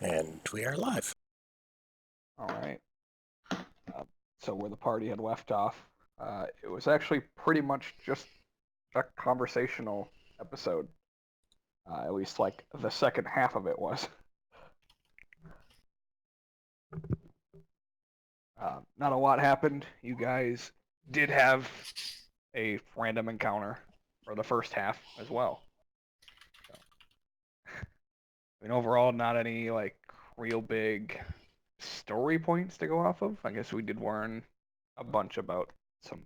And we are live. All right. So where the party had left off, it was actually pretty much just a conversational episode. At least, like, the second half of it was. Not a lot happened. You guys did have a random encounter for the first half as well. So, I mean, overall, not any, like, real big story points to go off of. I guess we did learn a bunch about some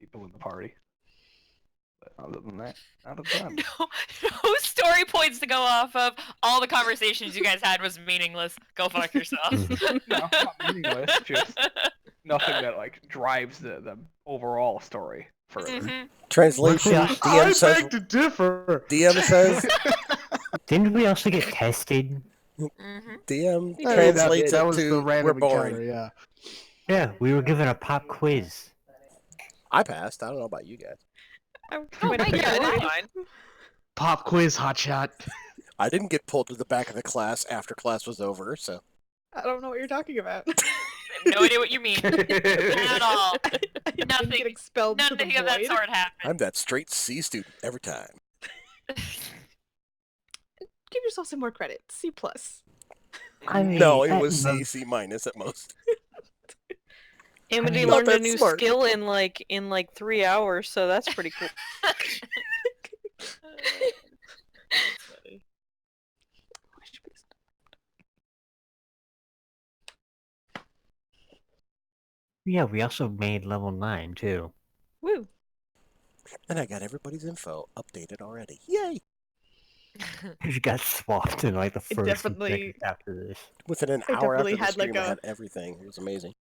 people in the party. But other than that, not a ton. No story points to go off of. All the conversations you guys had was meaningless. Go fuck yourself. No, not meaningless. Just nothing that like drives the overall story further. Mhm. Translation: DM says. beg to differ. DM says. Didn't we also get tested? Mhm. DM Yeah, translates that it was to the random we're boring. encounter, yeah. Yeah, we were given a pop quiz. I passed. I don't know about you guys. Oh, yeah, it's fine. Pop quiz, hotshot. I didn't get pulled to the back of the class after class was over, so. I don't know what you're talking about. I have no idea what you mean. Not at all. I didn't Nothing- get expelled to the Nothing of that void. sort happened. I'm that straight C student every time. Give yourself some more credit. C+. I mean, No, it at was most- C minus at most. Amity Not learned a that new smart. skill in like 3 hours, so that's pretty cool. Yeah, we also made level 9 too. Woo. And I got everybody's info updated already. Yay! You got swapped in like the It first definitely- second after this. Within an I hour after definitely the had, like, stream, I a- had everything. It was amazing.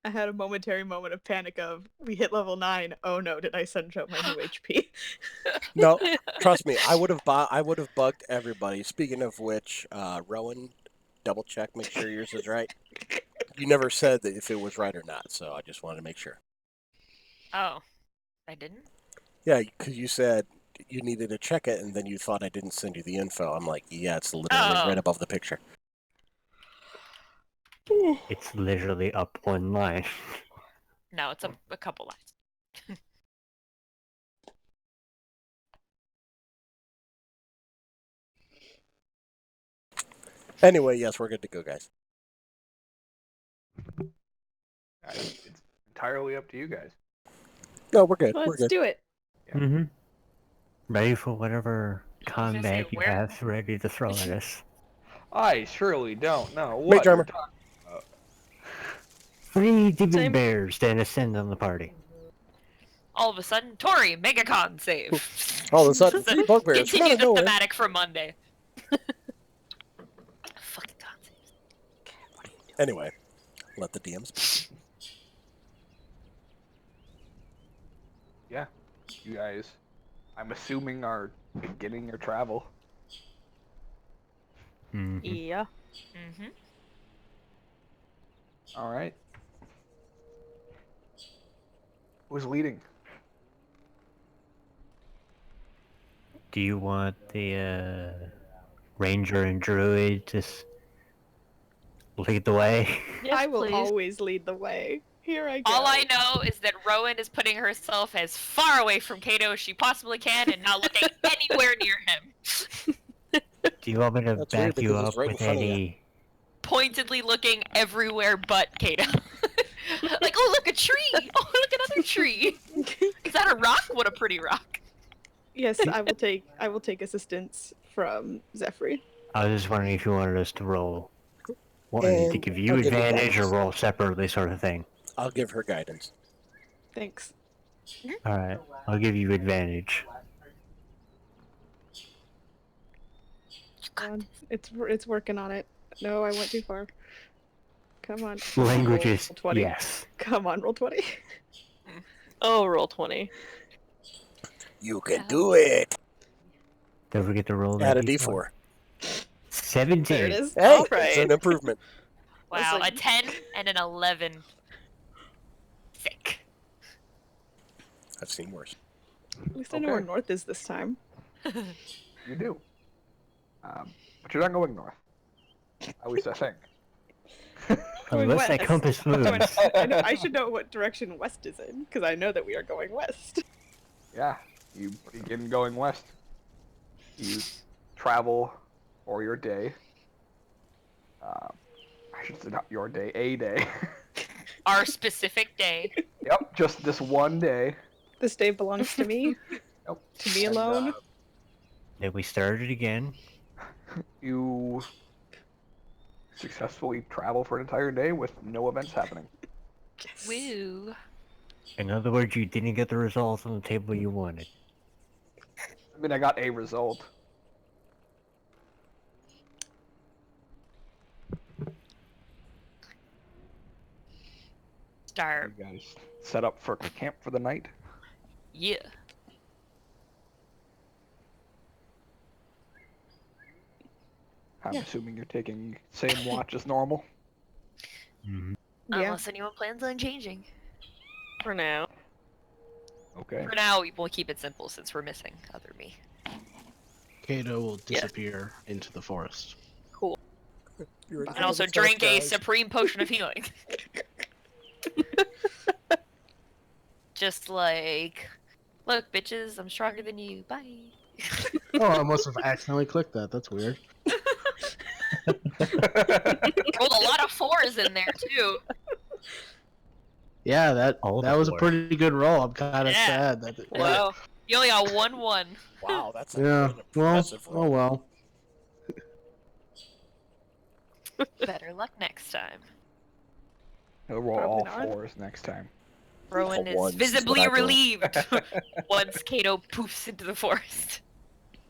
I had a momentary moment of panic of, we hit level 9. Oh no, did I send out my new HP? No, trust me, I would have bugged everybody. Speaking of which, Rowan, double check, make sure yours is right. You never said that if it was right or not, so I just wanted to make sure. Oh, I didn't? Yeah, because you said you needed to check it, and then you thought I didn't send you the info. I'm like, yeah, it's literally Oh. right above the picture. It's literally up one line. No, it's a couple lines. Anyway, yes, we're good to go, guys. It's entirely up to you guys. No, we're good. We're Let's good. do it. Yeah. Mm-hmm. Ready for whatever gonna say, combat you where- have ready to throw at us. I surely don't know what Mage armor. you're talking about. 3 demon Same. bears that ascend on the party. All of a sudden, Tori, Megacon save. All of a sudden, So, 3 bugbears come out continue of the nowhere. thematic for Monday. Fucking con saves. Anyway, let the DMs. Yeah, you guys, I'm assuming are beginning your travel. Mhm. Yeah. Mm-hmm. All right. Who's leading? Do you want the ranger and druid to lead the way? Yes, I will please. always lead the way. Here I go. All I know is that Rowan is putting herself as far away from Kato as she possibly can and not looking anywhere near him. Do you want me to That's weird back you because it's up right in with front of you. any? Pointedly looking everywhere but Kato. Like, oh look, a tree! Oh look, another tree! Is that a rock? What a pretty rock. Yes, I will take assistance from Zephyr. I was just wondering if you wanted us to roll. Wanted to And give you I'll give you advantage or guidance. roll separately, sort of thing. I'll give her guidance. Thanks. All right, I'll give you advantage. You got On. It's working on it. No, I went too far. Come on. Languages, Roll 20. yes. Come on, roll 20. Oh, roll 20. You can do it. Don't forget to roll Add that a D4. 17. There it is. Hey, Alright. it's an improvement. Wow, like- a 10 and an 11. Sick. I've seen worse. At least I know where Okay. north is this time. You do. But you're not going north. At least I think. Going Unless that west. compass So moves. I should know what direction west is in, because I know that we are going west. Yeah, you begin going west. You travel for your day. I should say not your day, a day. Our specific day. Yep, just this one day. This day belongs to me, Yep. to me And, alone. Then we started again. You successfully travel for an entire day with no events happening. Yes. Woo. In other words, you didn't get the results on the table you wanted. I mean, I got a result. Start. You guys set up for camp for the night. Yeah. I'm Yeah. assuming you're taking same watch as normal. Mm-hmm. Yeah. Unless anyone plans on changing. For now. Okay. For now, we'll keep it simple since we're missing other me. Kato will disappear into the forest. You ready And for Also the stuff, drink a guys? supreme potion of healing. Just like, look, bitches, I'm stronger than you. Bye. Oh, I must have accidentally clicked that. That's weird. Rolled a lot of 4s in there too. Yeah, that All the that was a four. pretty good roll. I'm kind of Yeah. sad that. Wow. You only got 1-1. Wow, that's a Yeah. an Well. impressive roll. Oh well. Better luck next time. He'll roll Probably all not. 4s next time. Rowan All is ones is visibly what I roll. relieved once Kato poofs into the forest.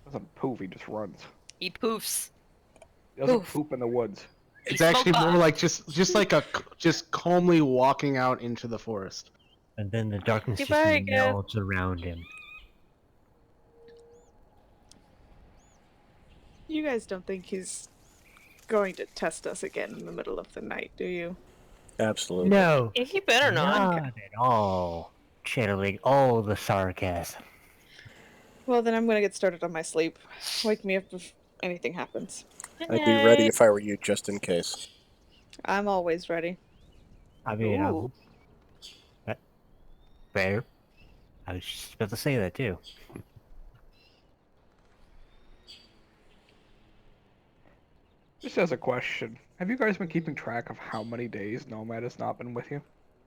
Doesn't poof, he just runs. He poofs. He doesn't Poof. poop in the woods. He It's actually smoke more bombs. like just calmly walking out into the forest. And then the darkness just Goodbye, Kev. melts around him. You guys don't think he's going to test us again in the middle of the night, do you? Absolutely. No, He better not. not at all. Channeling all the sarcasm. Well, then I'm gonna get started on my sleep. Wake me up if anything happens. I'd be ready if I were you, just in case. I'm always ready. I mean, Ooh. fair. I was just about to say that too. Just as a question, have you guys been keeping track of how many days Nomad has not been with you?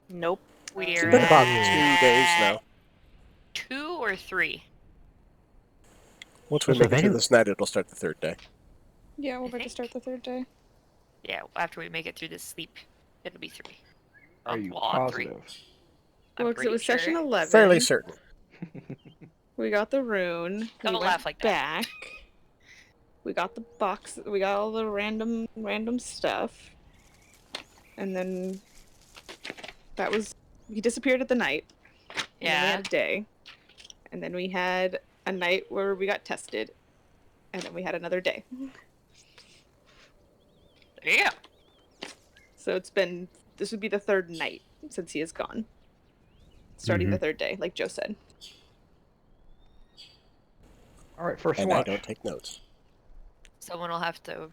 Nope. We're It's been about 2 days at now. 2 or 3. Once we So make if it through any- this night, it'll start the 3rd day. Yeah, we're I about to start the think. 3rd day. Yeah, after we make it through this sleep, it'll be 3. Are you Well, on 3. positive? I'm Well, 'cause it was pretty session sure. 11. Fairly certain. We got the rune. Don't we laugh went like that. back. We got the box. We got all the random stuff. And then that was he disappeared at the night. And then we Yeah. had a day. And then we had a night where we got tested. And then we had another day. Yeah. So this would be the 3rd night since he is gone. Starting the 3rd day, like Joe said. Alright, first And I watch. don't take notes. Someone will have to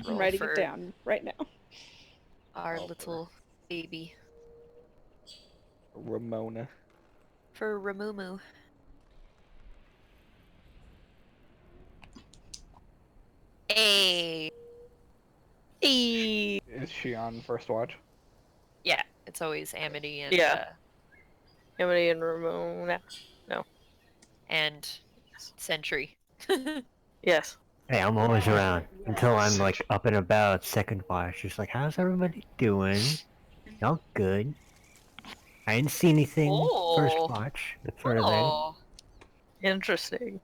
I'm roll writing for it down right now. our Oh, little baby. Ramona. For Ramumu. Hey. Hey. Is she on first watch? Yeah, it's always Amity and Yeah. Emily and Ramona. and Sentry. Yes. Hey, I'm always around until I'm like up and about second watch. Just like, how's everybody doing? Y'all good? I didn't see anything first Oh. watch for that. Oh. Interesting.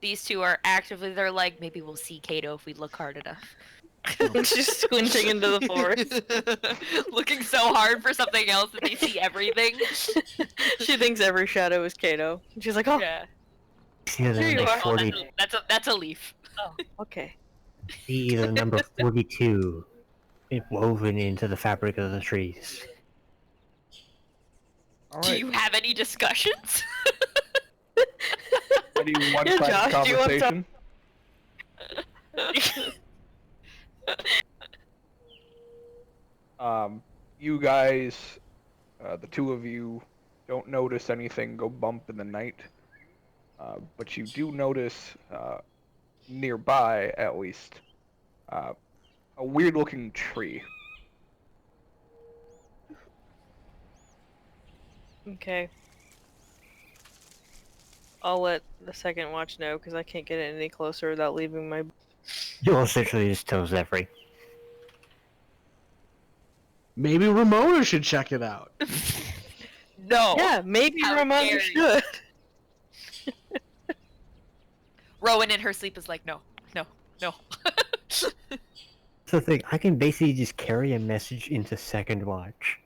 These two are actively, they're like, maybe we'll see Kato if we look hard enough. She's squinting into the forest. Looking so hard for something else that they see everything. She thinks every shadow is Kato. She's like, oh, Yeah. See the Here you number are. 40. That's a leaf. okay. See the number 42. It woven into the fabric of the trees. Do Alright. you have any discussions? Any one-sided Yeah, Josh, do you want to conversation? You guys, the two of you, don't notice anything go bump in the night, but you do notice, nearby at least, a weird-looking tree. Okay. I'll let the second watch know because I can't get it any closer without leaving my. You'll essentially just tell Zephyr. Maybe Ramona should check it out. No. Yeah, maybe How Ramona dare you. should. Rowan in her sleep is like, no, no, no. So the thing, I can basically just carry a message into second watch.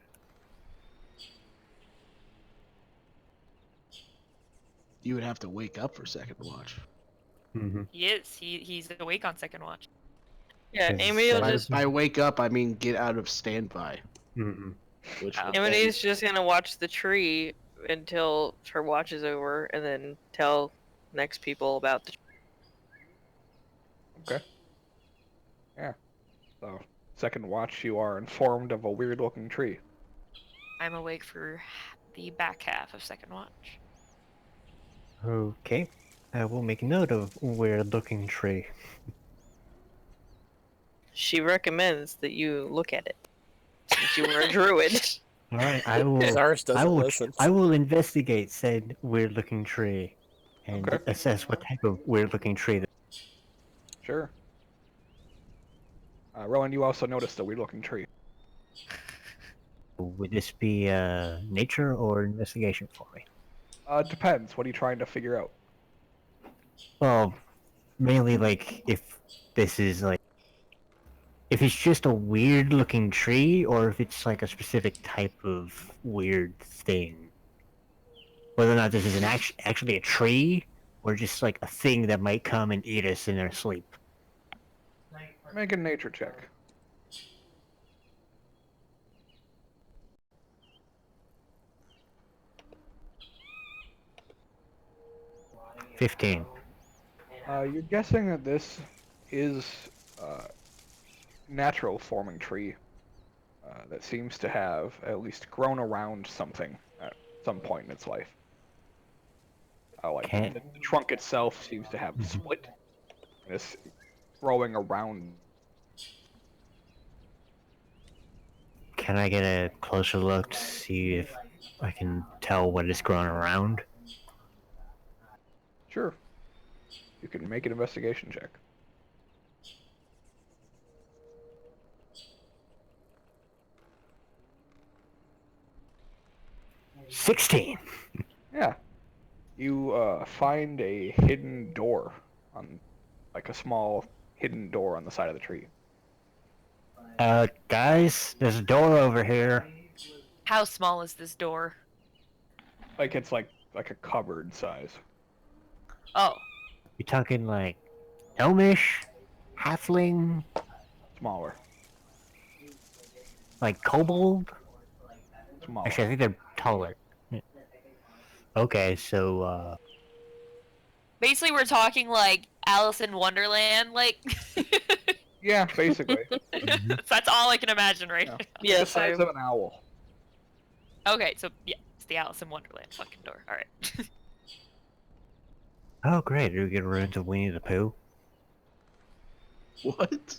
You would have to wake up for second watch. Mm-hmm. He is. He's awake on second watch. Yeah, Because Amy will By, just. by wake up, I mean get out of standby. Mm-hmm. Which Oh. would Amity's just gonna watch the tree until her watch is over, and then tell next people about the. Okay. Yeah. So, second watch, you are informed of a weird-looking tree. I'm awake for the back half of second watch. Okay. I will make note of weird-looking tree. She recommends that you look at it, since you were a druid. All right, I will. Zars doesn't I will. listen. I will investigate said weird-looking tree, and Okay. assess what type of weird-looking tree. Sure. Rowan, you also noticed a weird-looking tree. Would this be nature or investigation for me? Depends. What are you trying to figure out? Well, mainly like if this is like if it's just a weird looking tree or if it's like a specific type of weird thing. Whether or not this is an actually a tree or just like a thing that might come and eat us in our sleep. Make a nature check. $15. You're guessing that this is natural forming tree that seems to have at least grown around something at some point in its life. Like Can't- the trunk itself seems to have split and is growing around. Can I get a closer look to see if I can tell what is growing around? Sure. You can make an investigation check. $16. Yeah. You find a hidden door on, like a small hidden door on the side of the tree. Guys, there's a door over here. How small is this door? Like it's like a cupboard size. Oh, You talking like gnomish, halfling, Smaller. like kobold? Smaller. Actually, I think they're taller. Okay, so basically we're talking like Alice in Wonderland, like. Yeah, basically. That's all I can imagine right Yeah. now. The Yes, size of an owl. Okay, so yeah, it's the Alice in Wonderland fucking door. All right. oh great, do we get ruins of Winnie the Pooh? What?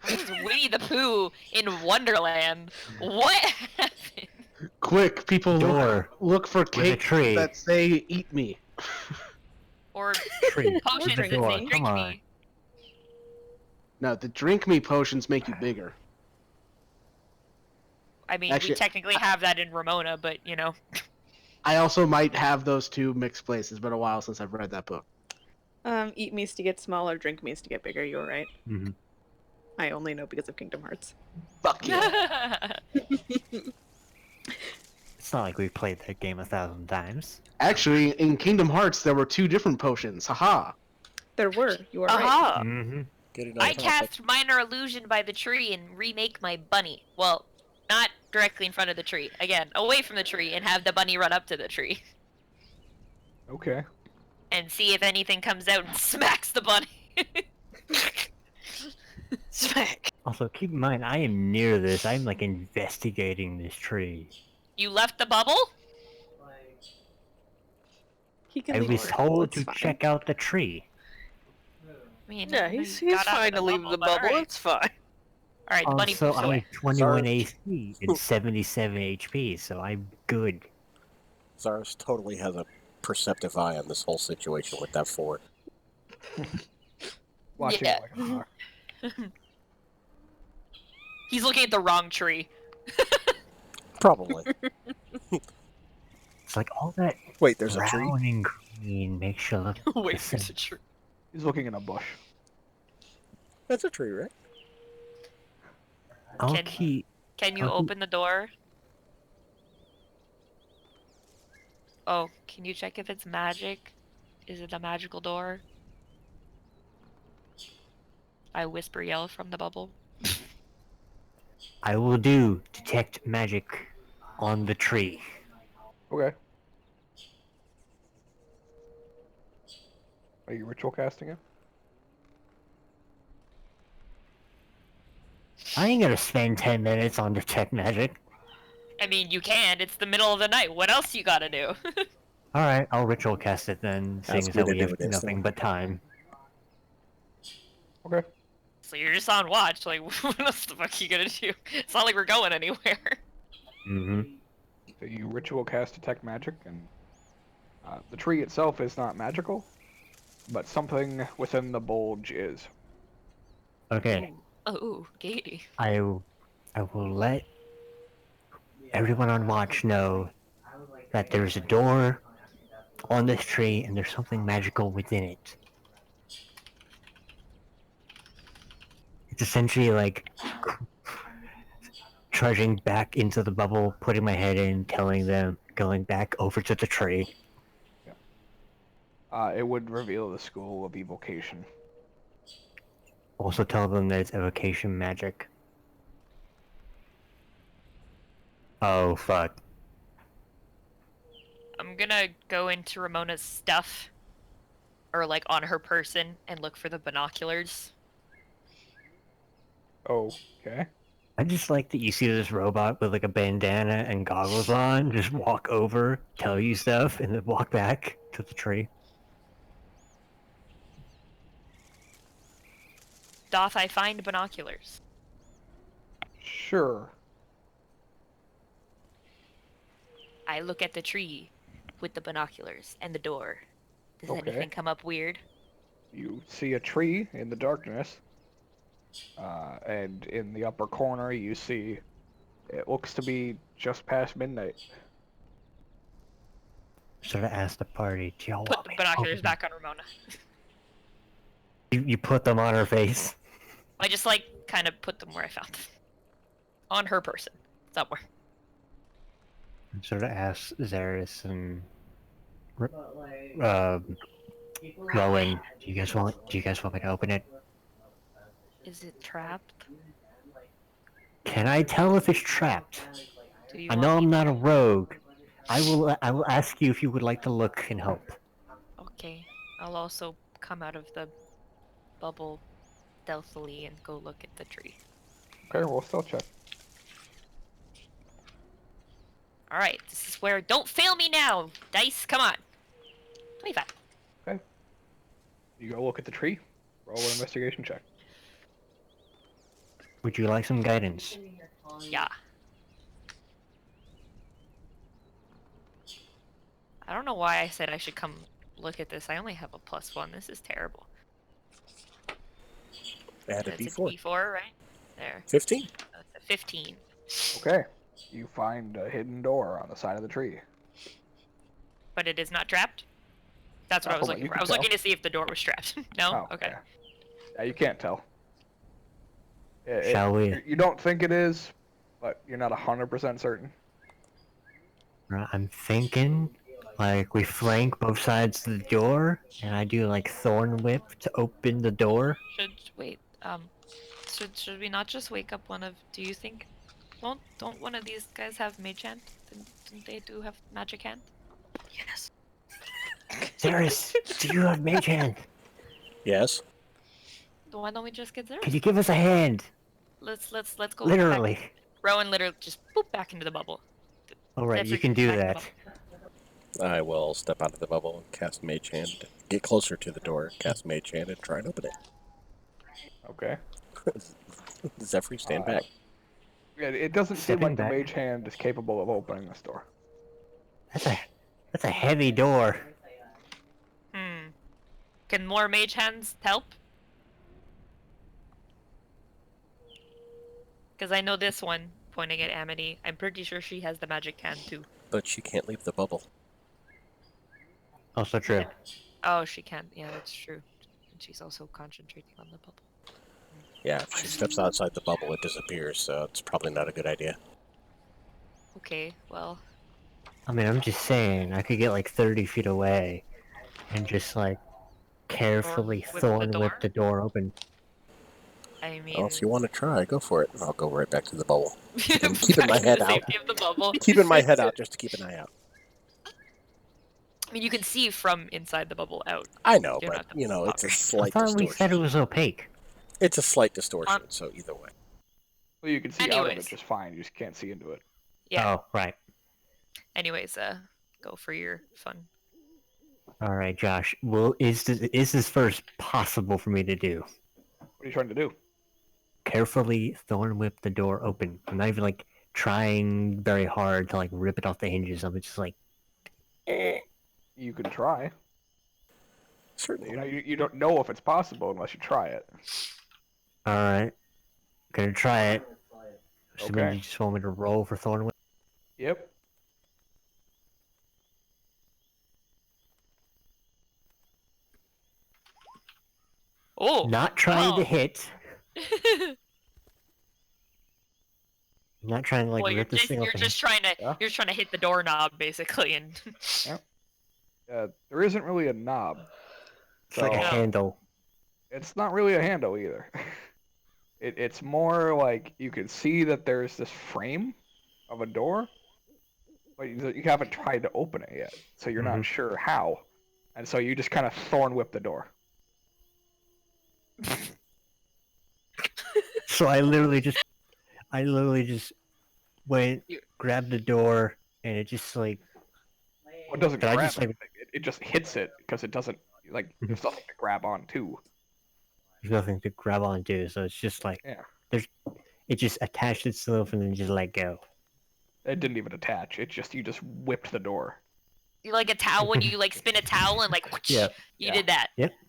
What is Winnie the Pooh in Wonderland? What happened? Quick, people Door look for a cakes tree. that say "Eat me." Or tree. potions the that door. say drink Come on. me. No, the drink me potions make you bigger. I mean, Actually, we technically have that in Ramona, but you know. I also might have those two mixed places. It's been a while since I've read that book. Eat meats to get smaller, drink meats to get bigger. You were right. Mhm. I only know because of Kingdom Hearts. Fuck yeah. It's not like we've played that game 1,000 times. Actually, in Kingdom Hearts, there were two different potions. Haha. There were. You are right. Aha! Mm-hmm. Getting on I topic. cast Minor Illusion by the tree and remake my bunny. Well, not directly in front of the tree. Again, away from the tree, and have the bunny run up to the tree. Okay. And see if anything comes out and smacks the bunny. Smack. Also, keep in mind, I am near this. I'm like investigating this tree. You left the bubble? He can I leave was the bubble, told it's to fine. check out the tree. I mean, Yeah, I know he's you got out of fine to leave the but bubble. alright. It's fine. Alright, the bunny Also, moves away. I'm 21 Sorry. AC and 77 HP, so I'm good. Zaris totally has a perceptive eye on this whole situation with that fort. Watching Yeah. it like a hawk. He's looking at the wrong tree. Probably. It's like all that Wait, there's a tree? brown and green makes you look Wait, the there's same. a tree. He's looking in a bush. That's a tree, right? I'll Can- keep. Can you Okay. open the door? Oh, can you check if it's magic? Is it a magical door? I whisper yell from the bubble. I will do detect magic on the tree. Okay. Are you ritual casting it? I ain't gonna spend 10 minutes on detect magic. I mean, you can. It's the middle of the night. What else you gotta do? Alright, I'll ritual cast it then, seeing Ask as me that to we do have it instantly. nothing but time. Okay. So you're just on watch. Like, what else the fuck you gonna do? It's not like we're going anywhere. Mm-hmm. So you ritual cast detect magic, and the tree itself is not magical, but something within the bulge is. Okay, Oh, Katie. I will let everyone on watch know that there's a door on this tree and there's something magical within it. It's essentially like trudging back into the bubble, putting my head in, telling them, going back over to the tree. It would reveal the school of evocation. Also tell them that it's evocation magic. Oh, fuck. I'm gonna go into Ramona's stuff, or like on her person, and look for the binoculars. Okay. I just like that you see this robot with like a bandana and goggles on, just walk over, tell you stuff, and then walk back to the tree. Doth I find binoculars? Sure. I look at the tree with the binoculars and the door. Does Okay. anything come up weird? You see a tree in the darkness, and in the upper corner you see it looks to be just past midnight. Sort of ask the party, do y'all Put want the me to binoculars open back on Ramona. You put them on her face. I just like kind of put them where I found them. On her person. Somewhere. Sort of ask Zaris and Rowan, do you guys want me to open it? Is it trapped? Can I tell if it's trapped? Do you I want know me I'm not to- a rogue. I will ask you if you would like to look and help. Okay. I'll also come out of the bubble stealthily and go look at the tree. Okay, we'll still check. Alright, this is where. Don't fail me now! Dice, come on! 25. You go look at the tree. Roll an investigation check. Would you like some guidance? Yeah. I don't know why I said I should come look at this. I only have a +1. This is terrible. Add a That's a D4. D4, right? There. 15. That's a 15. Okay. You find a hidden door on the side of the tree. But it is not trapped? That's what I was From what looking you for. can I was tell. looking to see if the door was trapped. No? Oh, Okay. Yeah, you can't tell. Shall we? You don't think it is, but you're not 100% certain. I'm thinking, like, we flank both sides of the door, and I do, like, Thorn Whip to open the door. Wait, should we not just wake up one of, do you think, don't one of these guys have mage hand? Didn't they do have magic hand? Yes. Zaris, do you have mage hand? Yes. Why don't we just get there? Could you give us a hand? Let's go. Back. Literally. Rowan literally just boop back into the bubble. All right, Zephyr, you can do back in the that. bubble. I will step out of the bubble, cast Mage Hand, get closer to the door, cast Mage Hand, and try and open it. Okay. Zephyr, stand back. It doesn't seem Stepping like the back. mage hand is capable of opening this door. That's a heavy door. Can more mage hands help? Because I know this one, pointing at Amity. I'm pretty sure she has the magic hand too. But she can't leave the bubble. Also true. Oh, she can. Yeah, that's true. And she's also concentrating on the bubble. Yeah, if she steps outside the bubble, it disappears, so it's probably not a good idea. Okay, well, I mean, I'm just saying, I could get like 30 feet away and just like carefully whip the thorn whip door? the door open. I mean, Well, if you want to try, go for it. I'll go right back to the bubble. Keeping my back to head the out. safety of the bubble. Keeping my head out just to keep an eye out. I mean, you can see from inside the bubble out. I know, You don't but, have to you know, it's a pop I slight thought we said it distortion. was opaque. It's a slight distortion, so either way. Well, you can see out of it Anyways. just fine. You just can't see into it. Yeah. Oh, right. Anyways, go for your fun. All right, Josh. Well, is this first possible for me to do? What are you trying to do? Carefully thorn whip the door open. I'm not even like trying very hard to like rip it off the hinges. I'm just like, You can try. Certainly. You know, you don't know if it's possible unless you try it. all right, gonna try it. So Okay. you just want me to roll for thorn whip? Yep. Oh! Not trying to wow. hit. Not trying to like well, rip this thing you're open. just trying to Yeah. you're trying to hit the doorknob basically, and There isn't really a knob. It's like a So- handle. It's not really a handle either. It's more like you can see that there's this frame of a door, but you haven't tried to open it yet, so you're not sure how. And so you just kind of thorn whip the door. So I literally just went, grabbed the door, and it just like, Well, it doesn't Did I grab just, like- anything. It just hits it because it doesn't like there's nothing to grab onto. there's nothing to grab onto, so it's just like, Yeah. it just attached itself and then just let go. It didn't even attach. It just you just whipped the door. you like a towel when you like spin a towel and like whoosh, Yeah. you Yeah. did that.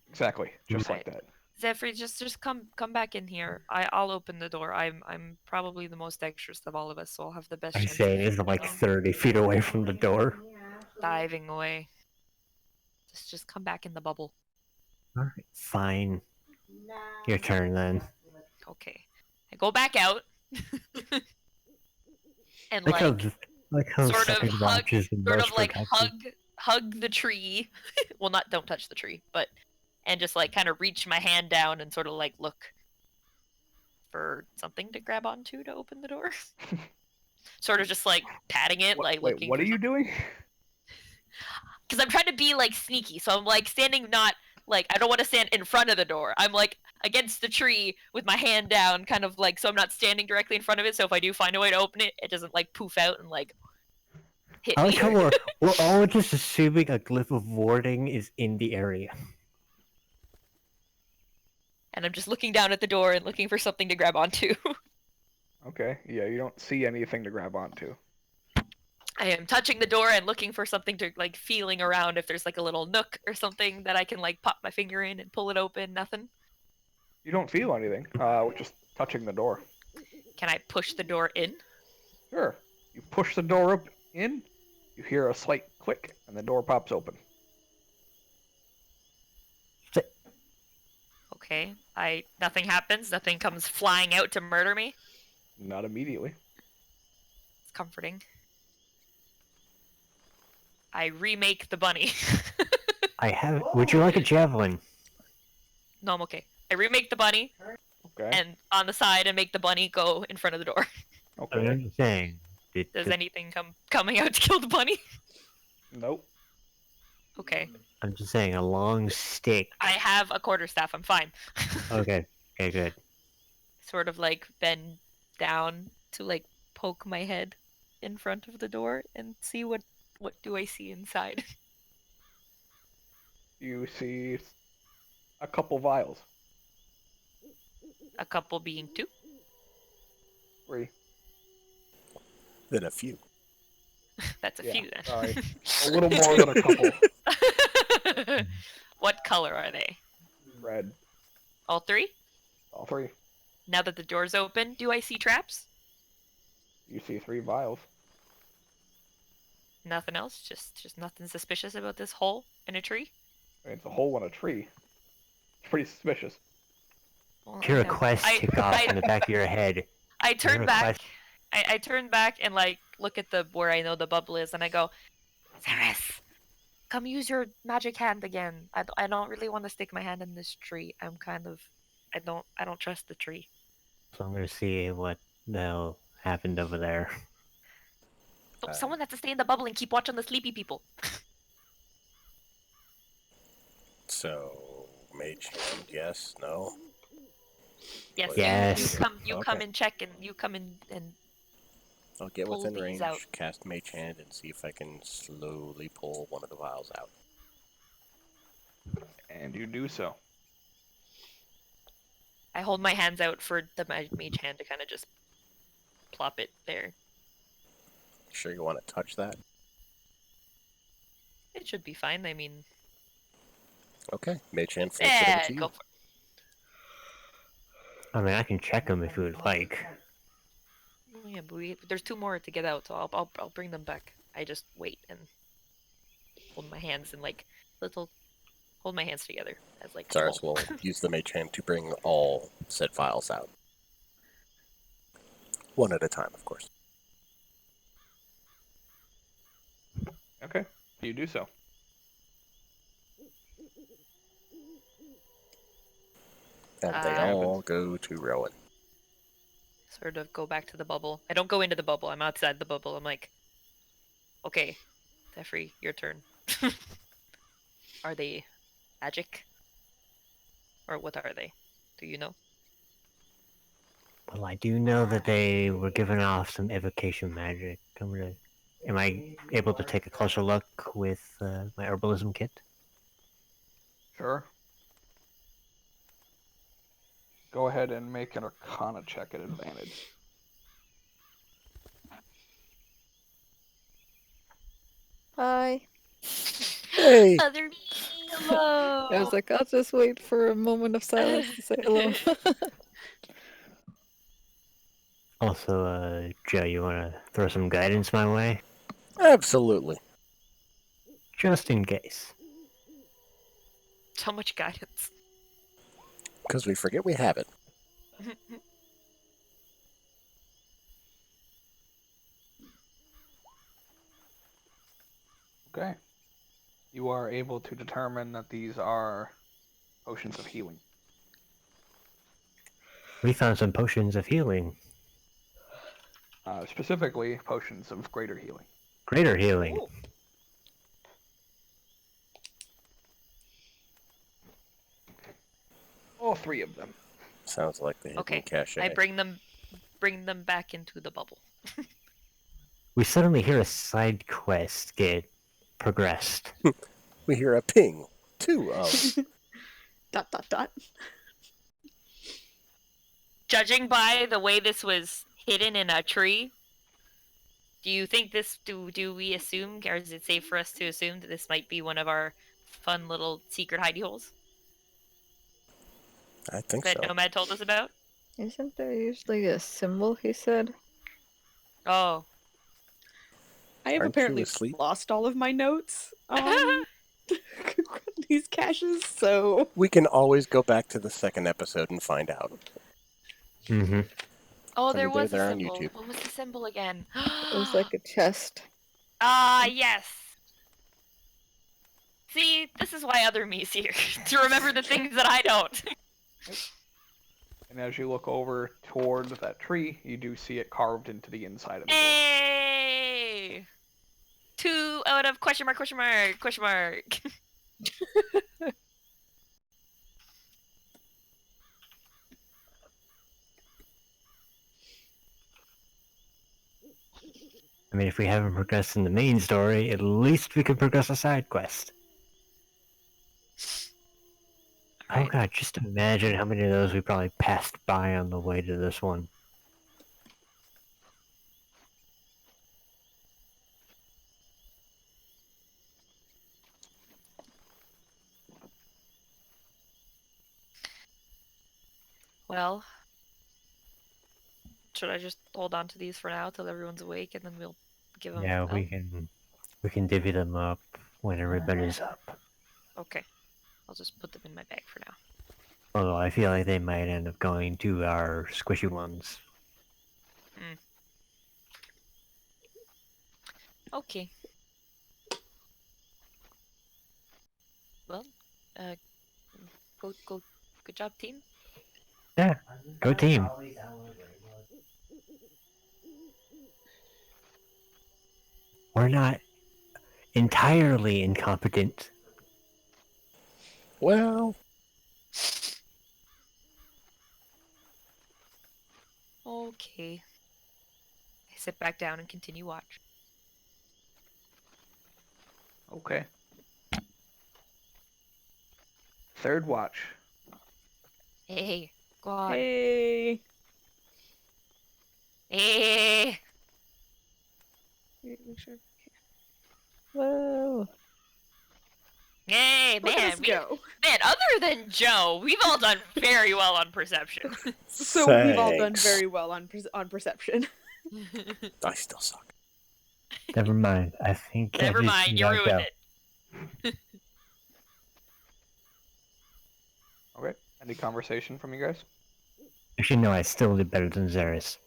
Exactly, just Right. like that. Zephyr, just come back in here. I'll open the door. I'm probably the most dexterous of all of us, so I'll have the best I'm chance saying of it's like 30 feet away from the door. diving away. Just come back in the bubble. Alright, fine. Your turn then. Okay. I go back out. and Like how sort of second hug- watch is the sort most of like protected. hug the tree. Well, don't touch the tree, but and just like kind of reach my hand down and sort of like look for something to grab onto to open the door. Sort of just like patting it, like Wait, looking. what are you doing? Because I'm trying to be like sneaky, so I'm like standing not like I don't want to stand in front of the door. I'm like against the tree with my hand down, kind of like so I'm not standing directly in front of it. So if I do find a way to open it, it doesn't like poof out and like hit I me. like how we're all just assuming a glyph of warding is in the area. And I'm just looking down at the door and looking for something to grab onto. Okay, yeah, you don't see anything to grab onto. I am touching the door and looking for something to like feeling around if there's like a little nook or something that I can like pop my finger in and pull it open. Nothing. You don't feel anything. We're just touching the door. Can I push the door in? Sure. You push the door up in. You hear a slight click, and the door pops open. Okay. Nothing happens. Nothing comes flying out to murder me. Not immediately. It's comforting. I remake the bunny. I have. Would you like a javelin? No, I'm okay. I remake the bunny Okay. and on the side and make the bunny go in front of the door. Okay. I'm just saying. Does anything coming out to kill the bunny? Nope. Okay. I'm just saying a long stick. I have a quarterstaff. I'm fine. Okay. Okay, good. sort of like bend down to like poke my head in front of the door and see what do I see inside. You see a couple vials. A couple being 2. 3. Then a few. That's a Yeah, few then. sorry. A little more than a couple. What color are they? Red. All 3? All 3. Now that the door's open, do I see traps? You see 3 vials. Nothing else? Just nothing suspicious about this hole in a tree? I mean, it's a hole in a tree. It's pretty suspicious. Well, Your I know. request kick off in the back of your head. I turn Your back. request- I turn back and like look at the where I know the bubble is, and I go, Ceres, come use your magic hand again. I don't really want to stick my hand in this tree. I'm kind of, I don't trust the tree. So I'm gonna see what the hell happened over there. So someone has to stay in the bubble and keep watch on the sleepy people. So, mage hand, yes, no? Yes. Yes. You come Okay. and check, and you come in and I'll get pull within these range, out. cast mage hand, and see if I can slowly pull one of the vials out. And you do so. I hold my hands out for the mage hand to kind of just plop it there. Sure you want to touch that? It should be fine. I mean, Okay, mage hand flips it over yeah, to you. go for it. I mean, I can check them if you would like. Oh, yeah, but there's 2 more to get out, so I'll bring them back. I just wait and hold my hands and like hold my hands together as like. Cyrus pull. will use the mage hand to bring all said vials out. One at a time, of course. Okay. You do so. And they all go to Rowan. Sort of go back to the bubble. I don't go into the bubble. I'm outside the bubble. I'm like, okay, Tefri, your turn. Are they magic? Or what are they? Do you know? Well, I do know that they were giving off some evocation magic. Am I able to take a closer look with my herbalism kit? Sure. Go ahead and make an Arcana check at advantage. Hi. Hey! Other me. Hello. I was like, I'll just wait for a moment of silence to say hello. Also, Joe, you want to throw some guidance my way? Absolutely. Just in case. So much guidance. Because we forget we have it. Okay. You are able to determine that these are potions of healing. We found some potions of healing. Specifically, potions of greater healing. Greater healing. Ooh. All 3 of them. Sounds like the hidden Okay, cache. I bring them back into the bubble. We suddenly hear a side quest get progressed. We hear a ping. 2 of. ... Judging by the way this was hidden in a tree, do you think this do we assume, or is it safe for us to assume that this might be one of our fun little secret hidey holes I think that so. Nomad told us about? Isn't there usually a symbol, he said? Oh. I have Aren't you apparently asleep? lost all of my notes on these caches, so We can always go back to the second episode and find out. Mm-hmm. Oh, I there mean, they're was a there on symbol. YouTube. What was the symbol again? It was like a chest. Ah, yes. See, this is why other me's here to remember the things that I don't. And as you look over toward that tree, you do see it carved into the inside of the door. Hey! 2 out of question mark, question mark, question mark. I mean, if we haven't progressed in the main story, at least we can progress a side quest. Oh Alright. god, just imagine how many of those we probably passed by on the way to this one. Well, should I just hold on to these for now till everyone's awake, and then we'll give them? Yeah, out? we can divvy them up when everybody's up. Okay, I'll just put them in my bag for now. Although I feel like they might end up going to our squishy ones. Okay. Well, uh, good job, team. Yeah, go team. We're not entirely incompetent. Well, Okay. I sit back down and continue watch. Okay. Third watch. Hey, go on. Hey. Hey. Wait, make sure. Whoa. Hey, Look at man, us go. man, other than Joe, we've all done very well on perception. So we've all done Thanks. very well on perception. I still suck. Never mind. I think Never mind, you ruined it. Okay. Any conversation from you guys? Actually, no, I still did better than Zaris.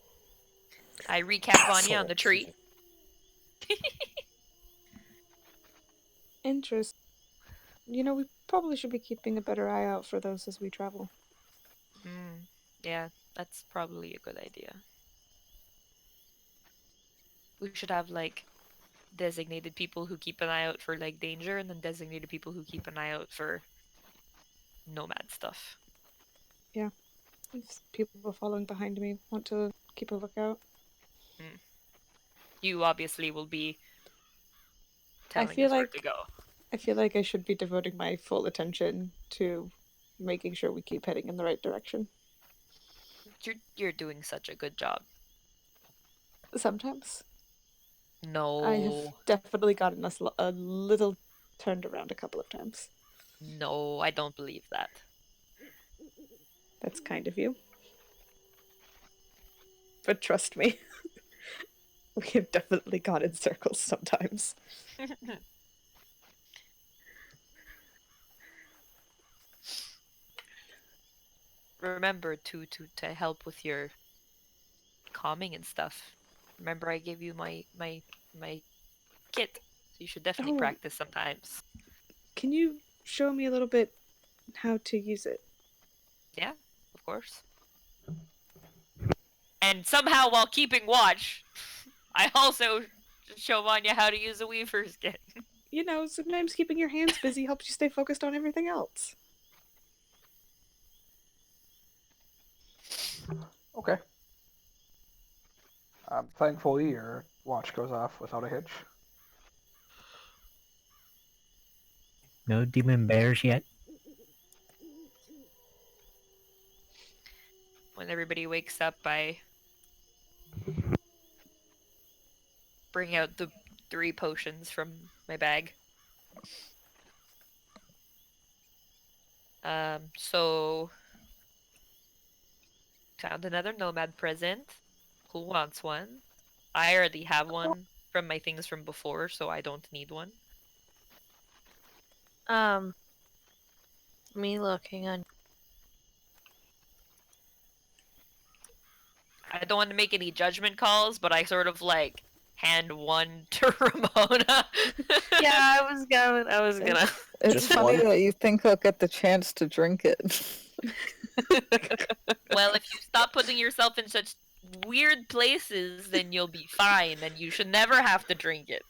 I recap Vanya on the tree. Interest. You know, we probably should be keeping a better eye out for those as we travel. Yeah, that's probably a good idea. We should have, like, designated people who keep an eye out for, like, danger, and then designated people who keep an eye out for nomad stuff. Yeah. If people following behind me want to keep a lookout. You obviously will be I telling feel us where like to go. I feel like I should be devoting my full attention to making sure we keep heading in the right direction. You're doing such a good job. Sometimes. No. I have definitely gotten us a little turned around a couple of times. No, I don't believe that. That's kind of you. But trust me, we have definitely gone in circles sometimes. Remember to help with your calming and stuff. Remember I gave you my kit. So you should definitely Oh. practice sometimes. Can you show me a little bit how to use it? Yeah, of course. And somehow while keeping watch, I also show Vanya how to use a Weaver's kit. You know, sometimes keeping your hands busy helps you stay focused on everything else. Okay. Thankfully, your watch goes off without a hitch. No demon bears yet? When everybody wakes up, I bring out the 3 potions from my bag. So found another nomad present. Who wants one? I already have one from my things from before, so I don't need one. Me looking on. I don't want to make any judgment calls, but I sort of like hand one to Ramona. Yeah, I was gonna. It's Just funny one? that you think I'll get the chance to drink it. Well, if you stop putting yourself in such weird places, then you'll be fine, and you should never have to drink it.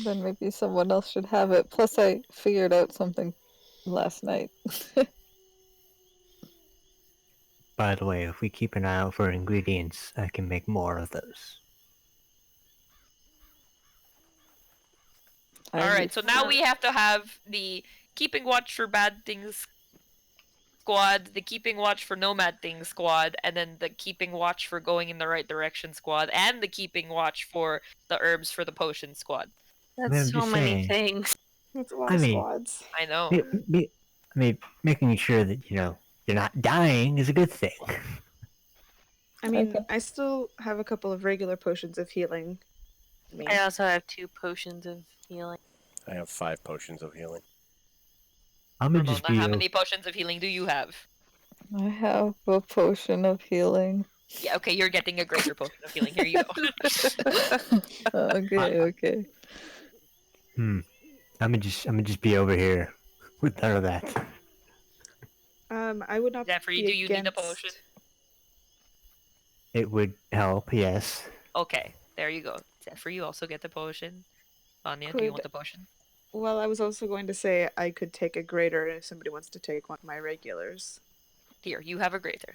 Then maybe someone else should have it. Plus, I figured out something last night. By the way, if we keep an eye out for ingredients, I can make more of those. I All right, need- so now we have to have the keeping watch for bad things squad, the keeping watch for nomad things squad, and then the keeping watch for going in the right direction squad, and the keeping watch for the herbs for the potion squad. I'm That's so just many saying. things. That's a lot I of mean- squads. I know. I mean, making sure that you're not dying is a good thing. I mean, Okay. I still have a couple of regular potions of healing. Me. I also have 2 potions of healing. I have 5 potions of healing. I'm gonna just Ramona, be how many potions of healing do you have? I have a potion of healing. Yeah, okay, you're getting a greater potion of healing. Here you go. Okay. I'm gonna just be over here with none of that. I would not Jeffrey, be do you need a against- potion? It would help, yes. Okay, there you go. Zephyr, you also get the potion. Anya, do you want Could- the potion? Well, I was also going to say I could take a greater if somebody wants to take one of my regulars. Here, you have a greater.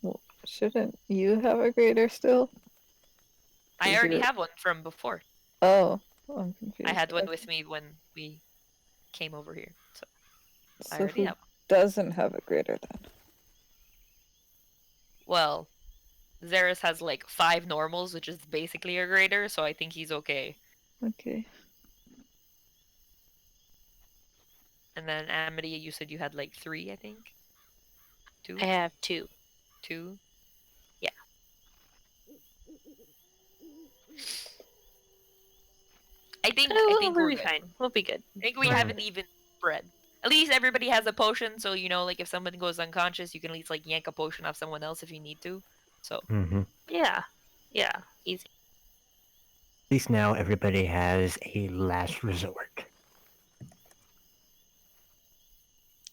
Well, shouldn't you have a greater still? I Is already it- have one from before. Oh, I'm confused. I had one Okay. with me when we came over here. So I So already who have one. doesn't have a greater then? Well, Xeris has like 5 normals, which is basically a greater, so I think he's okay. Okay. And then Amity, you said you had like 3, I think? 2? I have 2. 2? I think we'll we're be good. fine. We'll be good. I think we have an even spread. At least everybody has a potion, so like if someone goes unconscious, you can at least like yank a potion off someone else if you need to. So Mm-hmm. Yeah. Yeah. Easy. At least now everybody has a last resort.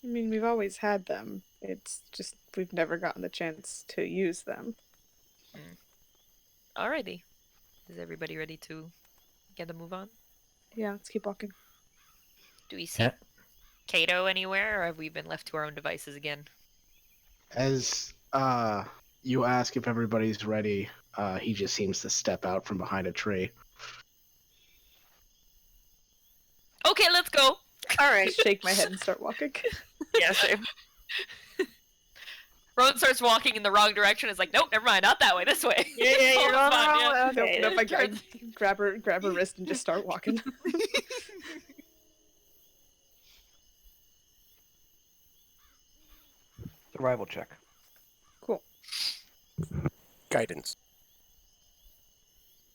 I mean, we've always had them. It's just we've never gotten the chance to use them. alrighty. Is everybody ready to get a move on? Yeah, let's keep walking. Do we see Yeah. Kato anywhere, or have we been left to our own devices again? As you ask if everybody's ready, he just seems to step out from behind a tree. Okay, let's go. All right. Just shake my head and start walking. Yeah, same. Rowan starts walking in the wrong direction. It's like, nope, never mind, not that way, this way. Yeah, Oh, you're it's on the fine, wrong yeah. way. Okay. Nope, I grab her wrist and just start walking. Survival check. Cool. Guidance.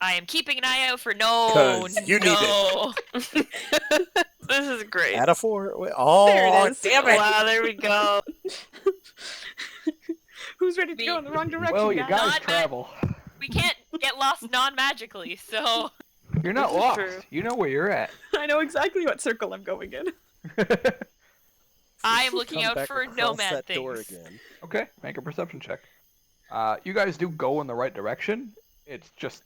I am keeping an eye out for no. 'Cause you need no. This is great. Add a 4. Oh, There it is. damn it. Wow, there we go. Who's ready to go in the wrong direction? Well, you now? guys Not travel. We can't get lost non-magically, so You're not This is lost. true. You know where you're at. I know exactly what circle I'm going in. I am looking Come out back for across nomad that door things. again. Okay, make a perception check. You guys do go in the right direction. It's just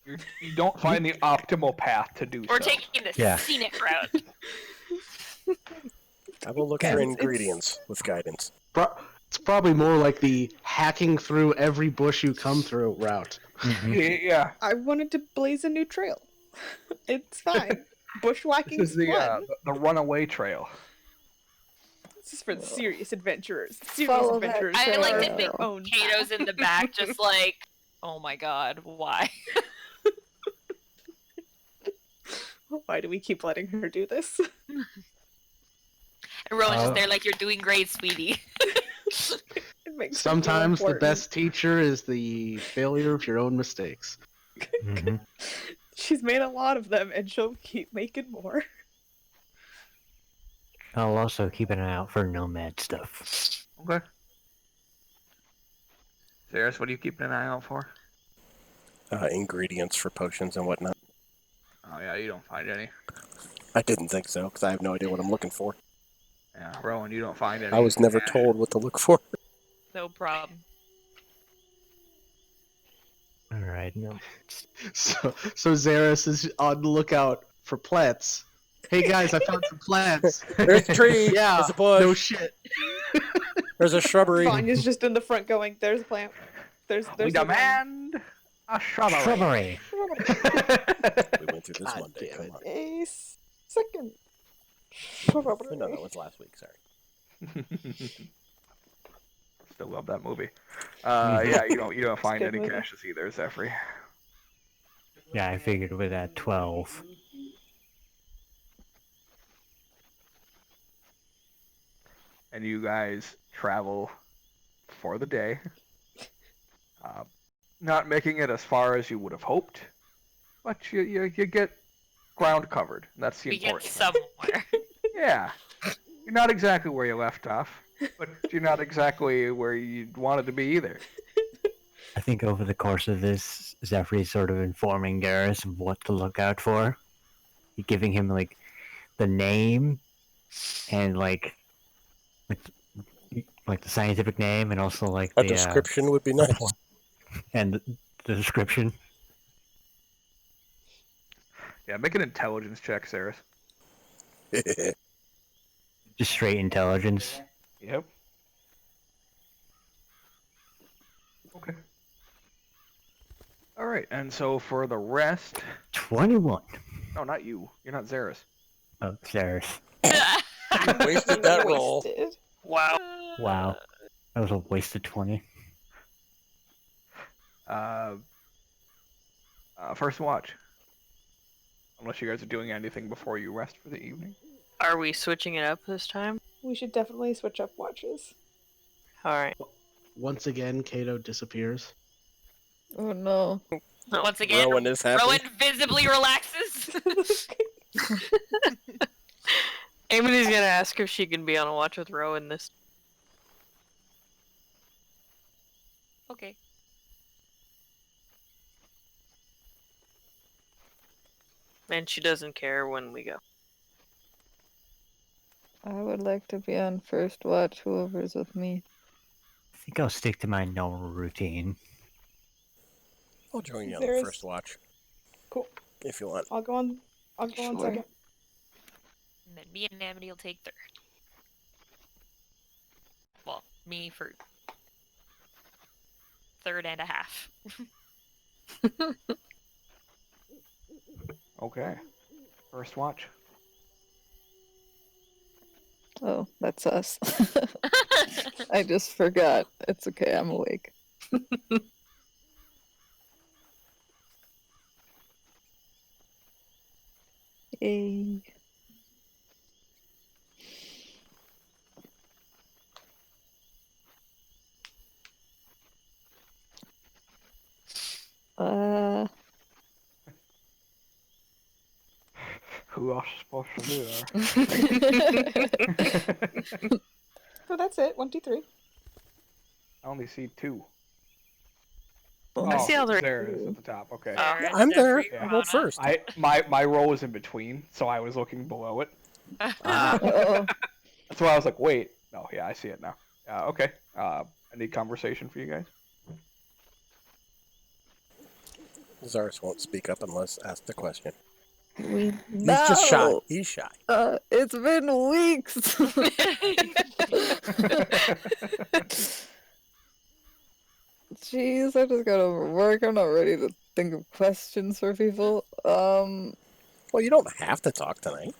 you don't find the optimal path to do We're so. taking the Yeah. scenic route. I will look Yeah. for It's- ingredients with guidance. It's probably more like the hacking through every bush you come through route. Mhm. Yeah, I wanted to blaze a new trail. It's fine. Bushwhacking this is is fun. the runaway trail. This is for the serious adventurers. Follow Serious that adventurers. I who like are to on think their own Kato's path. in the back, just like, oh my god, why? Why do we keep letting her do this? And Rowan's Oh. just there like, you're doing great, sweetie. It makes her feel Sometimes the important. best teacher is the failure of your own mistakes. Mhm. She's made a lot of them, and she'll keep making more. I'll also keep an eye out for nomad stuff. Okay. Sarah, what are you keeping an eye out for? Ingredients for potions and whatnot. Oh yeah, you don't find any. I didn't think so, because I have no idea what I'm looking for. Yeah, Rowan, you don't find any. I was never Yeah. told what to look for. No problem. Alright, no. So Xeris is on the lookout for plants. Hey guys, I found some plants. There's a tree. Yeah, There's a bush. no shit. There's a shrubbery. Vanya's just in the front going, there's a plant. There's We a one." demand A shrubbery. Shrubbery. We went through this God Monday. damn Come it. on. A second. No, that was last week. Sorry. Still love that movie. Yeah, you don't find good any movie. caches either, Zephyr. Yeah, I figured with that 12. And you guys travel for the day. Not making it as far as you would have hoped, but you get ground covered. That's the We get important thing. somewhere. Yeah. You're not exactly where you left off, but you're not exactly where you wanted to be either. I think over the course of this, Zephyr is sort of informing Garrus of what to look out for. You're giving him like the name and like the scientific name and also like A the description would be nice. and the description. Yeah, make an intelligence check, Saris. Just straight intelligence. Yep. Okay. All right, and so for the rest, 21. no, not you. You're not Zaris. Oh, Ceres. Wasted that roll. Wasted. Wow. Wow. That was a wasted 20. First watch. Unless you guys are doing anything before you rest for the evening. Are we switching it up this time? We should definitely switch up watches. All right. Once again, Kato disappears. Oh no. Once again, Rowan is happy. Rowan visibly relaxes. Amity's gonna ask if she can be on a watch with Rowan this. Okay. And she doesn't care when we go. I would like to be on first watch, whoever's with me. I think I'll stick to my normal routine. I'll join you on There the is- first watch Cool. if you want. I'll go on Sure. second. And then me and Amity will take third. Well, me for third and a half. Okay. First watch. Oh, that's us. I just forgot. It's okay, I'm awake. Yay. Uh, Who else is supposed to be there? So that's it. 1, 2, 3. I only see 2. I see all the. There it is at the top. Okay. Sarah, I'm there. Jeffrey, I'll Rana. go first. My row was in between, so I was looking below it. oh, That's why I was like, wait. No, yeah, I see it now. Okay. Any conversation for you guys? Zaris won't speak up unless asked the question. we He's just shy. He's shy. It's been weeks. Jeez, I just got over work. I'm not ready to think of questions for people. Well, you don't have to talk tonight.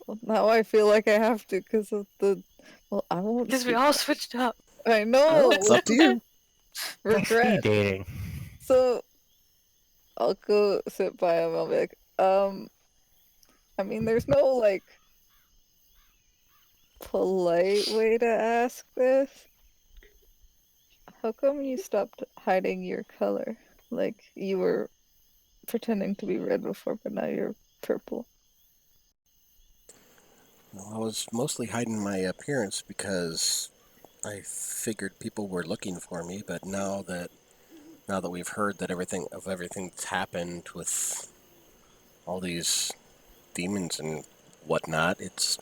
Well, now I feel like I have to because of the. Well, I won't. Because we speak- all switched up. I know. It's up to you. Regret. Speed dating. So, I'll go sit by him. I'll be like, I mean, there's no like polite way to ask this. How come you stopped hiding your color? Like you were pretending to be red before, but now you're purple. Well, I was mostly hiding my appearance because I figured people were looking for me. But now that we've heard that everything that's happened with all these demons and whatnot, it's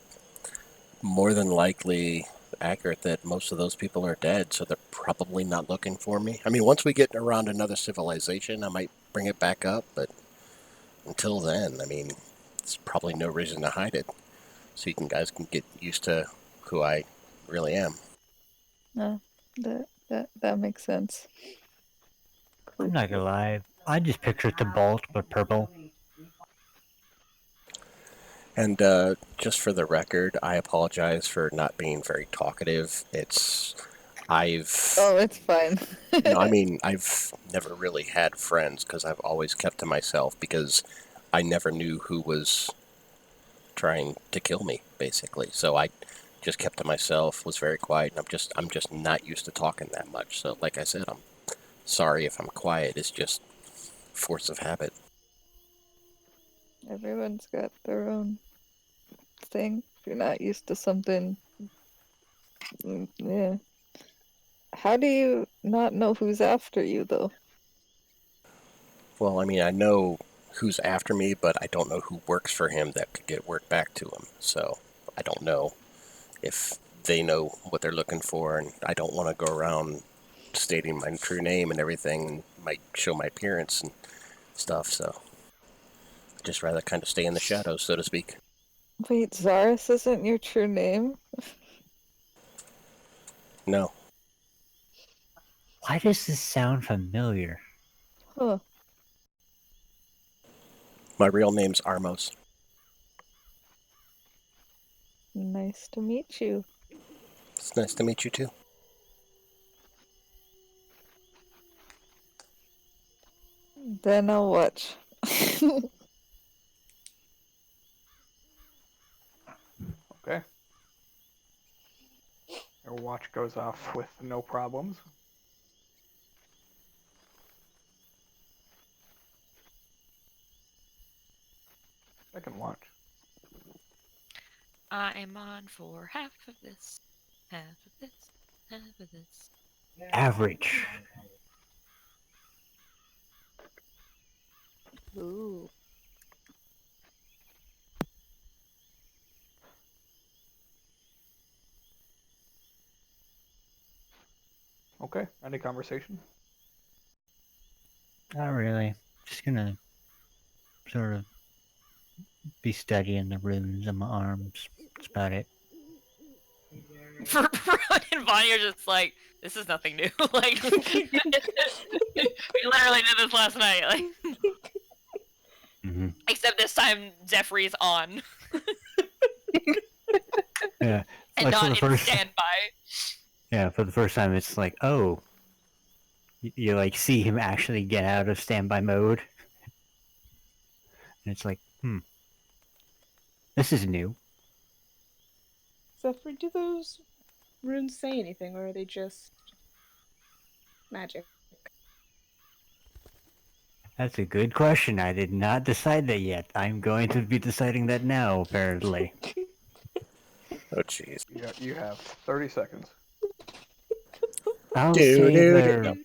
more than likely accurate that most of those people are dead, so they're probably not looking for me. I mean, once we get around another civilization, I might bring it back up, but until then, I mean, there's probably no reason to hide it. So guys can get used to who I really am. No, that makes sense. I'm not gonna lie. I just picture Bolt, but purple. And just for the record, I apologize for not being very talkative. I've, Oh, it's fine. no, I mean, I've never really had friends because I've always kept to myself because I never knew who was trying to kill me, basically. So I just kept to myself, was very quiet, and I'm just not used to talking that much. So, like I said, I'm sorry if I'm quiet. It's just force of habit. Everyone's got their own thing. If you're not used to something, yeah. How do you not know who's after you, though? Well, I mean, I know who's after me, but I don't know who works for him that could get word back to him. So I don't know if they know what they're looking for, and I don't want to go around stating my true name and everything, and might show my appearance and stuff. So I'd just rather kind of stay in the shadows, so to speak. Wait, Zaris isn't your true name? No, Why does this sound familiar? Huh. my real name's Armos. Nice to meet you. It's nice to meet you too. Then I'll watch. Okay. Your watch goes off with no problems. Second watch. I'm on for half of this, half of this, half of this. Average. Ooh. Okay. Any conversation? Not really. Just gonna sort of be studying the runes on my arms. That's about it. For Ron and Bonnie are just like, this is nothing new. Like, we literally did this last night. Like, Mm-hmm. except this time Zephyri's on Yeah. and Like, not for the in first, standby. yeah, for the first time, it's like, oh, you like see him actually get out of standby mode, and it's like, this is new. Zephyr, do those runes say anything, or are they just magic? That's a good question. I did not decide that yet. I'm going to be deciding that now, apparently. Oh, jeez. You have 30 seconds. I'll Do, say do, they're. do.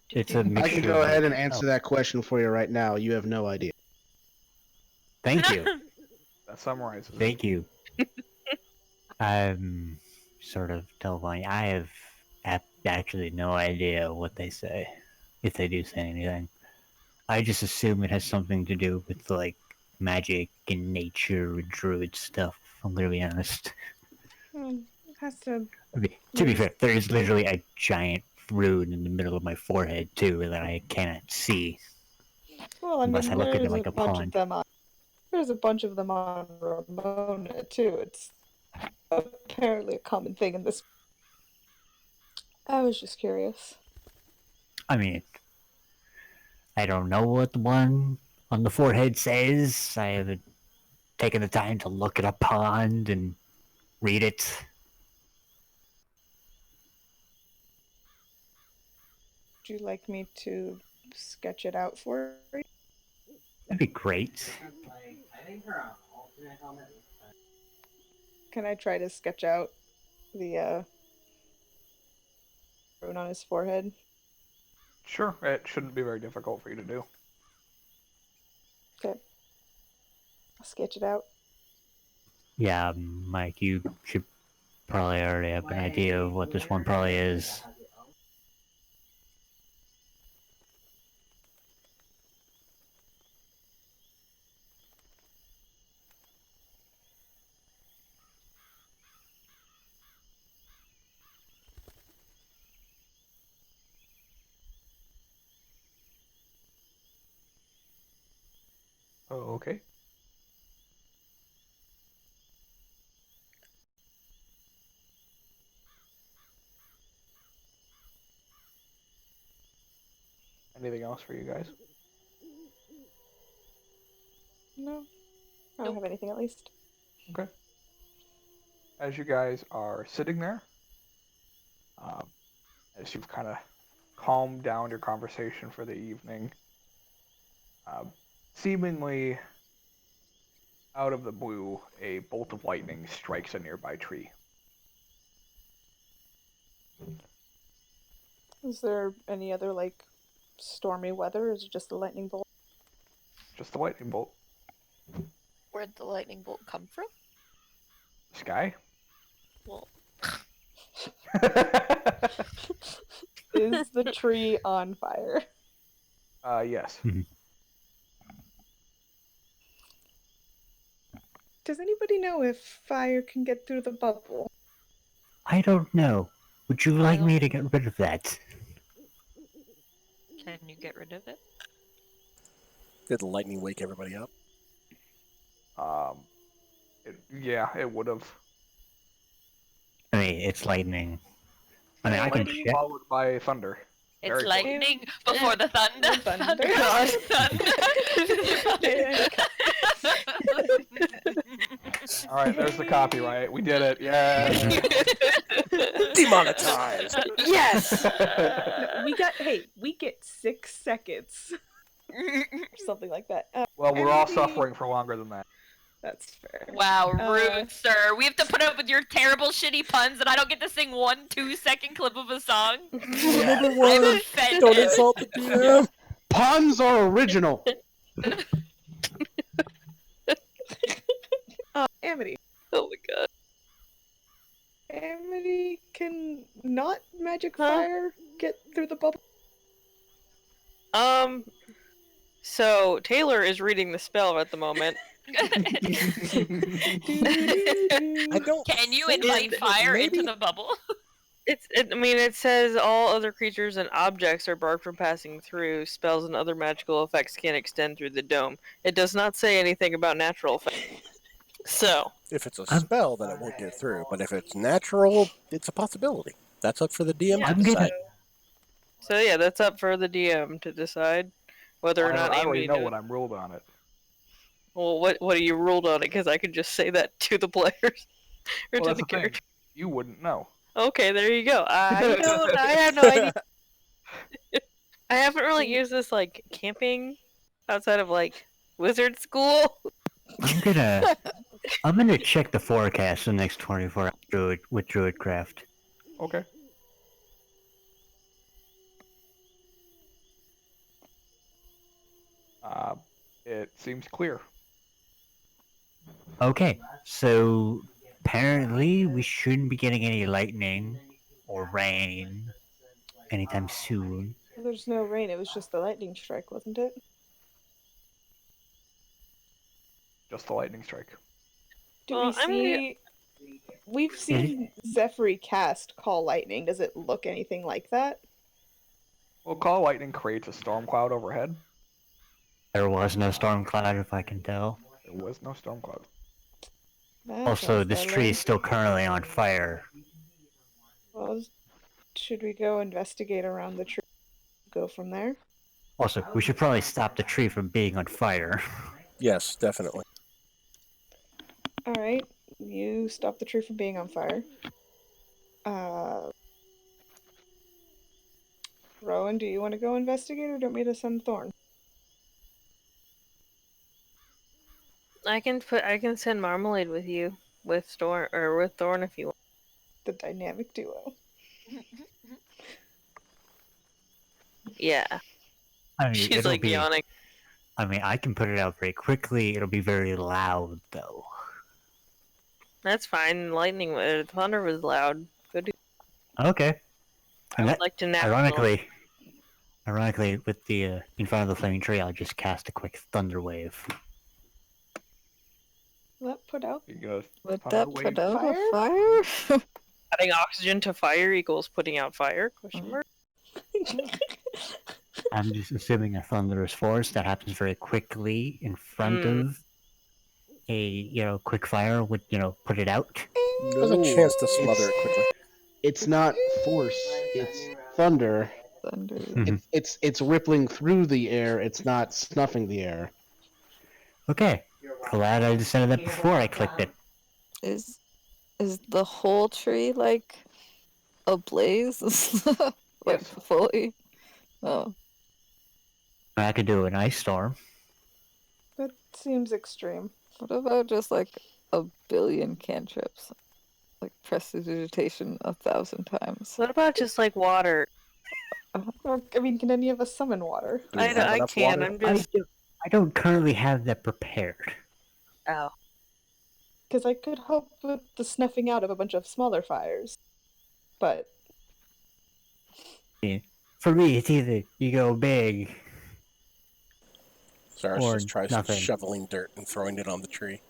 It's a I mixture. can go of, ahead and like, answer that question for you right now. You have no idea. Thank you. That summarizes it. Thank you. I'm sort of telling. I have actually no idea what they say, if they do say anything. I just assume it has something to do with like magic and nature and druid stuff. I'm gonna be honest. It has to. To be fair, there is literally a giant rune in the middle of my forehead too that I cannot see Well, I unless mean, I look at it there's like a a bunch pond. of them on. There's a bunch of them on Ramona too. It's apparently a common thing in this. I was just curious. I mean, I don't know what the one on the forehead says. I haven't taken the time to look at a pond and read it. Would you like me to sketch it out for you? That'd be great. Can I try to sketch out the rune on his forehead? Sure, it shouldn't be very difficult for you to do. Okay. I'll sketch it out. Yeah, Mike, you should probably already have an idea of what this one probably is. Oh, okay. Anything else for you guys? No, I don't have anything at least. Okay. As you guys are sitting there, as you've kind of calmed down your conversation for the evening, seemingly out of the blue, a bolt of lightning strikes a nearby tree. Is there any other like stormy weather, or is it just a lightning bolt? Just a lightning bolt. Where'd the lightning bolt come from? Sky? Well, Is the tree on fire? Yes. Does anybody know if fire can get through the bubble? I don't know. Would you like me to get rid of that? can you get rid of it? Did the lightning wake everybody up? Yeah, it would have. I mean, it's lightning. I mean, I can check. Followed by thunder. It's Very lightning before the thunder. The thunder. Alright, there's the copyright. We did it. Yeah. Demonetized. Yes! We get 6 seconds. Or something like that. Well, we're all Andy- suffering for longer than that. That's fair. Wow, rude, sir. We have to put up with your terrible, shitty puns, and I don't get to sing 1 2-second clip of a song. Number I'm one, offended. don't insult the DM. Puns are original. Amity. Oh my god. Amity can not magic Huh? fire get through the bubble? So Taylor is reading the spell at the moment. I don't. Can you invite fire maybe- into the bubble? It says all other creatures and objects are barred from passing through. Spells and other magical effects can't extend through the dome. It does not say anything about natural effects. So, If it's a spell, then it won't get through. But if it's natural, it's a possibility. That's up for the DM to I'm decide. yeah, that's up for the DM to decide whether or not I already Amity know knows. what I'm ruled on it. Well, what are you ruled on it? Because I could just say that to the players or Well, to that's the the thing. character. You wouldn't know. Okay, there you go. I have no idea. I haven't really used this like camping outside of like wizard school. I'm gonna check the forecast the next 24 hours with Druidcraft. Okay. It seems clear. Okay, so apparently we shouldn't be getting any lightning or rain anytime soon. There's no rain, it was just the lightning strike, wasn't it? Just the lightning strike. Do Well, we see... We've seen Zephyr cast Call Lightning. Does it look anything like that? Well, Call Lightning creates a storm cloud overhead. There was no storm cloud, if I can tell. There was no storm cloud. That Also, sounds this better. tree is still currently on fire. Well, should we go investigate around the tree? Go from there? Also, we should probably stop the tree from being on fire. Yes, definitely. Alright, you stop the tree from being on fire. Rowan, do you want to go investigate, or do you want me to send Thorn? I can send Marmalade with you with Thorn if you want. The dynamic duo. Yeah, I mean, she's it'll like be, yawning. I mean, I can put it out very quickly. It'll be very loud, though. That's fine. Lightning, thunder was loud. Good. Okay. I And would that, like to nap. ironically, with the in front of the flaming tree, I'll just cast a quick thunder wave. That put out You go. Would thunder that wave. put out Fire? a fire? Adding oxygen to fire equals putting out fire? Question mark. I'm just assuming a thunderous force that happens very quickly in front of a quick fire would put it out. There's a chance to it's- smother it quickly. It's not force. It's thunder. Thunder. It's rippling through the air. It's not snuffing the air. Okay, glad I decided that before I clicked it. Is the whole tree like ablaze? Like Yes. fully? Oh. I could do an ice storm. That seems extreme. What about just like a billion cantrips? Like prestidigitation 1,000 times. What about just like water? Or, I mean, can any of us summon water? Do we have I enough can. water? I'm just. I don't currently have that prepared. Oh. Because I could help with the snuffing out of a bunch of smaller fires. But For me, it's either you go big. Cyrus Or just tries nothing. shoveling dirt and throwing it on the tree.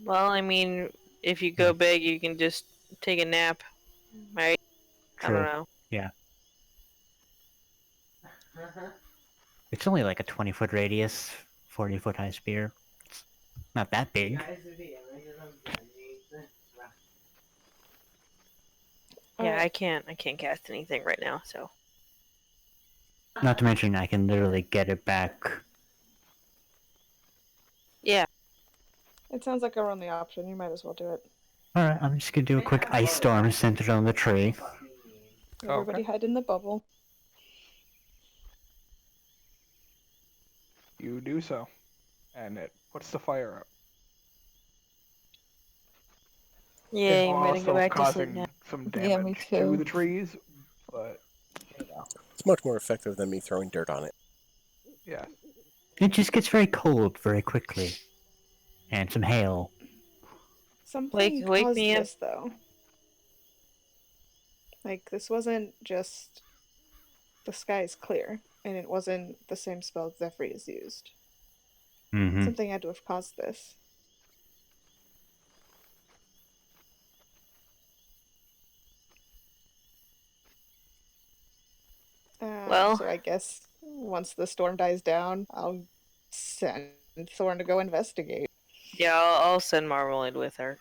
Well, I mean, if you go big, you can just take a nap, right? I don't know. Yeah. It's only like a 20-foot radius, 40-foot high spear. It's not that big. Yeah, I can't cast anything right now, so. Not to mention, I can literally get it back. Yeah. it sounds like our only option. You might as well do it. Alright, I'm just gonna do a quick ice storm centered on the tree. Everybody hide in the bubble. You do so, and it puts the fire out. Yeah, you better Also go back to sleep causing now. some Yeah, me damage too. to the trees, but It's much more effective than me throwing dirt on it. yeah. It just gets very cold very quickly. And some hail. Something Wake caused me up. this, though. Like, this wasn't just the sky's clear, and it wasn't the same spell Zephyr has used. Mm-hmm. Something had to have caused this. Well- So I guess once the storm dies down, I'll send Thorn to go investigate. Yeah, I'll send Marmalade with her.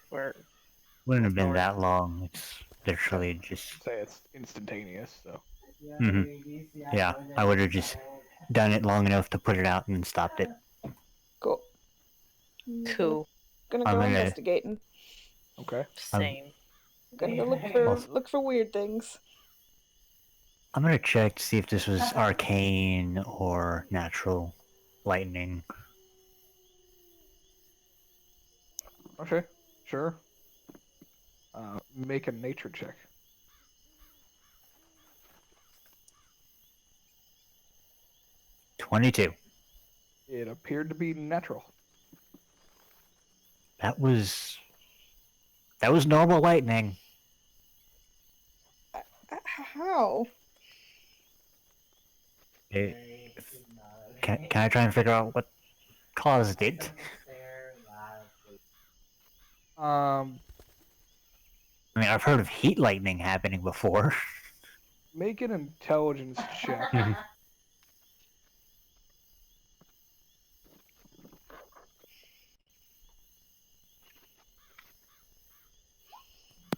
Wouldn't have been North. that long. It's literally just. Say it's instantaneous, so. Yeah, I would have just done it long enough to put it out and then stopped it. Cool. Cool. Gonna I'm go gonna- investigating. Okay. Same. Gonna go Well- look for weird things. I'm gonna check to see if this was arcane or natural lightning. Okay. Sure. Make a nature check. 22. It appeared to be natural. That was normal lightning. How? Can I try and figure out what caused it? I mean, I've heard of heat lightning happening before. Make an intelligence check.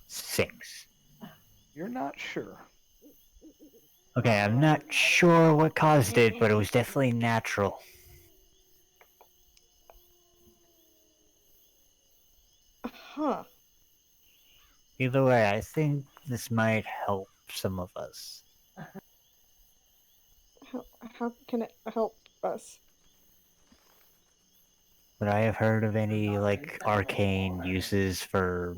6. You're not sure. Okay, I'm not sure what caused it, but it was definitely natural. Huh. Either way, I think this might help some of us. How can it help us? Would I have heard of any, like, arcane uses for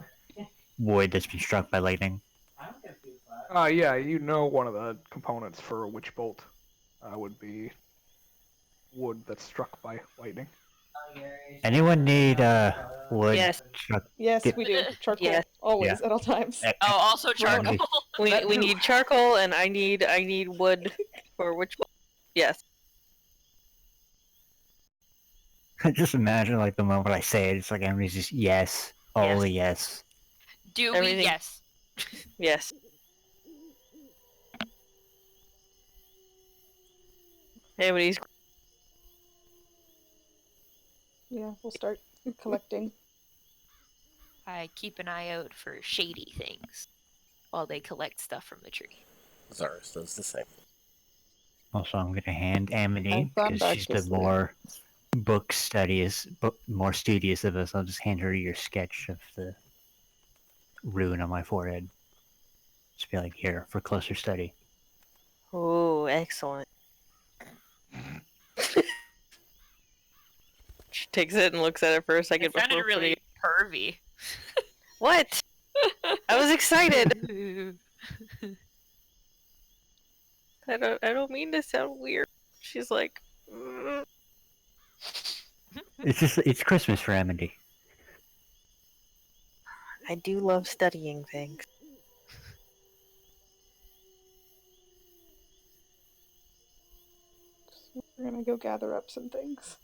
wood that's been struck by lightning? Yeah, you know one of the components for a witch bolt would be wood that's struck by lightning. Anyone need, wood Yes. struck? Yes, Did- we do. Charcoal. Yes. Always, Yeah. at all times. Oh, also Rona. charcoal. We need charcoal, and I need wood for which one? Yes. I just imagine, like, the moment I say it, it's like everybody's just, yes. Only yes. Do we? Everything. Yes. Yes. Amity's Yeah, we'll start collecting. I keep an eye out for shady things while they collect stuff from the tree. Zaris does the same. Also, I'm gonna hand Amity I've gone because back she's the yesterday. more studious of us. I'll just hand her your sketch of the rune on my forehead. Just be like, here for closer study. Oh, excellent. She takes it and looks at it for a second It sounded before really pervy. What? I was excited. I don't mean to sound weird. She's like, It's Christmas for Amity. I do love studying things. We're gonna go gather up some things.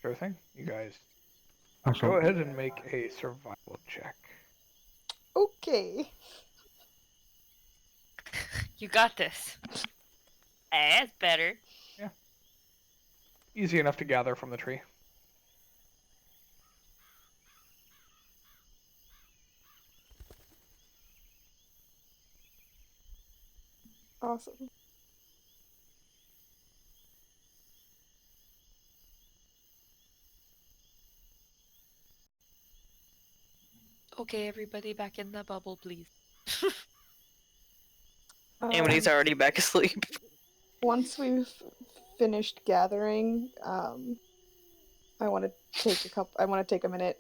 Sure thing. You guys Also, go ahead and make a survival check. Okay. You got this. That's better. Easy enough to gather from the tree. Awesome. Okay, everybody back in the bubble, please. Amity's already back asleep. Once we've finished gathering, I want to take a minute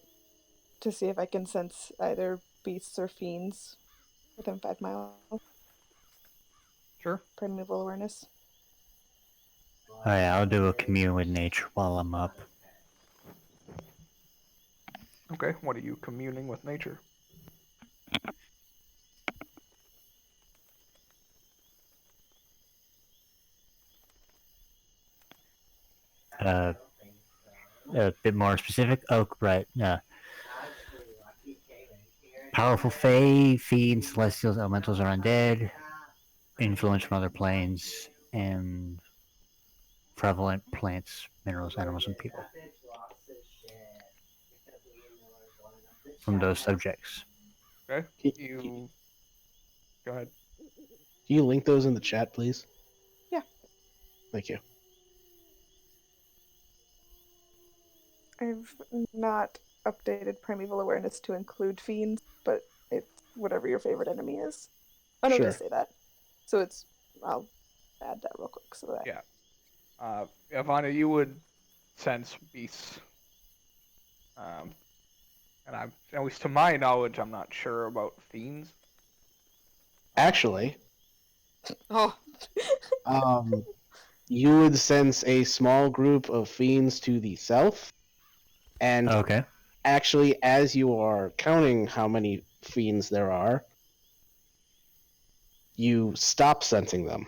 to see if I can sense either beasts or fiends within 5 miles. Sure. Primeval awareness. oh yeah, I'll do a commune with nature while I'm up. Okay, what are you communing with nature? A bit more specific. Oh, right. Powerful Fae, fiends, celestials, elementals, or undead. Influence from other planes, and prevalent plants, minerals, animals, and people. From those subjects. Okay. Can You go ahead. you link those in the chat, please? Yeah. Thank you. I've not updated primeval awareness to include fiends, but it's whatever your favorite enemy is. Oh no, Sure. just say that. So I'll add that real quick so that. Yeah. Ivana, you would sense beasts. And at least to my knowledge, I'm not sure about fiends. Actually, Oh. you would sense a small group of fiends to the south, and Okay. actually, as you are counting how many fiends there are, you stop sensing them.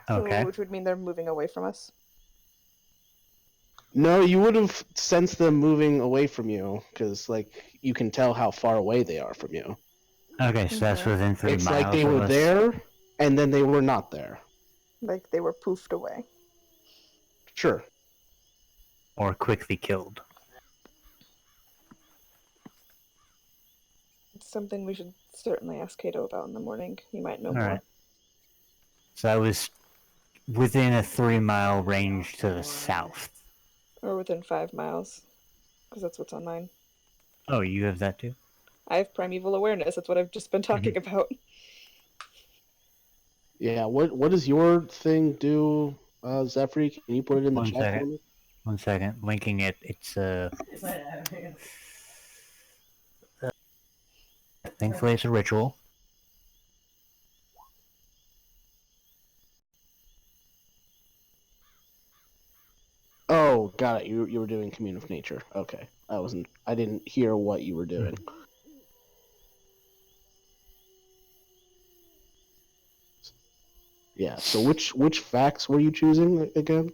Okay. So, which would mean they're moving away from us. No, you would have sensed them moving away from you, because, like, you can tell how far away they are from you. Okay, so that's Okay. within 3 It's miles like they of were us. there, and then they were not there. Like they were poofed away. Sure. Or quickly killed. It's something we should certainly ask Kato about in the morning. He might know more. Alright. So that was within a 3-mile range to the south. Or within 5 miles. Because that's what's on mine. Oh, you have that too? I have primeval awareness. That's what I've just been talking about. Yeah, what does your thing do, Zephyr? Can you put it in the One chat for second. me? 1 second. Linking it. It's thankfully it's a ritual. Oh, got it. You were doing Commune of Nature. Okay. I didn't hear what you were doing. Yeah, so which facts were you choosing again?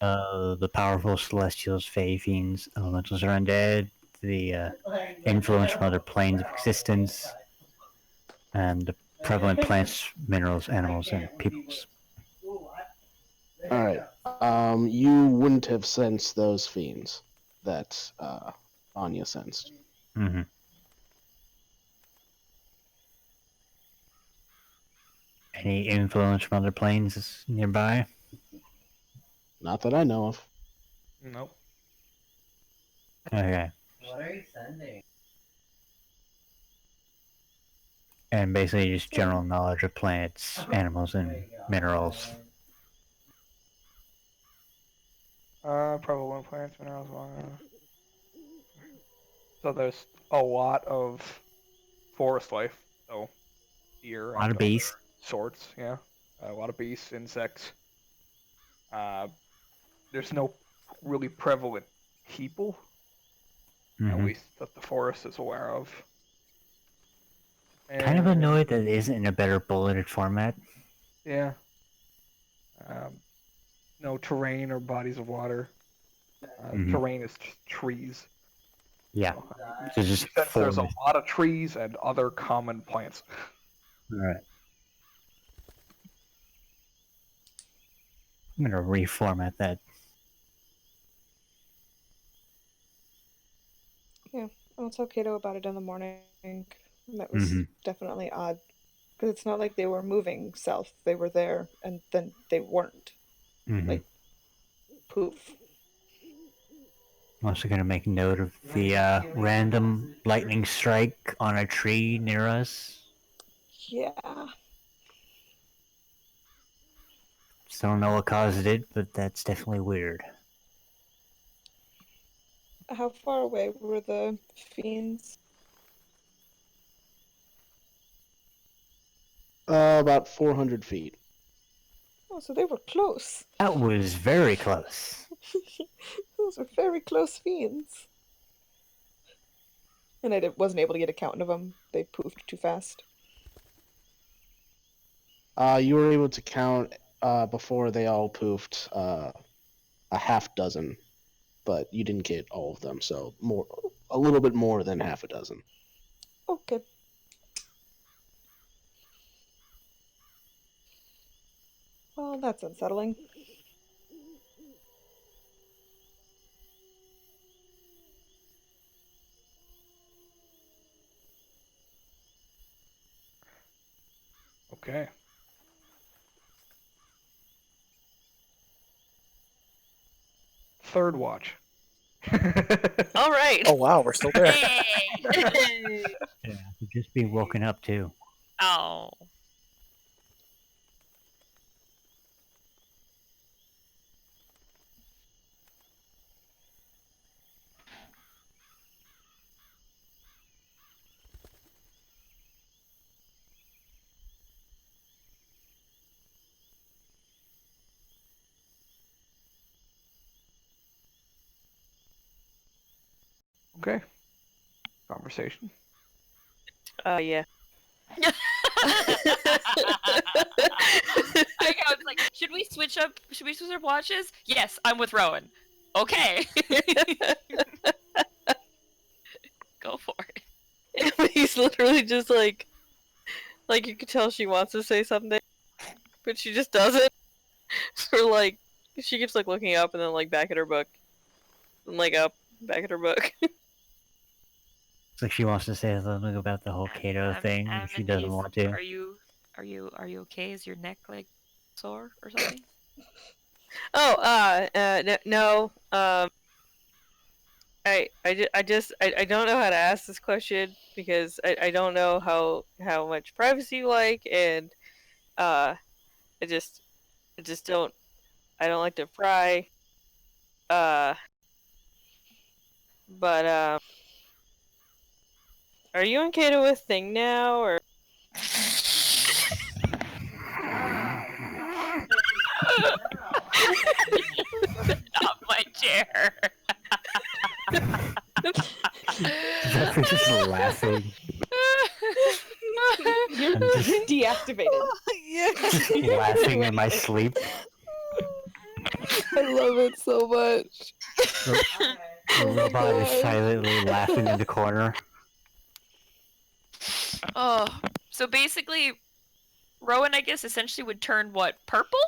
The powerful celestials, fae, fiends, elementals are undead, the influence from other planes of existence, and the prevalent plants, minerals, animals, and peoples. All right. You wouldn't have sensed those fiends that Anya sensed. Mm-hmm. Any influence from other planes nearby? Not that I know of. Nope. Okay. What are you sending? And basically just general knowledge of plants, animals, and minerals. Prevalent plants, minerals, water. So there's a lot of forest life. So deer, A lot of and bees. other sorts. Yeah, a lot of beasts, insects. There's no really prevalent people, at Mm-hmm. least that the forest is aware of. Kind of And, annoyed that it isn't in a better bulleted format. Yeah. No terrain or bodies of water. Mhm. Terrain is trees. Yeah. So, So just there's a form. lot of trees and other common plants. Alright. I'm gonna reformat that. I'll tell Kato about it in the morning. That was Mhm. definitely odd. Because it's not like they were moving south. They were there and then they weren't. Mm-hmm. Like, poof. I'm also gonna make note of the random lightning strike on a tree near us. Yeah. Still don't know what caused it, but that's definitely weird. How far away were the fiends? About 400 feet. Oh, so they were close. That was very close. Those are very close fiends. And I wasn't able to get a count of them. They poofed too fast. You were able to count before they all poofed a half dozen, but you didn't get all of them, so a little bit more than half a dozen. Okay. Well, that's unsettling. Okay. Third watch. All right. Oh wow, we're still there. Hey! Yeah, to just be woken up too. Oh. Okay. Conversation. Yeah. I was like, should we switch up watches? Yes, I'm with Rowan. Okay. Go for it. He's literally just like you could tell she wants to say something, but she just doesn't. Or like, she keeps like looking up and then like back at her book, and like up, back at her book. It's like she wants to say something about the whole Kato thing, and she doesn't want to. Are you okay? Is your neck like sore or something? Oh, no. I don't know how to ask this question because I don't know how much privacy you like, and I just don't like to pry. But are you and Kato a thing now, or? Not my chair. Jeffrey just laughing. You're just- deactivated. Just laughing in my sleep. I love it so much. The robot is God. silently laughing in the corner. Oh, so basically, Rowan, I guess, essentially would turn what, purple?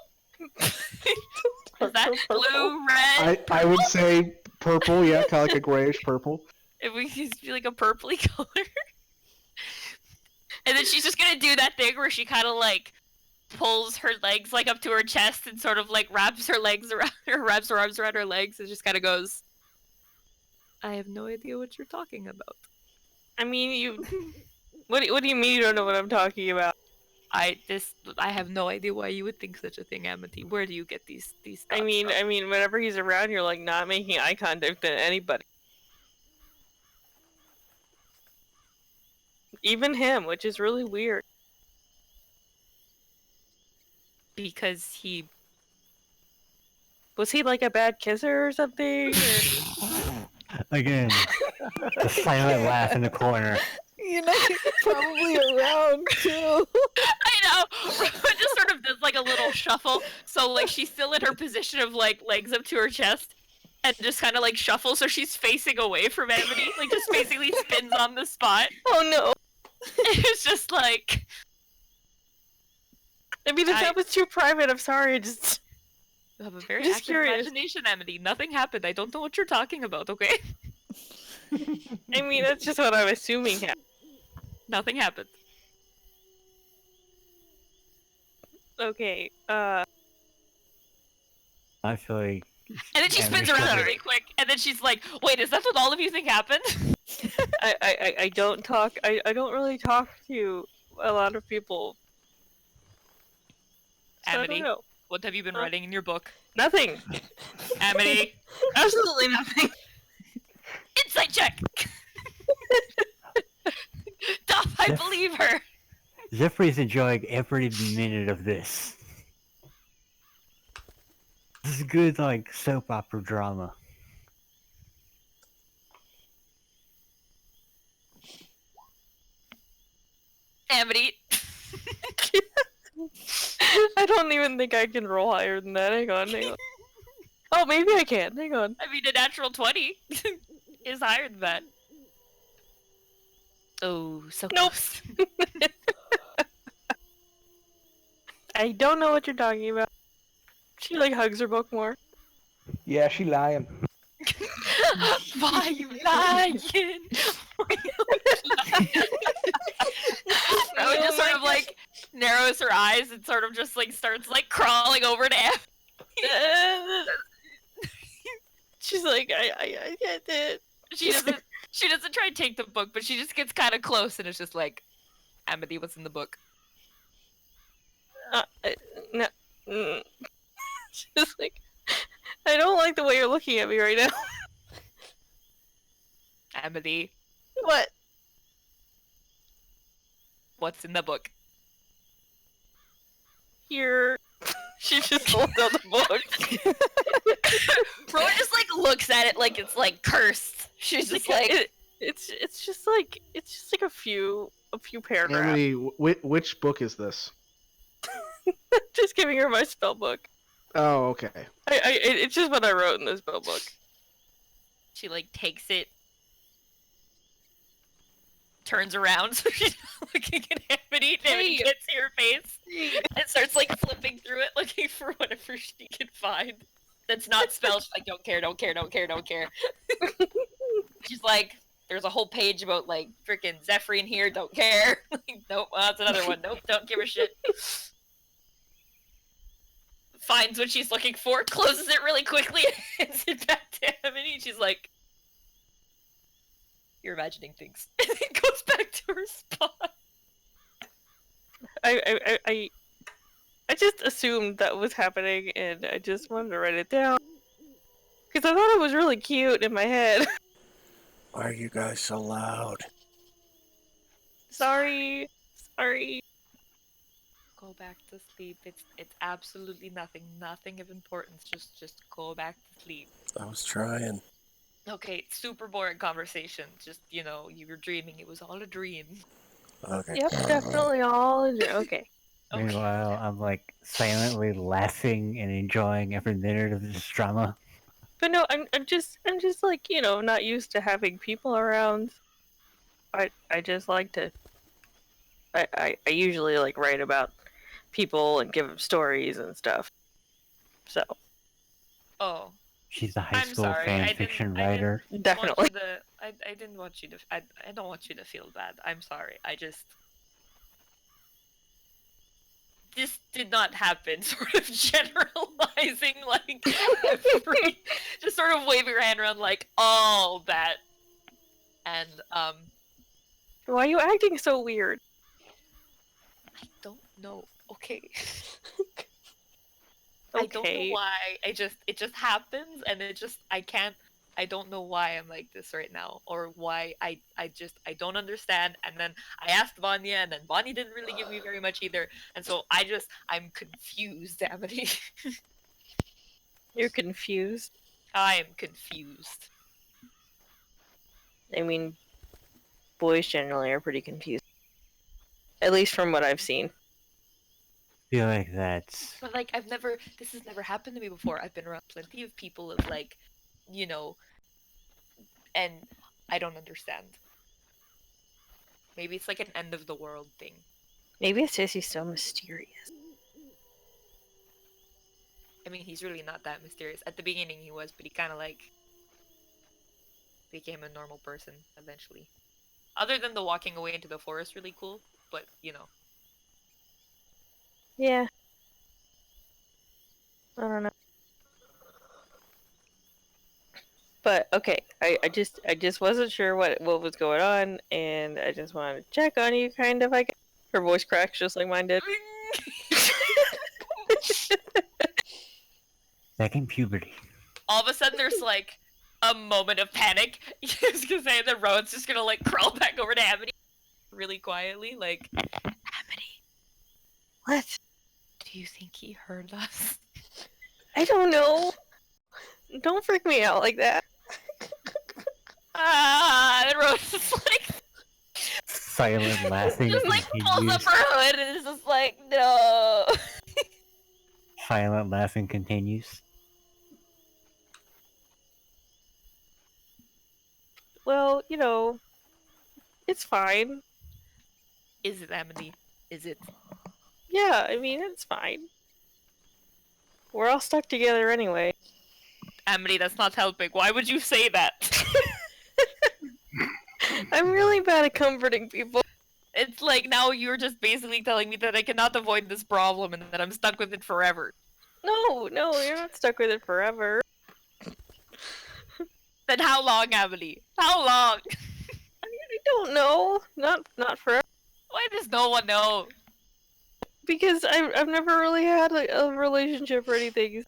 Is that blue, red? I would say purple, yeah, kind of like a grayish purple. If we just be like a purpley color. And then she's just gonna do that thing where she kind of like pulls her legs like up to her chest and sort of like wraps her legs around her, wraps her arms around her legs, and just kind of goes, I have no idea what you're talking about. I mean, you. What do you mean you don't know what I'm talking about? I have no idea why you would think such a thing, Amity. Where do you get these thoughts I mean, from? whenever he's around, you're like not making eye contact with anybody. Even him, which is really weird. Because he Was he like a bad kisser or something? Again, the silent laugh in the corner. You know, he's probably around too. I know. Rowan just sort of does like a little shuffle. So like she's still in her position of like legs up to her chest, and just kind of like shuffles so she's facing away from Amity. Like just basically spins on the spot. Oh no! It's just like I mean, if that was too private, I'm sorry. I just you have a very Just active curious. imagination, Amity. Nothing happened. I don't know what you're talking about. Okay. I mean, that's just what I'm assuming happened. Nothing happened. Okay. I feel like And then she Yeah, spins there's around something- really quick, and then she's like, "Wait, is that what all of you think happened?" I don't talk. I don't really talk to a lot of people. So I don't Amity, know. what have you been writing in your book? Nothing. Amity, Absolutely nothing. insight check. Doth I Yes. believe her? Zephyri's enjoying every minute of this. This is good, like, soap opera drama. Amity. I don't even think I can roll higher than that. Hang on. Oh, maybe I can. Hang on. I mean, a natural 20 is higher than that. Oh, so Nope. close. I don't know what you're talking about. She like hugs her book more. Yeah, she lying. Why you lying? Rowan just sort of like narrows her eyes and sort of just like starts like crawling over to Amity. She's like, I get it. She doesn't try and take the book, but she just gets kind of close and it's just like, Amity, what's in the book? No. She's like, I don't like the way you're looking at me right now. Amity, What? what's in the book? Here. She just holds out the book. Rowan just like looks at it like it's like cursed. She's just like, It's just like a few paragraphs. Amity, which book is this? Just giving her my spell book. Oh, okay. It's just what I wrote in the spell book. she like takes it, turns around so she's not looking at Amity, and Amity Hey. gets to her face, and starts like flipping through it looking for whatever she can find that's not spelled. She's like, don't care, don't care, don't care, don't care. She's like, there's a whole page about like freaking Zephyr in here, don't care. Like, nope, well, that's another one. Nope, don't give a shit. Finds what she's looking for, closes it really quickly, and hands it back to Amity. She's like, you're imagining things. And then goes back to her spot. I just assumed that was happening, and I just wanted to write it down because I thought it was really cute in my head. Why are you guys so loud? Sorry. Go back to sleep. It's absolutely nothing of importance. Just go back to sleep. I was trying. Okay, super boring conversation. Just, you know, you were dreaming. It was all a dream. Okay. Yep, definitely all. Okay. Okay. Meanwhile, I'm like silently laughing and enjoying every minute of this drama. But no, I'm just like, not used to having people around. I just like to. I usually like write about people and give them stories and stuff. So Oh, She's a high I'm school sorry. fan fiction writer. definitely. I didn't want you to. I don't want you to feel bad. I'm sorry. This did not happen. Sort of generalizing, like every, just sort of waving your hand around, like all that, and Why are you acting so weird? I don't know. Okay. I don't know Okay. why. It just happens, and I don't know why I'm like this right now, or why I don't understand. And then I asked Vanya, and then Vanya didn't really give me very much either, and so I'm confused, Amity. You're confused. I am confused. I mean, boys generally are pretty confused. At least from what I've seen. I feel like that's But like this has never happened to me before. I've been around plenty of people of like, and I don't understand. Maybe it's like an end of the world thing. Maybe it's just he's so mysterious. I mean, he's really not that mysterious. At the beginning he was, but he kind of like became a normal person eventually. Other than the walking away into the forest really cool, but Yeah. I don't know. But okay, I just wasn't sure what was going on, and I just wanted to check on you, kind of. I guess. Her voice cracks just like mine did. back in puberty. All of a sudden there's like a moment of panic. I was gonna say that Rowan's just gonna like crawl back over to Amity really quietly, like, Amity, What? do you think he heard us? I don't know. Don't freak me out like that. And Rowan's just like Silent laughing just like pulls continues. up her hood and is just like, no. Silent laughing continues. Well, it's fine. Is it, Amity? Is it? Yeah, I mean, it's fine. We're all stuck together anyway. Amity, that's not helping. Why would you say that? I'm really bad at comforting people. It's like now you're just basically telling me that I cannot avoid this problem and that I'm stuck with it forever. No, you're not stuck with it forever. Then how long, Amity? How long? I don't know. Not forever. Why does no one know? Because I've never really had a relationship or anything.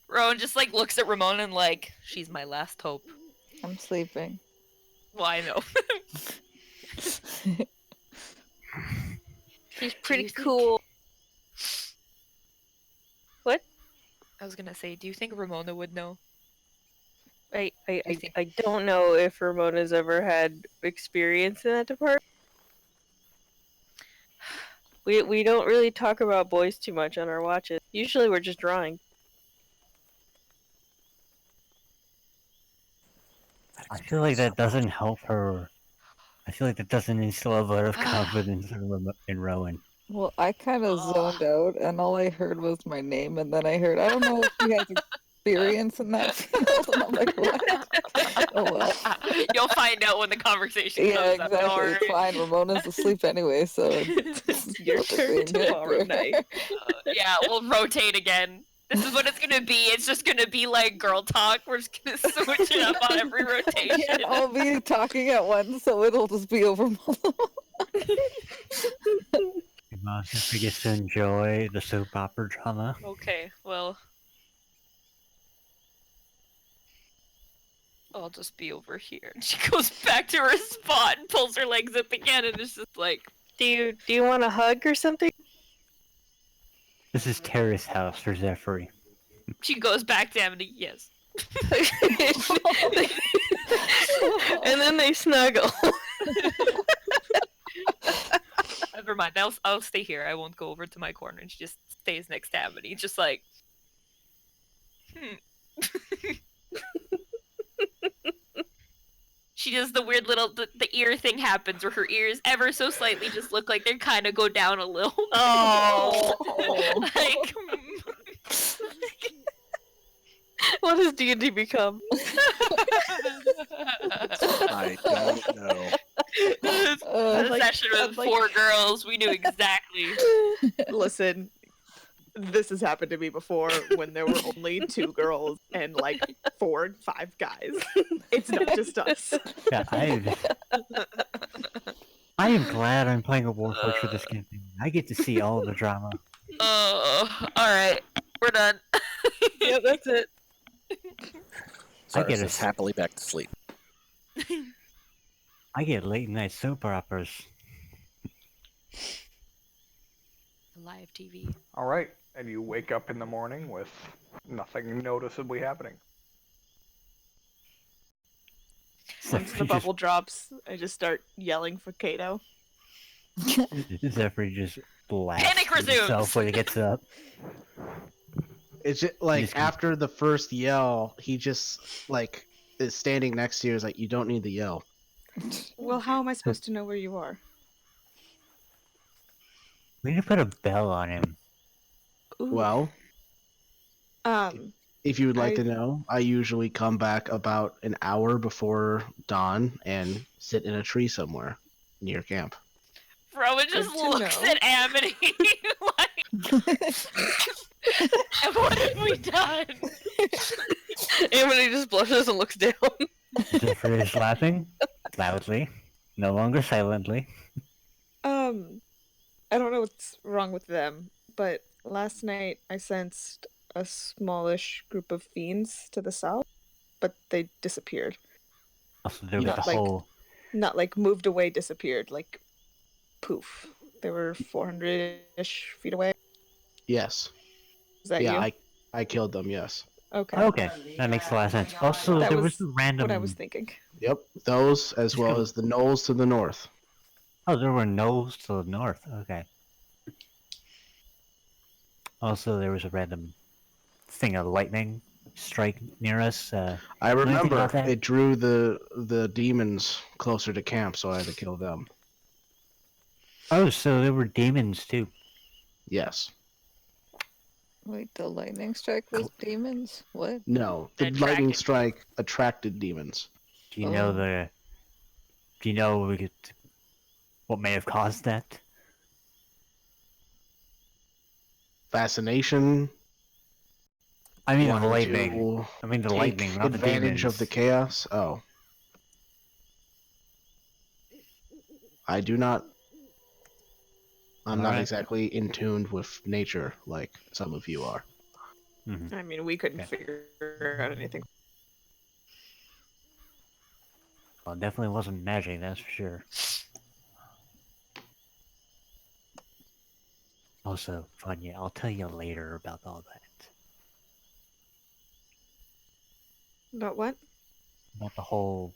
Rowan just like looks at Ramona and like, she's my last hope. I'm sleeping. Well, I know. She's Do pretty you think- cool. What? I was gonna say, do you think Ramona would know? I think- I don't know if Ramona's ever had experience in that department. We don't really talk about boys too much on our watches. Usually we're just drawing. I feel like that doesn't help her. I feel like that doesn't instill a lot of confidence in Rowan. Well, I kind of zoned out, and all I heard was my name, and then I heard, I don't know if he has experience in that field, and I'm like, what? Oh, well. You'll find out when the conversation Yeah, comes exactly. up. Don't worry. It's fine. Ramona's asleep anyway, so it's Your turn tomorrow night. Yeah, we'll rotate again. This is what it's gonna be. It's just gonna be like girl talk. We're just gonna switch it up on every rotation. can't all be talking at once, so it'll just be over multiple. She gets to enjoy the soap opera drama. Okay, well. I'll just be over here. And she goes back to her spot and pulls her legs up again and is just like, Do you want a hug or something? This is Terrace House for Zephyr. she goes back to Amity, yes. And then they snuggle. Never mind, I'll stay here. I won't go over to my corner. And she just stays next to Amity, just like, She does the weird little the ear thing happens where her ears ever so slightly just look like they're kind of go down a little. Oh. Like, What does D&D become? I don't know. A session with 4 girls, we knew exactly. Listen, this has happened to me before when there were only 2 girls and like 4 and 5 guys. It's not just us. Yeah, I am glad I'm playing a Warforged for this campaign. I get to see all the drama. Oh, alright. We're done. Yep, that's it. Sorry, get just it. happily back to sleep. I get late night soap operas. Live TV. All right, and you wake up in the morning with nothing noticeably happening. Once the bubble drops, I just start yelling for Kato. Zephyr just blasts Panic resumes! himself when he gets up. It's just like Just- after the first yell, he just like is standing next to you. Is like, you don't need the yell. Well, how am I supposed to know where you are? We need to put a bell on him. Ooh. Well, if you would like I- to know, I usually come back about an hour before dawn and sit in a tree somewhere near camp. Rowan just Good to looks know. at Amity like, and what have we done? Amity just blushes and looks down. Zephyr is laughing loudly, no longer silently. I don't know what's wrong with them, but last night I sensed a smallish group of fiends to the south, but they disappeared. Also, there was Not the like- whole. Not like moved away, disappeared, like poof. They were 400-ish feet away. Yes. Is that Yeah, you? I killed them. Yes. Okay. Okay, that makes a lot of sense. Also, That there was was the random. What I was thinking. Yep. Those as well Cool. as the knolls to the north. Oh, there were knolls to the north. Okay. Also, there was a random thing of lightning strike near us. I anything remember about that? it drew the demons closer to camp, so I had to kill them. Oh, so there were demons too. Yes. Wait, the lightning strike was demons? What? No, the Attracted. lightning strike attracted demons. Do you know Oh. the? Do you know what may have caused that? Fascination. I mean, the wanting lightning. to I mean, the take lightning, not the advantage demons. of the chaos. Oh. I do not. I'm not Alright. exactly in tune with nature like some of you are. Mhm. I mean, we couldn't Okay. figure out anything. Well, it definitely wasn't magic, that's for sure. Also, Vanya, I'll tell you later about all that. About what? About the whole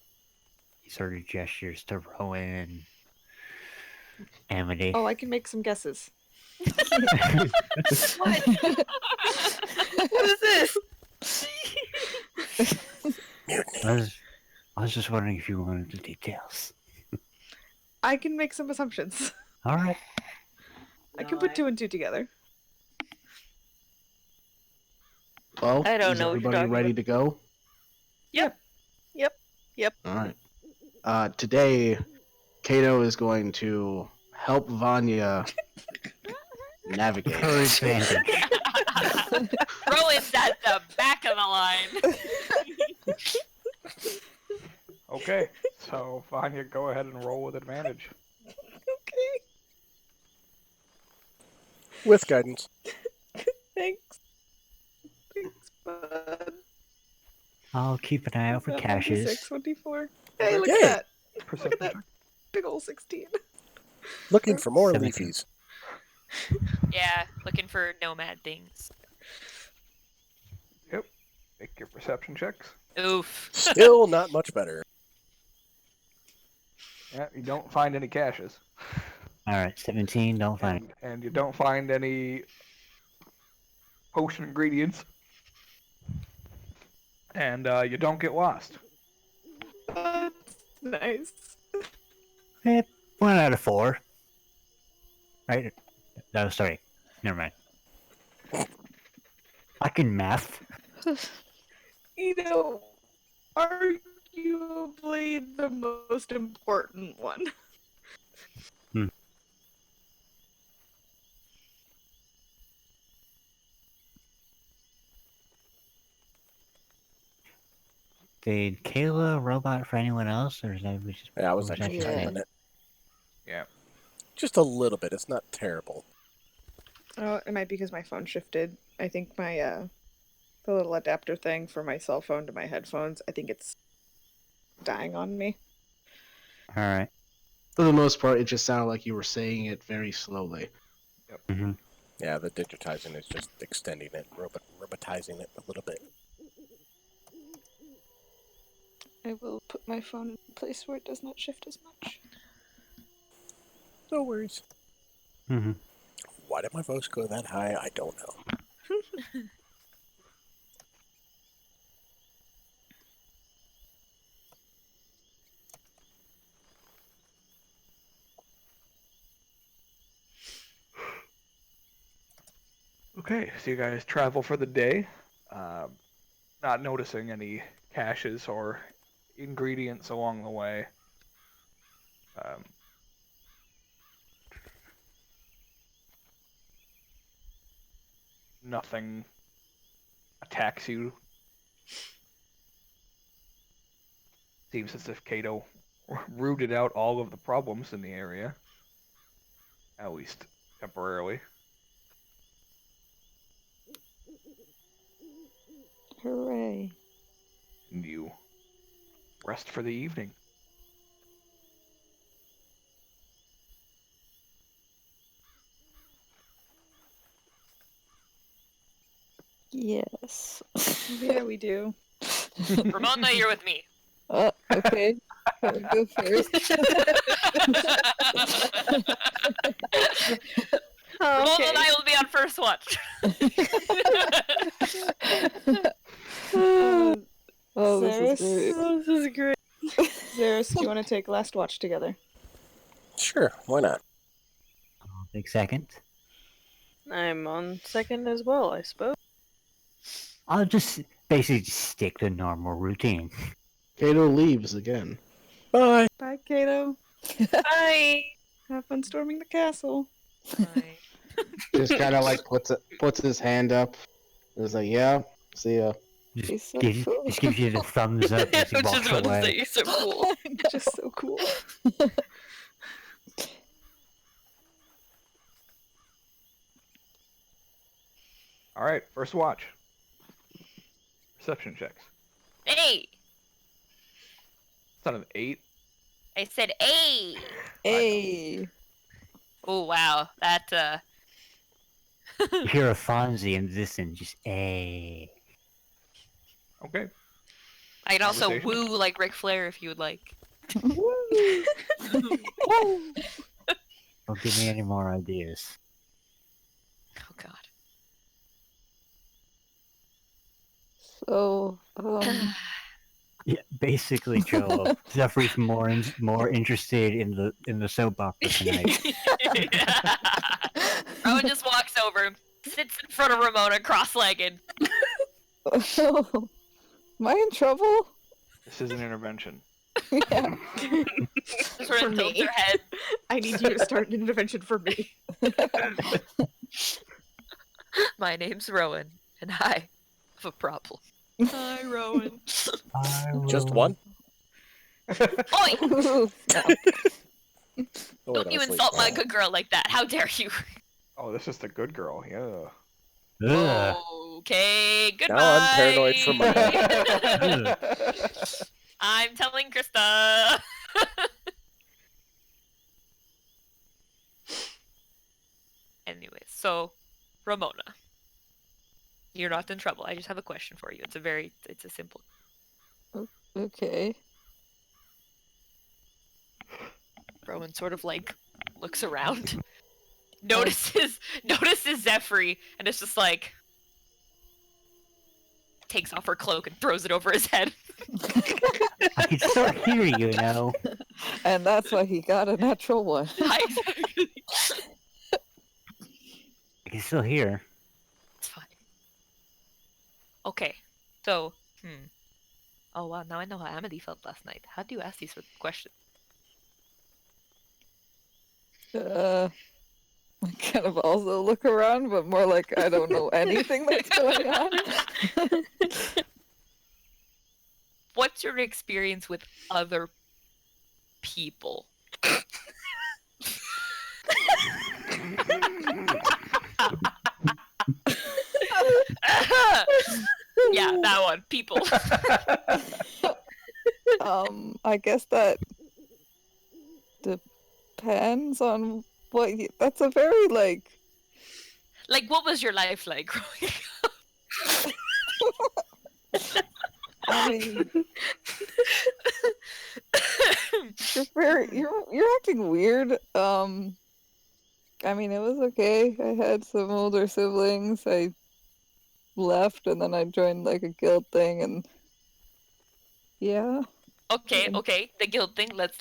sort of gestures to Rowan and Amity. Oh, I can make some guesses. What? What is this? I was just wondering if you wanted the details. I can make some assumptions. Alright. I can put 2 and 2 together. Well, I don't is know what you're everybody talking ready about. to go? Yep. All right. Today, Kato is going to help Vanya navigate. For advantage. Rowan's at the back of the line. Okay, so Vanya, go ahead and roll with advantage. Okay. With guidance. Thanks. Thanks, bud. I'll keep an eye out for caches. 6, 24. Hey, look Yay. at that. Look Perception at that check. big old 16. Looking for more 17. leafies. Yeah, looking for nomad things. Make your perception checks. Oof. Still not much better. Yeah, you don't find any caches. Alright, 17, don't find it. And you don't find any potion ingredients, and you don't get lost. That's nice. 1 out of 4. Right? No, sorry. Never mind. I can math. You know, arguably the most important one. Did Kayla robot for anyone else, or is that just? Yeah, I was was actually that just typing me? it. Yeah. Just a little bit. It's not terrible. Oh, it might be because my phone shifted. I think my the little adapter thing for my cell phone to my headphones, I think it's dying on me. All right. For the most part, it just sounded like you were saying it very slowly. Mm-hmm. Yeah, the digitizing is just extending it, robotizing it a little bit. I will put my phone in a place where it does not shift as much. No worries. Mm-hmm. Why did my voice go that high? I don't know. Okay, so you guys travel for the day, not noticing any caches or ingredients along the way. Nothing attacks you. Seems as if Kato rooted out all of the problems in the area, at least temporarily. Hooray. And you rest for the evening. Yes. Yeah, we do. Ramona, you're with me. Okay. I'll go first. Ramona and I will be on first watch. Oh, this is Zeris? great. Oh, this is great. Zeris, do you want to take last watch together? Sure, why not? I'll take second. I'm on second as well, I suppose. I'll just basically just stick to normal routine. Kato leaves again. Bye. Bye, Kato. Bye. Have fun storming the castle. Bye. Just kind of like puts his hand up. It's like, yeah, see ya. He's so Just cool. gives you the thumbs up I as he was walks just about to say away. you're so cool. Just so cool. All right, first watch. Perception checks. Hey! It's not an 8. I said, hey! Hey. Oh, wow. That, You hear a Fonzie in the distance, just a. Okay. I can also Conversation. woo like Ric Flair if you would like. Don't give me any more ideas. Oh, God. So, Yeah, basically, Joe. Zephyr's more interested in the soap opera tonight. Rowan just walks over, sits in front of Ramona, cross-legged. am I in trouble? This is an intervention. Yeah. Just sort For of tilts me? her head. I need you to start an intervention for me. My name's Rowan, and I have a problem. Hi, Rowan. Just one? Oi! Ooh, no. Oh, wait, Don't I you was insult my asleep. good girl like that. How dare you? Oh, this is the good girl. Yeah. Ugh. Okay, goodbye. Now I'm paranoid for Monday. I'm telling Krista. Anyway, so Ramona, you're not in trouble. I just have a question for you. It's a simple. Okay. Rowan sort of like looks around, notices Zephyr, and it's just like, takes off her cloak and throws it over his head. I can still hear you now. And that's why he got a natural one. Exactly. I can still hear. It's fine. Okay, so, oh wow, now I know how Amity felt last night. How do you ask these sort of questions? I kind of also look around, but more like I don't know anything that's going on. What's your experience with other people? Yeah, that one. People. I guess that depends on what you, that's a very like Like, what was your life like growing I mean you're acting weird. I mean it was okay. I had some older siblings. I left and then I joined like a guild thing and yeah. Okay, the guild thing. Let's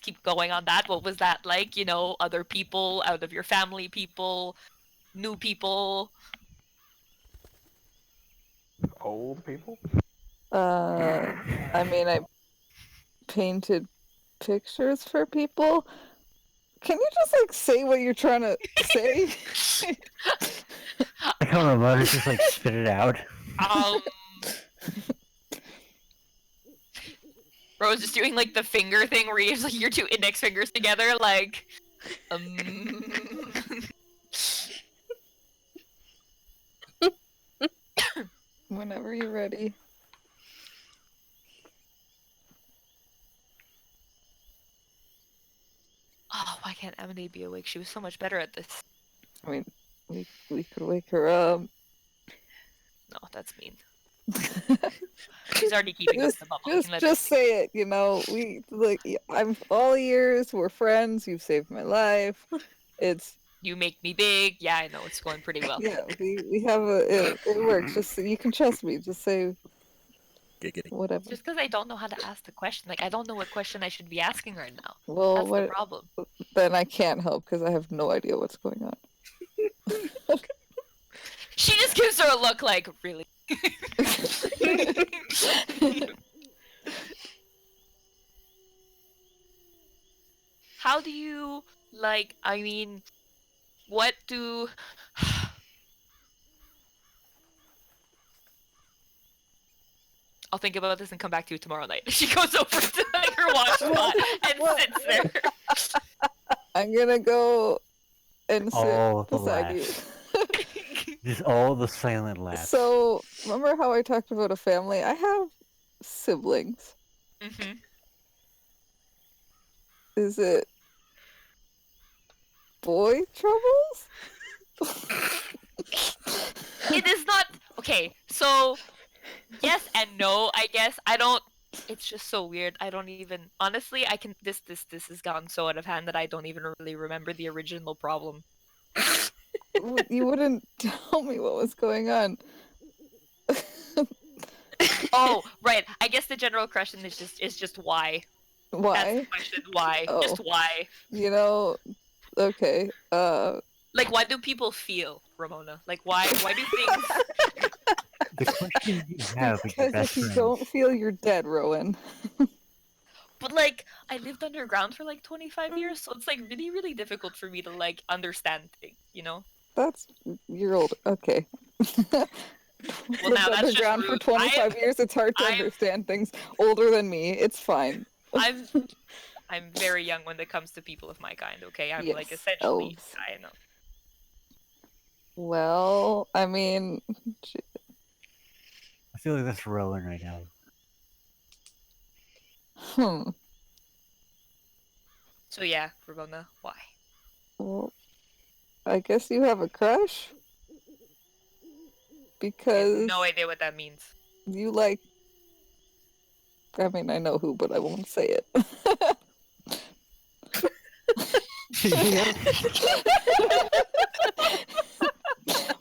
keep going on that. What was that like? You know, other people out of your family, people, new people. Old people? I mean I painted pictures for people. Can you just like say what you're trying to say? I don't remember. I just like spit it out. Bro was just doing like the finger thing where you have like your two index fingers together, like. Whenever you're ready. Oh, why can't Amity be awake? She was so much better at this. I mean, we could wake her up. No, that's mean. She's already keeping us in the bubble. Just say it. You know, we like. I'm all ears. We're friends. You've saved my life. It's. You make me big. Yeah, I know it's going pretty well. Yeah, we have it works. Just you can trust me. Just say. Giggity. Whatever. Just because I don't know how to ask the question, like I don't know what question I should be asking right now. Well, That's the problem. Then I can't help because I have no idea what's going on. She just gives her a look like, really? How do you, like, I mean, what do... I'll think about this and come back to you tomorrow night. She goes over to like, her watch spot and sits there. I'm gonna go and sit All the beside you. laughs. Just all the silent laughs. So, remember how I talked about a family? I have siblings. Mm-hmm. Is it boy troubles? It is not... Okay, so... Yes and no, I guess. I don't... It's just so weird. I don't even... Honestly, I can... This has gotten so out of hand that I don't even really remember the original problem. You wouldn't tell me what was going on. Oh, right. I guess the general question is just why. Why? That's the question. Why? Oh. Just why. You know, okay. Like, why do people feel, Ramona? Like, why do things... The question you have with your Because best if you friend. don't feel, you're dead, Rowan. But, like, I lived underground for, like, 25 years, so it's, like, really, really difficult for me to, like, understand things, you know? You're old. Okay. Well, now Lived that's just underground for rude. 25 years. It's hard to understand things. Older than me. It's fine. I'm very young when it comes to people of my kind, okay? I'm, like, Yes, essentially... elves. I know. Well, I mean, I feel like that's Rowan right now. So, yeah, Ramona, why? Well, I guess you have a crush? I Because have no idea what that means. you like... I mean, I know who, but I won't say it.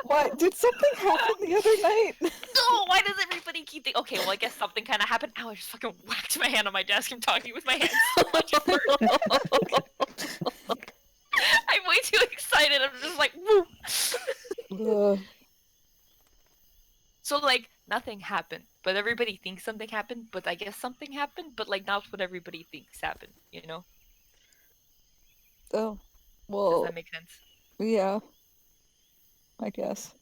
What? Did something happen the other night? No, why does everybody okay, well, I guess something kind of happened. Ow, I just fucking whacked my hand on my desk. I'm talking with my hands so much. I'm way too excited. I'm just like, woo. So, like, nothing happened, but everybody thinks something happened, but I guess something happened, but, like, not what everybody thinks happened, you know? Oh, Does well, that make sense? yeah, I guess.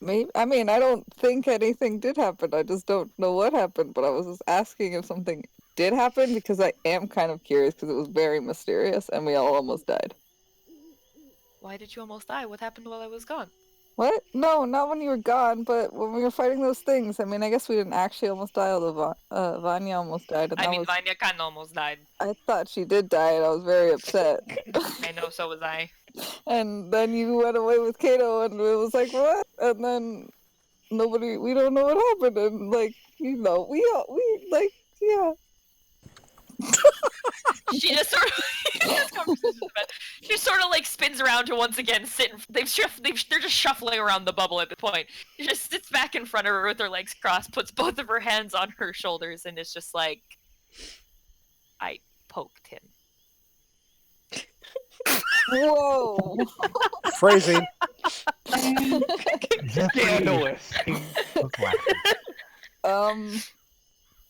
Maybe, I mean, I don't think anything did happen. I just don't know what happened, but I was just asking if something did happen because I am kind of curious because it was very mysterious and we all almost died. Why did you almost die? What happened while I was gone? What? No, not when you were gone, but when we were fighting those things. I mean, I guess we didn't actually almost die, although Vanya almost died, and I that mean, was. Vanya kinda almost died. I thought she did die, and I was very upset. I know, so was I. And then you went away with Kato, and it was like, what? And then we don't know what happened, and like, we like, yeah. She just sort of this conversation's bad. She sort of like spins around to once again sit. They're just shuffling around the bubble at this point. She just sits back in front of her with her legs crossed, puts both of her hands on her shoulders, and is just like, I poked him. Whoa. Phrasing. Scandalous. And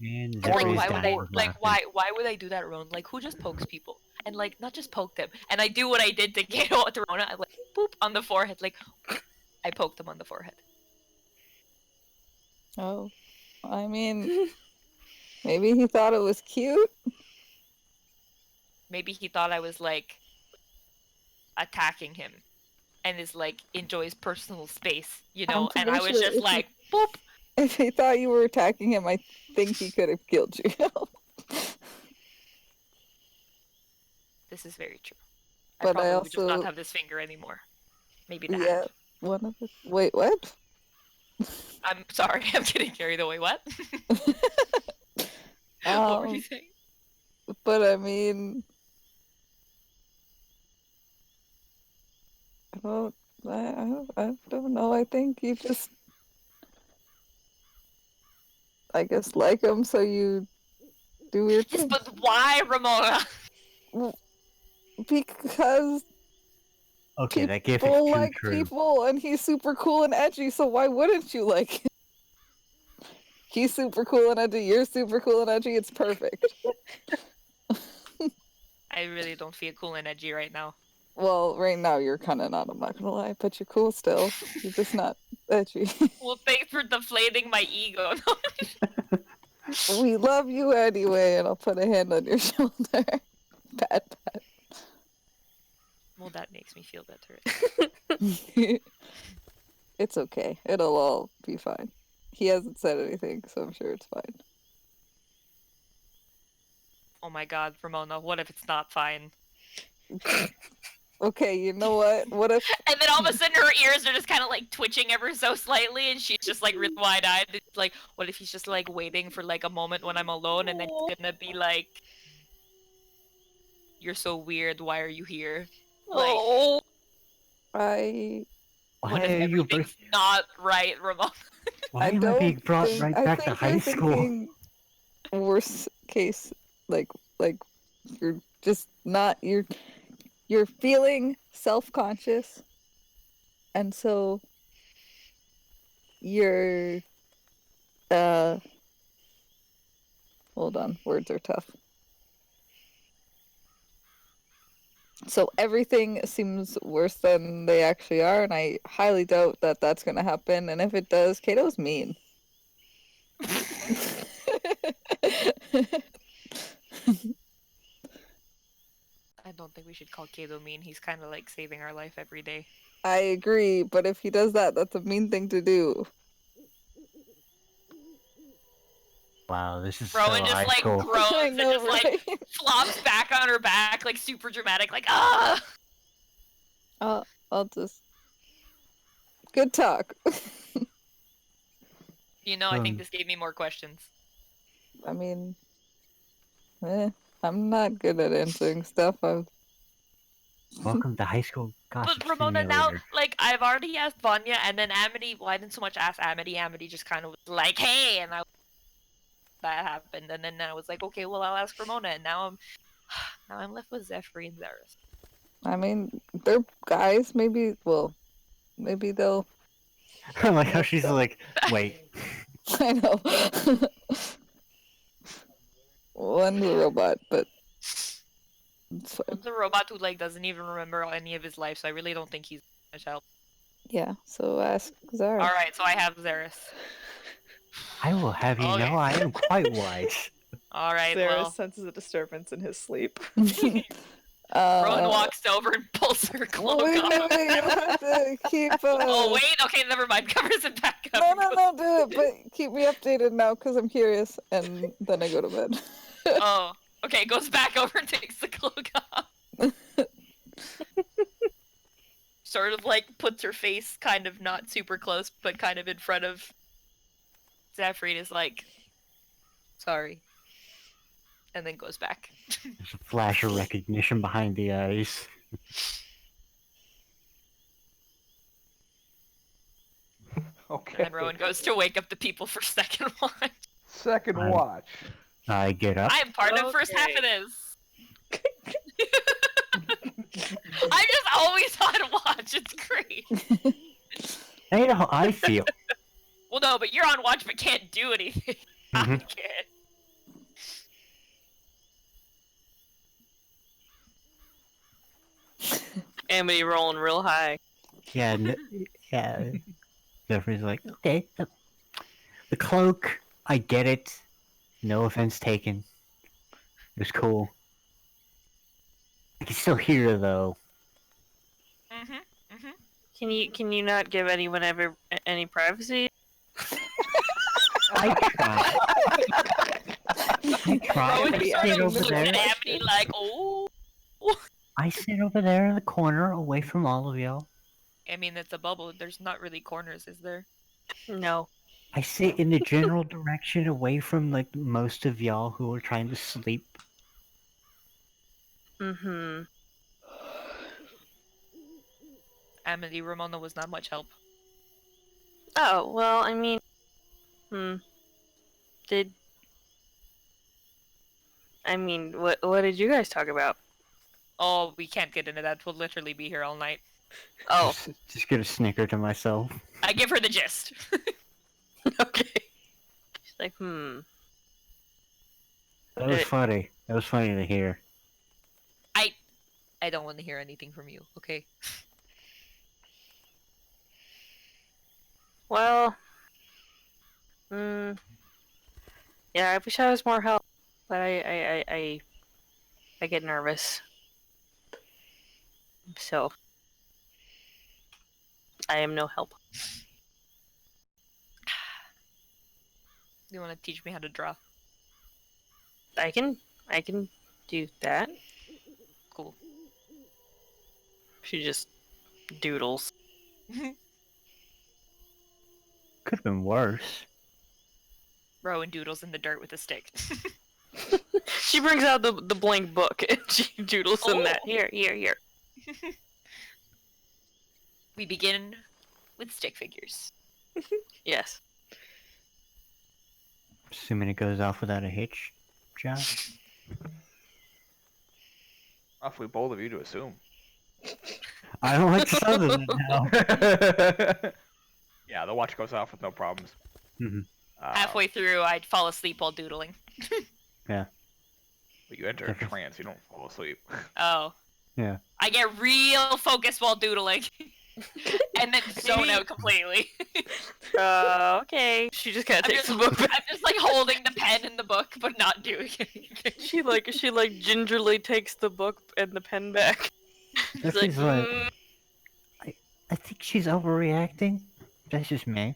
And like, Zephyr is why would dying I? of Like, laughter. why would I do that, Rowan? Like, who just pokes people? And like, not just poke them. And I do what I did to Gato to Rona. I like, boop on the forehead. Like, I poked him on the forehead. Oh, I mean, maybe he thought it was cute. Maybe he thought I was like attacking him, and is like enjoys personal space, you I'm know. And I pretty was sure just if he- like, boop. If he thought you were attacking him, I think he could have killed you. This is very true. But I probably would just not also- have this finger anymore. Maybe that. Yeah, one of the. Wait, what? I'm sorry, I'm getting carried away. What? What were you saying? But I mean, well, I don't know. I think you just, I guess, like him, so you do weird Yes, things. but why, Ramona? Because Okay, that gif is people too like true. people, and he's super cool and edgy. So why wouldn't you like him? He's super cool and edgy. You're super cool and edgy. It's perfect. I really don't feel cool and edgy right now. Well, right now you're kind of not. I'm not gonna lie, but you're cool still. You're just not edgy. Well, thanks for deflating my ego. We love you anyway, and I'll put a hand on your shoulder. Pat, pat. Well, that makes me feel better. It's okay. It'll all be fine. He hasn't said anything, so I'm sure it's fine. Oh my god, Ramona, what if it's not fine? Okay, you know what? What if And then all of a sudden her ears are just kind of like twitching ever so slightly, and she's just like really wide-eyed. It's like, what if he's just like waiting for like a moment when I'm alone, and then he's gonna be like, "You're so weird. Why are you here?" Like, Oh, I Why what if are you everything's not right, Ramona? Why I am I being don't brought think, right I back to think high you're school? thinking worst case, like you're just not you're feeling self-conscious, and so you're hold on, words are tough. So everything seems worse than they actually are, and I highly doubt that that's going to happen. And if it does, Kato's mean. I don't think we should call Kato mean. He's kind of like saving our life every day. I agree, but if he does that, that's a mean thing to do. Wow, this is Rowan so just high like school. groans I and know, just like right? flops back on her back, like super dramatic, like ah. I'll just. Good talk. You know, I think this gave me more questions. I mean, I'm not good at answering stuff. Welcome to high school gossip But Ramona, now, simulator. like, I've already asked Vanya, and then Amity, well, I didn't so much ask Amity. Amity just kind of was like, hey, and that happened. And then I was like, okay, well, I'll ask Ramona, and now I'm left with Zephyr and Zaris. I mean, they're guys. Maybe, well, maybe they'll. I like how she's like, wait. I know. One's a robot, but it's fine. One's a robot who, like, doesn't even remember any of his life, so I really don't think he's much help. Yeah, so ask Zara. Alright, so I have Zaris. I will have you Okay. know I am quite wise. Alright, Sarah well, senses a disturbance in his sleep. Rowan walks over and pulls her cloak Wait, off. you have to keep. Oh, wait, okay, never mind. Covers it back up. No, do it, but keep me updated now because I'm curious, and then I go to bed. Oh, okay, goes back over and takes the cloak off. Sort of like puts her face kind of not super close, but kind of in front of Zephyr, is like, sorry. And then goes back. There's a flash of recognition behind the eyes. Okay. And Rowan goes to wake up the people for second watch. Second I'm- watch. I get up. I am part of the first half of this. I'm just always on watch. It's great. I know how I feel. Well, no, but you're on watch but can't do anything. I Mhm. can't. Amity rolling real high. Yeah, yeah. Jeffrey's like, okay. The cloak, I get it. No offense taken. It was cool. I can still hear her though. Can you not give anyone ever any privacy? I tried. I tried. Rowan I just sort sit of over looks there. at Amity like, oh. I sit over there in the corner, away from all of y'all. I mean, it's a bubble. There's not really corners, is there? No. I sit in the general direction, away from like most of y'all who are trying to sleep. Mm-hmm. Amity, Ramona was not much help. Oh, well, I mean... Did... I mean, what did you guys talk about? Oh, we can't get into that. We'll literally be here all night. Oh, Just gonna snicker to myself. I give her the gist. okay. She's like, That was funny. That was funny to hear. I don't want to hear anything from you, okay? Well... Yeah, I wish I was more help, but I get nervous. So... I am no help. You want to teach me how to draw? I can do that. Cool. She just doodles. Could have been worse. Rowan doodles in the dirt with a stick. She brings out the blank book and she doodles in that. Oh. Here. We begin with stick figures. Yes. Assuming it goes off without a hitch, Josh. Awfully bold of you to assume. I don't like the sound of it now. Yeah, the watch goes off with no problems. Mhm. Halfway through, I'd fall asleep while doodling. But you enter a trance, you don't fall asleep. Oh. Yeah. I get real focused while doodling. And then zone out completely. Okay. She just kind of takes the book I'm back. just like holding the pen in the book, but not doing anything. She gingerly takes the book and the pen back. She's like, Jeffrey's like, I think she's overreacting. That's just me.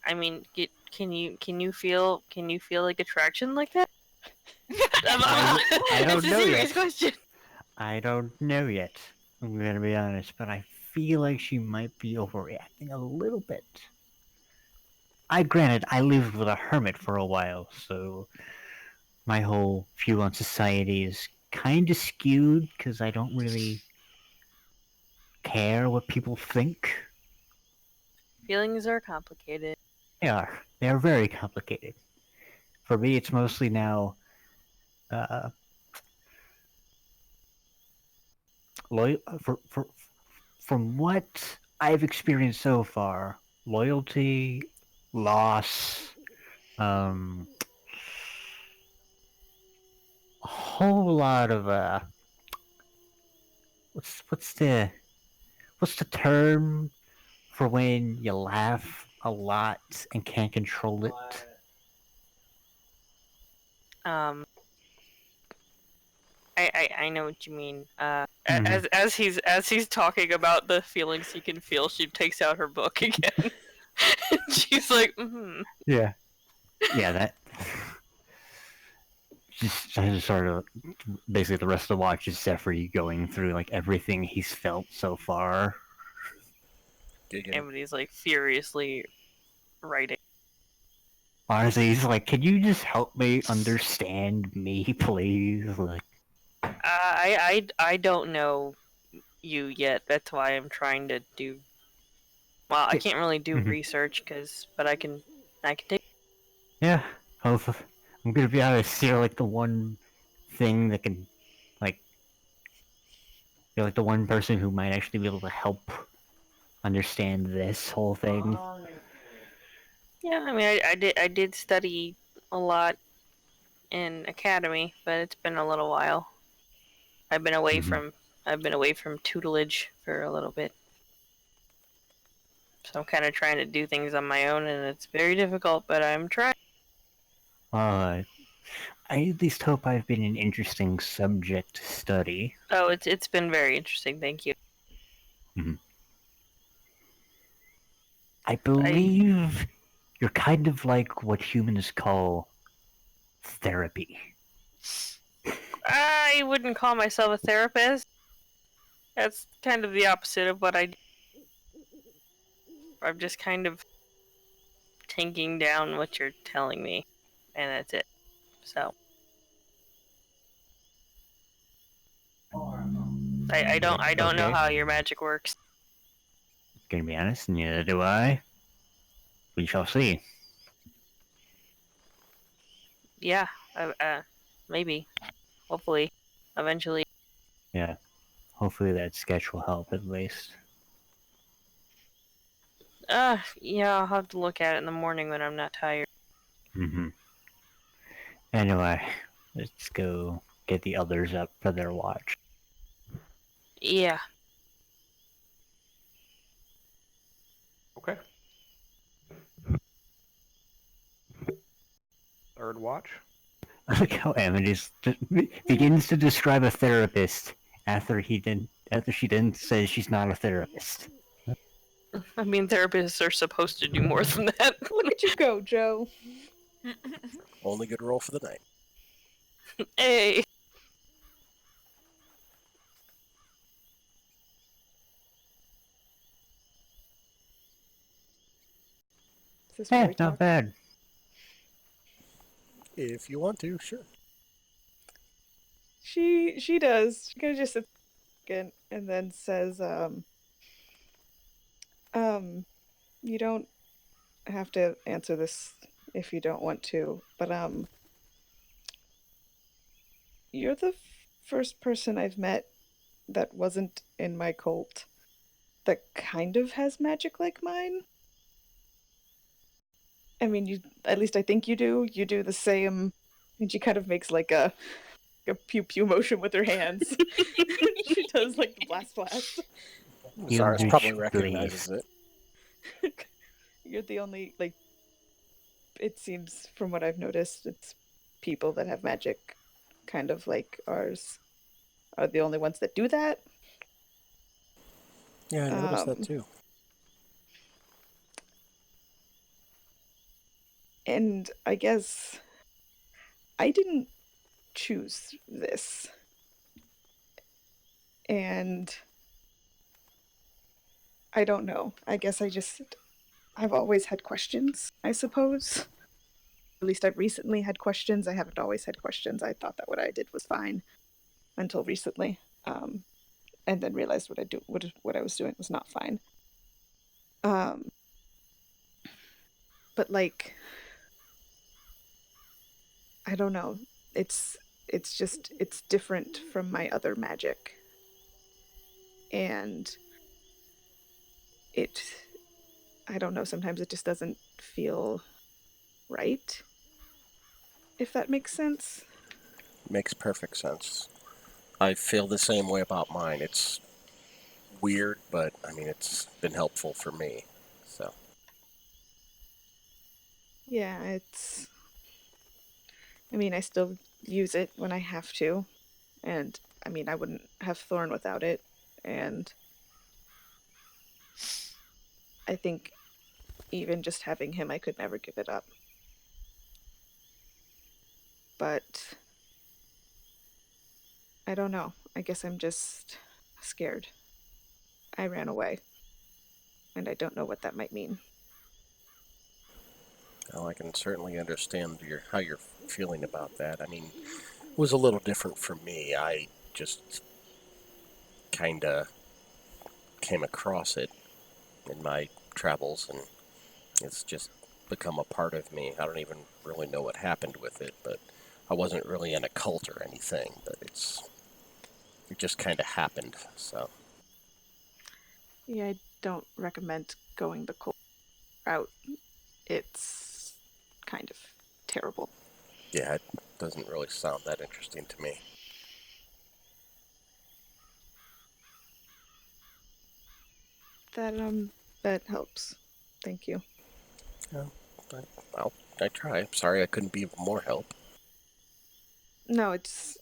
I mean, can you feel like attraction like that? I don't It's a know serious yet. question. I don't know yet. I'm gonna be honest, but I feel like she might be overreacting a little bit. Granted, I lived with a hermit for a while, so my whole view on society is kind of skewed because I don't really care what people think. Feelings are complicated. They are. They are very complicated. For me, it's mostly now uh, from what I've experienced so far, loyalty, loss, a whole lot of what's the term for when you laugh a lot and can't control it? I know what you mean. Mhm. As he's talking about the feelings he can feel, she takes out her book again. She's like, Yeah. Yeah, that. Just sort of basically the rest of the watch is Zephyr going through like everything he's felt so far. and he's like furiously writing. Honestly, he's like, "Can you just help me understand me, please?" Like, I don't know you yet. That's why I'm trying to do. Well, I can't really do research but I can take. yeah. I'm gonna be honest. You're like the one thing that can, like, you're like the one person who might actually be able to help understand this whole thing. Yeah, I mean, I did study a lot in academy, but it's been a little while. I've been away from tutelage for a little bit. So I'm kind of trying to do things on my own, and it's very difficult, but I'm trying. I at least hope I've been an interesting subject to study. Oh, it's been very interesting. Thank you. I believe you're kind of like what humans call therapy. I wouldn't call myself a therapist. That's kind of the opposite of what I do. I'm just kind of taking down what you're telling me, and that's it. So I don't know how your magic works. Gonna be honest, neither do I. We shall see. Yeah, maybe, hopefully, eventually. Yeah, hopefully that sketch will help at least. Yeah, I'll have to look at it in the morning when I'm not tired. Anyway, let's go get the others up for their watch. Yeah. Okay. Third watch. I like how Amethyst begins to describe a therapist after she then says she's not a therapist. I mean, therapists are supposed to do more than that. Look at you go, Joe. Only good roll for the night. Hey. Not bad. If you want to, sure. She does. She kind of just sits again and then says, you don't have to answer this if you don't want to, but you're the first person I've met that wasn't in my cult that kind of has magic like mine. I mean, you, at least I think you do. You do the same, and she kind of makes like a pew pew motion with her hands. She does like the blast. Zara's probably recognizes it. You're the only, like, it seems from what I've noticed, it's people that have magic kind of like ours are the only ones that do that. Yeah, I noticed that too. And I guess I didn't choose this. And I don't know. I guess I've always had questions, I suppose. At least I've recently had questions. I haven't always had questions. I thought that what I did was fine. until recently, and then realized what I was doing was not fine. But like, I don't know. It's different from my other magic, and it I don't know. Sometimes it just doesn't feel right. If that makes sense. Makes perfect sense. I feel the same way about mine. It's weird, but I mean, it's been helpful for me. So, Yeah, I mean, I still use it when I have to, and I mean, I wouldn't have Thorn without it, and I think even just having him, I could never give it up. But I don't know. I guess I'm just scared. I ran away, and I don't know what that might mean. well, I can certainly understand how you're feeling about that. I mean, it was a little different for me. I just kind of came across it in my travels, and it's just become a part of me. I don't even really know what happened with it, but I wasn't really in a cult or anything. But it just kind of happened. So, Yeah, I don't recommend going the cold route. It's kind of terrible. yeah, it doesn't really sound that interesting to me. That helps. Thank you. Yeah, I try. I'm sorry I couldn't be of more help. No, it's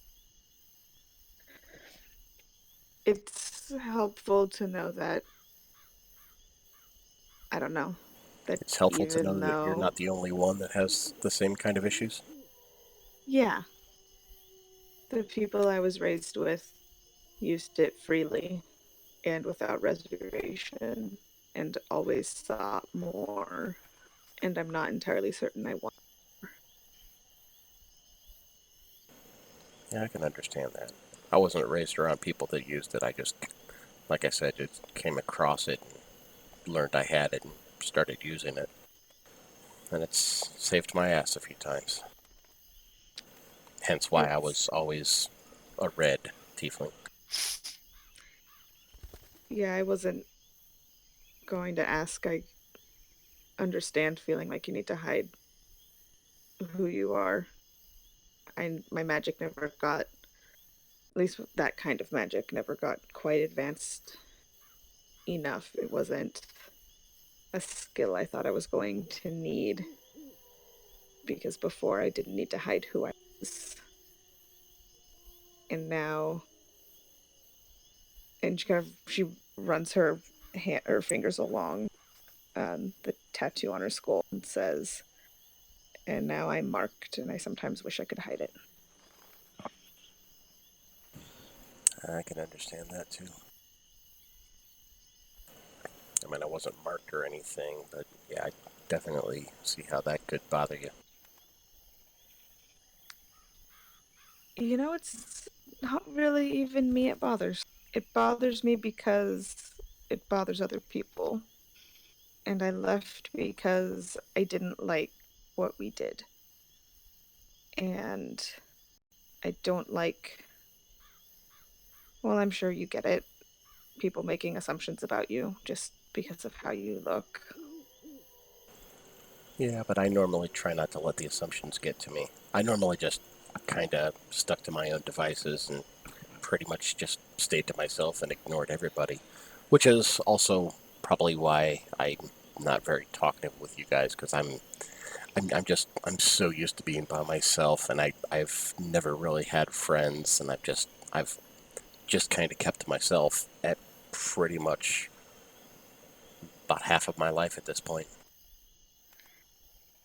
helpful to know that, I don't know, that It's helpful to even know that you're though, not the only one that has the same kind of issues. yeah, the people I was raised with used it freely and without reservation and always sought more, and I'm not entirely certain I want. Yeah, I can understand that. I wasn't raised around people that used it. I just, like I said, just came across it and learned I had it and started using it. And it's saved my ass a few times. Hence why I It's was always a red tiefling. Yeah, I wasn't going to ask. I understand feeling like you need to hide who you are. My magic never got, at least that kind of magic never got quite advanced enough. It wasn't a skill I thought I was going to need, because before I didn't need to hide who I was. And now, and she runs her fingers along the tattoo on her skull and says, "And now I'm marked, and I sometimes wish I could hide it." I can understand that too. I mean, I wasn't marked or anything, but yeah, I definitely see how that could bother you. You know, it's not really even me it bothers. It bothers me because it bothers other people. And I left because I didn't like what we did. And I don't like, well, I'm sure you get it, people making assumptions about you just because of how you look. Yeah, but I normally try not to let the assumptions get to me. I normally just kind of stuck to my own devices and pretty much just stayed to myself and ignored everybody, which is also probably why I'm not very talkative with you guys because I'm so used to being by myself and I've never really had friends and I've just kind of kept to myself at pretty much about half of my life at this point.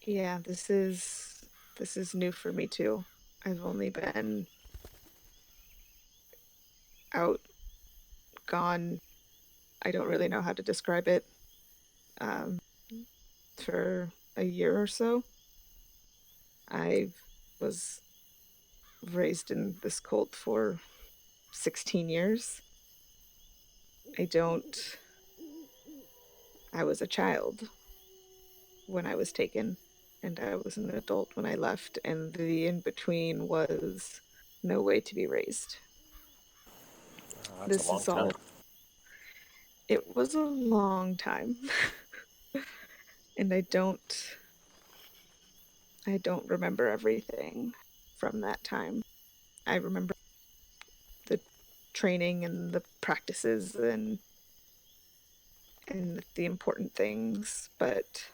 Yeah, this is new for me too. I've only been out, gone, I don't really know how to describe it, um, for a year or so. I was raised in this cult for 16 years. I was a child when I was taken, and I was an adult when I left, and the in-between was no way to be raised. That's This a long is all. time. It was a long time. And I don't remember everything from that time. I remember the training and the practices and the important things, but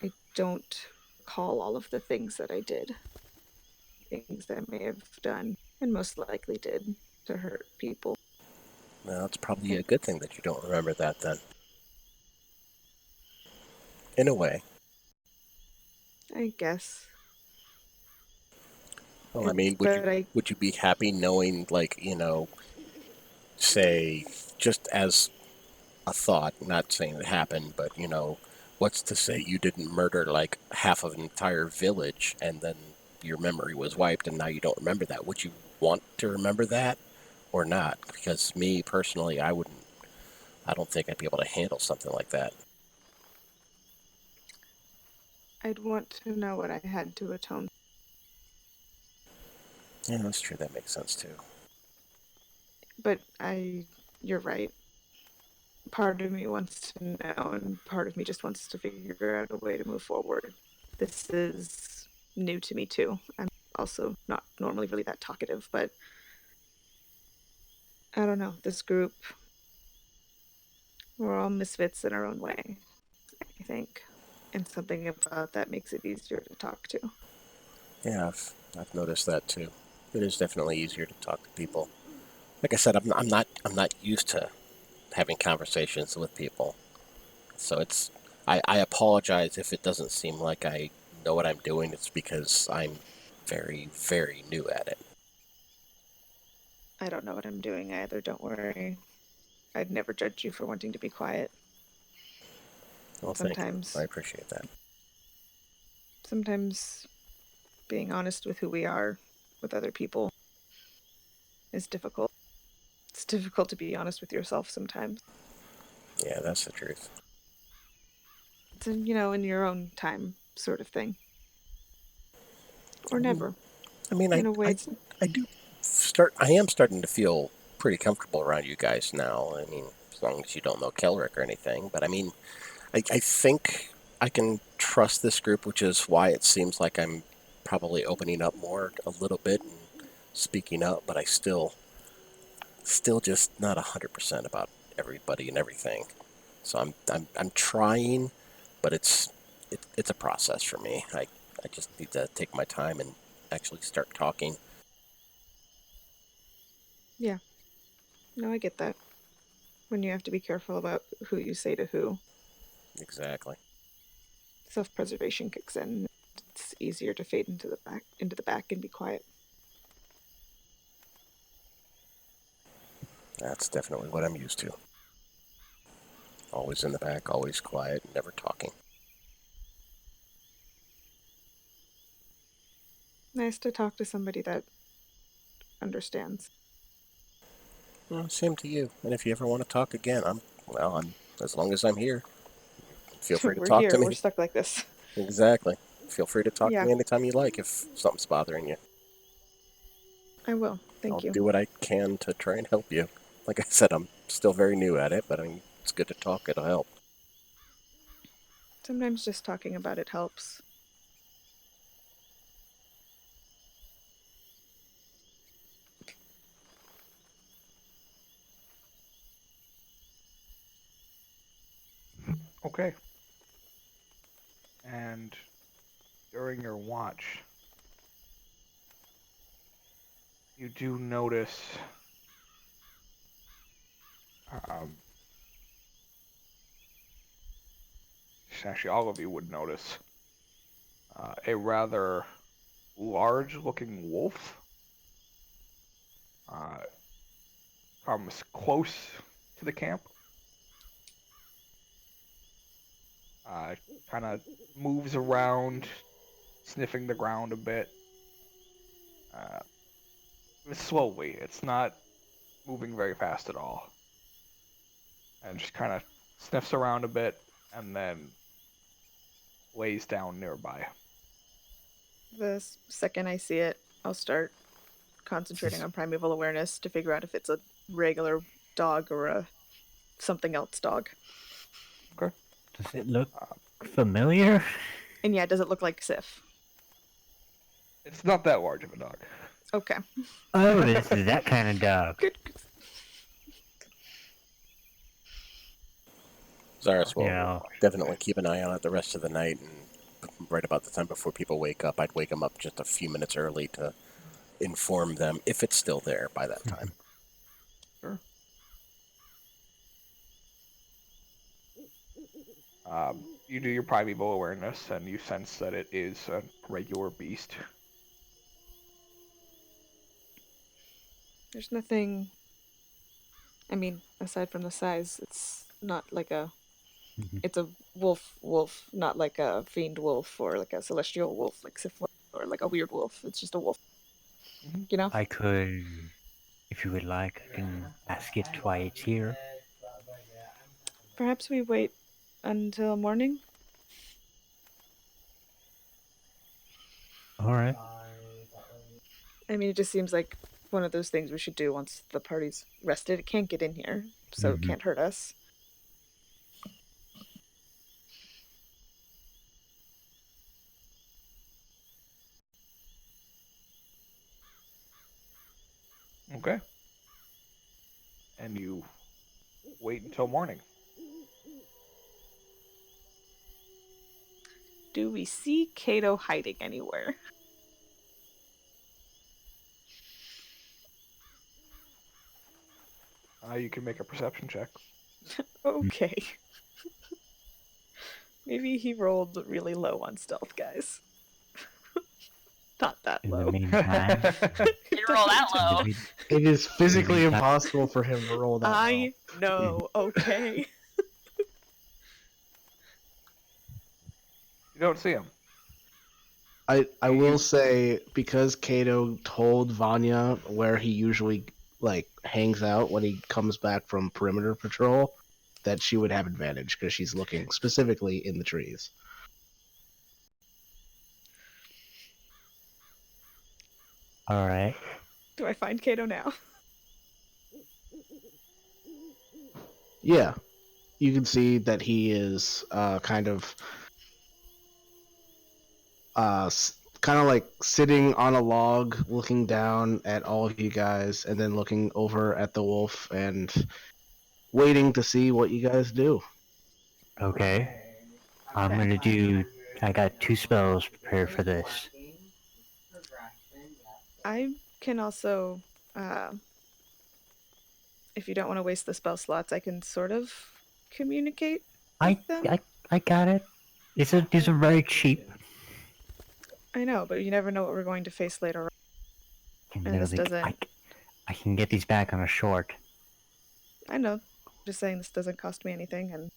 I don't recall all of the things that I did. Things that I may have done and most likely did to hurt people. Well, it's probably a good thing that you don't remember that then. In a way. I guess. Well, I mean, But would you be happy knowing, like, say, just as a thought, not saying it happened, but what's to say you didn't murder like half of an entire village and then your memory was wiped and now you don't remember that? Would you want to remember that or not? Because me personally, I wouldn't. I don't think I'd be able to handle something like that. I'd want to know what I had to atone. Yeah, that's true. That makes sense too. But you're right. Part of me wants to know, and part of me just wants to figure out a way to move forward. This is new to me too. I'm also not normally really that talkative, but I don't know. This group, we're all misfits in our own way, I think. And something about that makes it easier to talk to. Yeah, I've noticed that too. It is definitely easier to talk to people. Like I said, I'm not used to having conversations with people. So I apologize if it doesn't seem like I know what I'm doing. It's because I'm very, very new at it. I don't know what I'm doing either, don't worry. I'd never judge you for wanting to be quiet. Well, thank you. I appreciate that. Sometimes being honest with who we are with other people is difficult. It's difficult to be honest with yourself sometimes. Yeah, that's the truth. It's in your own time sort of thing. Or never. I mean, In a way, I am starting to feel pretty comfortable around you guys now. I mean, as long as you don't know Kelrick or anything. But I mean, I think I can trust this group, which is why it seems like I'm probably opening up more a little bit and speaking up, but I still just not 100% about everybody and everything. So I'm trying, but it's a process for me. I just need to take my time and actually start talking. yeah. No, I get that. When you have to be careful about who you say to who, Exactly. self-preservation kicks in. It's easier to fade into the back and be quiet. That's definitely what I'm used to. Always in the back, always quiet, never talking. Nice to talk to somebody that understands. Well, same to you. And if you ever want to talk again, I'm as long as I'm here, feel free to We're talk to here. We're me. stuck like this. Exactly. Feel free to talk to Yeah, me anytime you like if something's bothering you. I will. I'll Thank you. do what I can to try and help you. Like I said, I'm still very new at it, but I mean, it's good to talk. It'll help. Sometimes just talking about it helps. Okay. And during your watch, you do notice um, actually all of you would notice a rather large-looking wolf uh, comes close to the camp. Kind of moves around, sniffing the ground a bit. slowly. It's not moving very fast at all. And just kind of sniffs around a bit and then lays down nearby. The second I see it, I'll start concentrating on primeval awareness to figure out if it's a regular dog or a something else dog. Okay. Does it look familiar? And yeah, does it look like Sif? It's not that large of a dog. Okay. Oh, this is that kind of dog. Good. Zaris will Yeah. definitely keep an eye on it the rest of the night, and right about the time before people wake up, I'd wake them up just a few minutes early to inform them if it's still there by that time. Sure. You do your primeval awareness, and you sense that it is a regular beast. There's nothing. I mean, aside from the size, it's not like a. It's a wolf, not like a fiend wolf or like a celestial wolf, like Sif or like a weird wolf. It's just a wolf. You know? I could, if you would like, I can ask it why it's here. Perhaps we wait until morning? Alright. I mean, it just seems like one of those things we should do once the party's rested. It can't get in here, so it can't hurt us. Okay. And you wait until morning. Do we see Kato hiding anywhere? You can make a perception check. Okay. Maybe he rolled really low on stealth, guys. Not that In the low. meantime, Didn't roll that low. It is physically impossible for him to roll that. I know, okay. You don't see him. I will say, because Kato told Vanya where he usually hangs out when he comes back from perimeter patrol, that she would have advantage because she's looking specifically in the trees. alright. Do I find Kato now? Yeah, you can see that he is kind of like sitting on a log, looking down at all of you guys, and then looking over at the wolf and waiting to see what you guys do. Okay. I'm gonna do. I got 2 spells prepared for this. I can also, if you don't want to waste the spell slots, I can sort of communicate with them. I got it. These are very cheap. I know, but you never know what we're going to face later on. And And this literally, doesn't- I can get these back on a short. I know. Just saying this doesn't cost me anything, and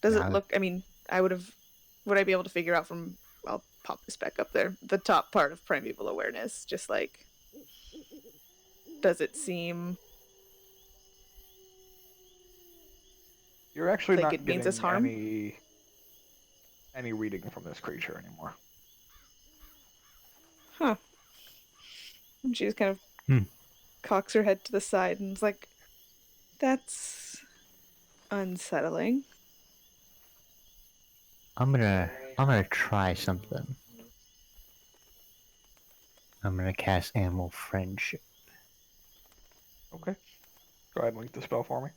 does it look? I mean, would I be able to figure out from? I'll pop this back up there. The top part of primeval awareness, just like, does it seem? You're actually Like not it means getting us harm? any reading from this creature anymore. Huh. And she just kind of cocks her head to the side and is like, "That's unsettling." I'm gonna try something. I'm gonna cast Animal Friendship. Okay. Go ahead and link the spell for me.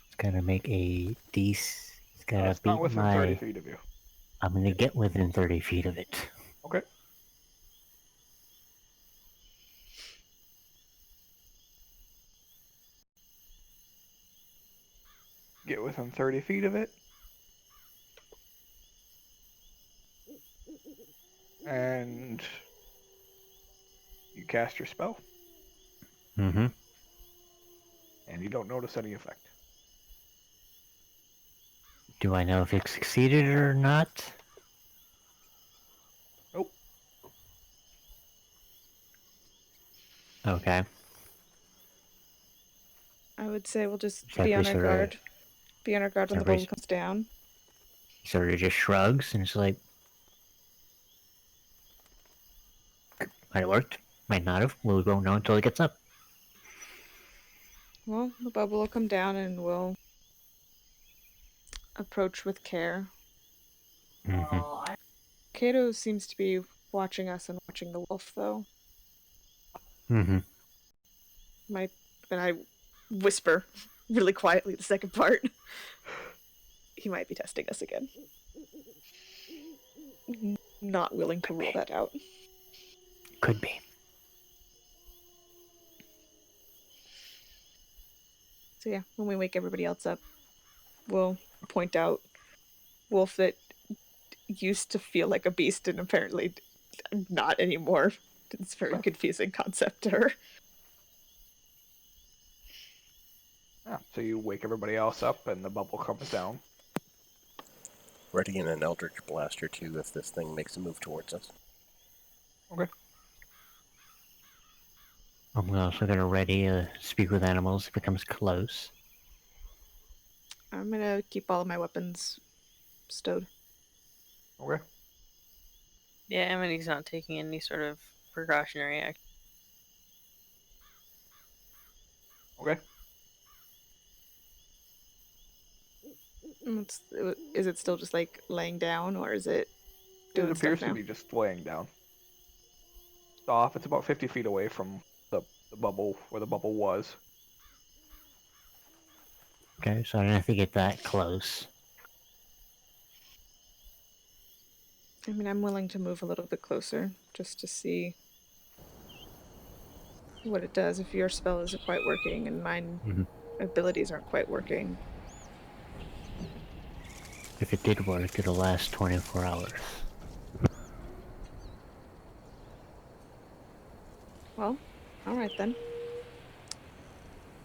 It's gonna make a DC. It's gonna It's beat not within 30 feet of you. I'm gonna get within 30 feet of it. Okay. Get within 30 feet of it. And you cast your spell, Mm-hmm. and you don't notice any effect. Do I know if it succeeded or not? Nope. Okay. I would say we'll just Jeffrey be on our sort of- guard. Be on our guard when the Jeffrey's- bubble comes down. Sort of just shrugs and it's like, might have worked, might not have. We won't know until it gets up. Well, the bubble will come down and we'll approach with care. Mm-hmm. Kato seems to be watching us and watching the wolf, though. Mm-hmm. And I whisper really quietly the second part. He might be testing us again. Not willing to rule that out. Could be. So yeah, when we wake everybody else up, we'll point out wolf that used to feel like a beast and apparently not anymore. It's a very confusing concept to her. Yeah, so you wake everybody else up and the bubble comes down. Ready in an Eldritch Blast or two if this thing makes a move towards us. Okay. I'm also gonna ready speak with animals if it comes close. I'm gonna keep all of my weapons stowed. Okay. Yeah, Amity's not taking any sort of precautionary action. Okay. Is it still just like laying down, or is it doing It appears stuff to now? be just laying down. It's off. It's about 50 feet away from the bubble, where the bubble was. Okay, so I don't have to get that close. I mean, I'm willing to move a little bit closer just to see what it does if your spell isn't quite working and mine abilities aren't quite working. If it did work, it'll last 24 hours. Well, alright then.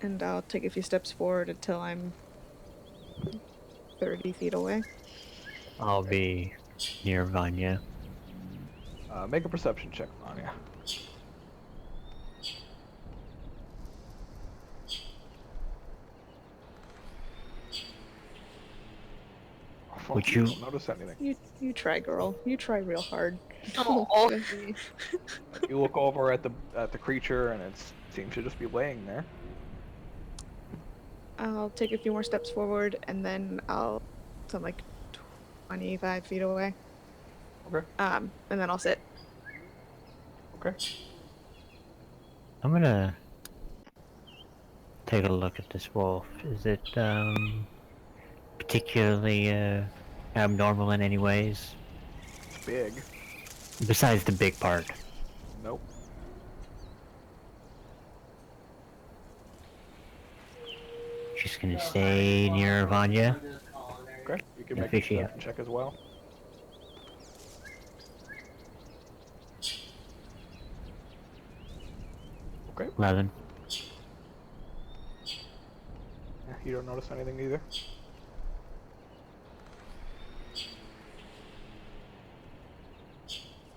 And I'll take a few steps forward until I'm 30 feet away. I'll be near Vanya. Make a perception check, Anya. Would you- don't notice anything? You try, girl. You try real hard. Oh, You look over at the creature, and it seems to just be laying there. I'll take a few more steps forward, and then so I'm like 25 feet away. Okay. And then I'll sit. Okay. I'm gonna take a look at this wolf. Is it particularly abnormal in any ways? It's big. Besides the big part. Nope. She's gonna stay near Vanya. Okay. You can Yeah, make a fishy. perception check as well. Okay. 11. Yeah, you don't notice anything either.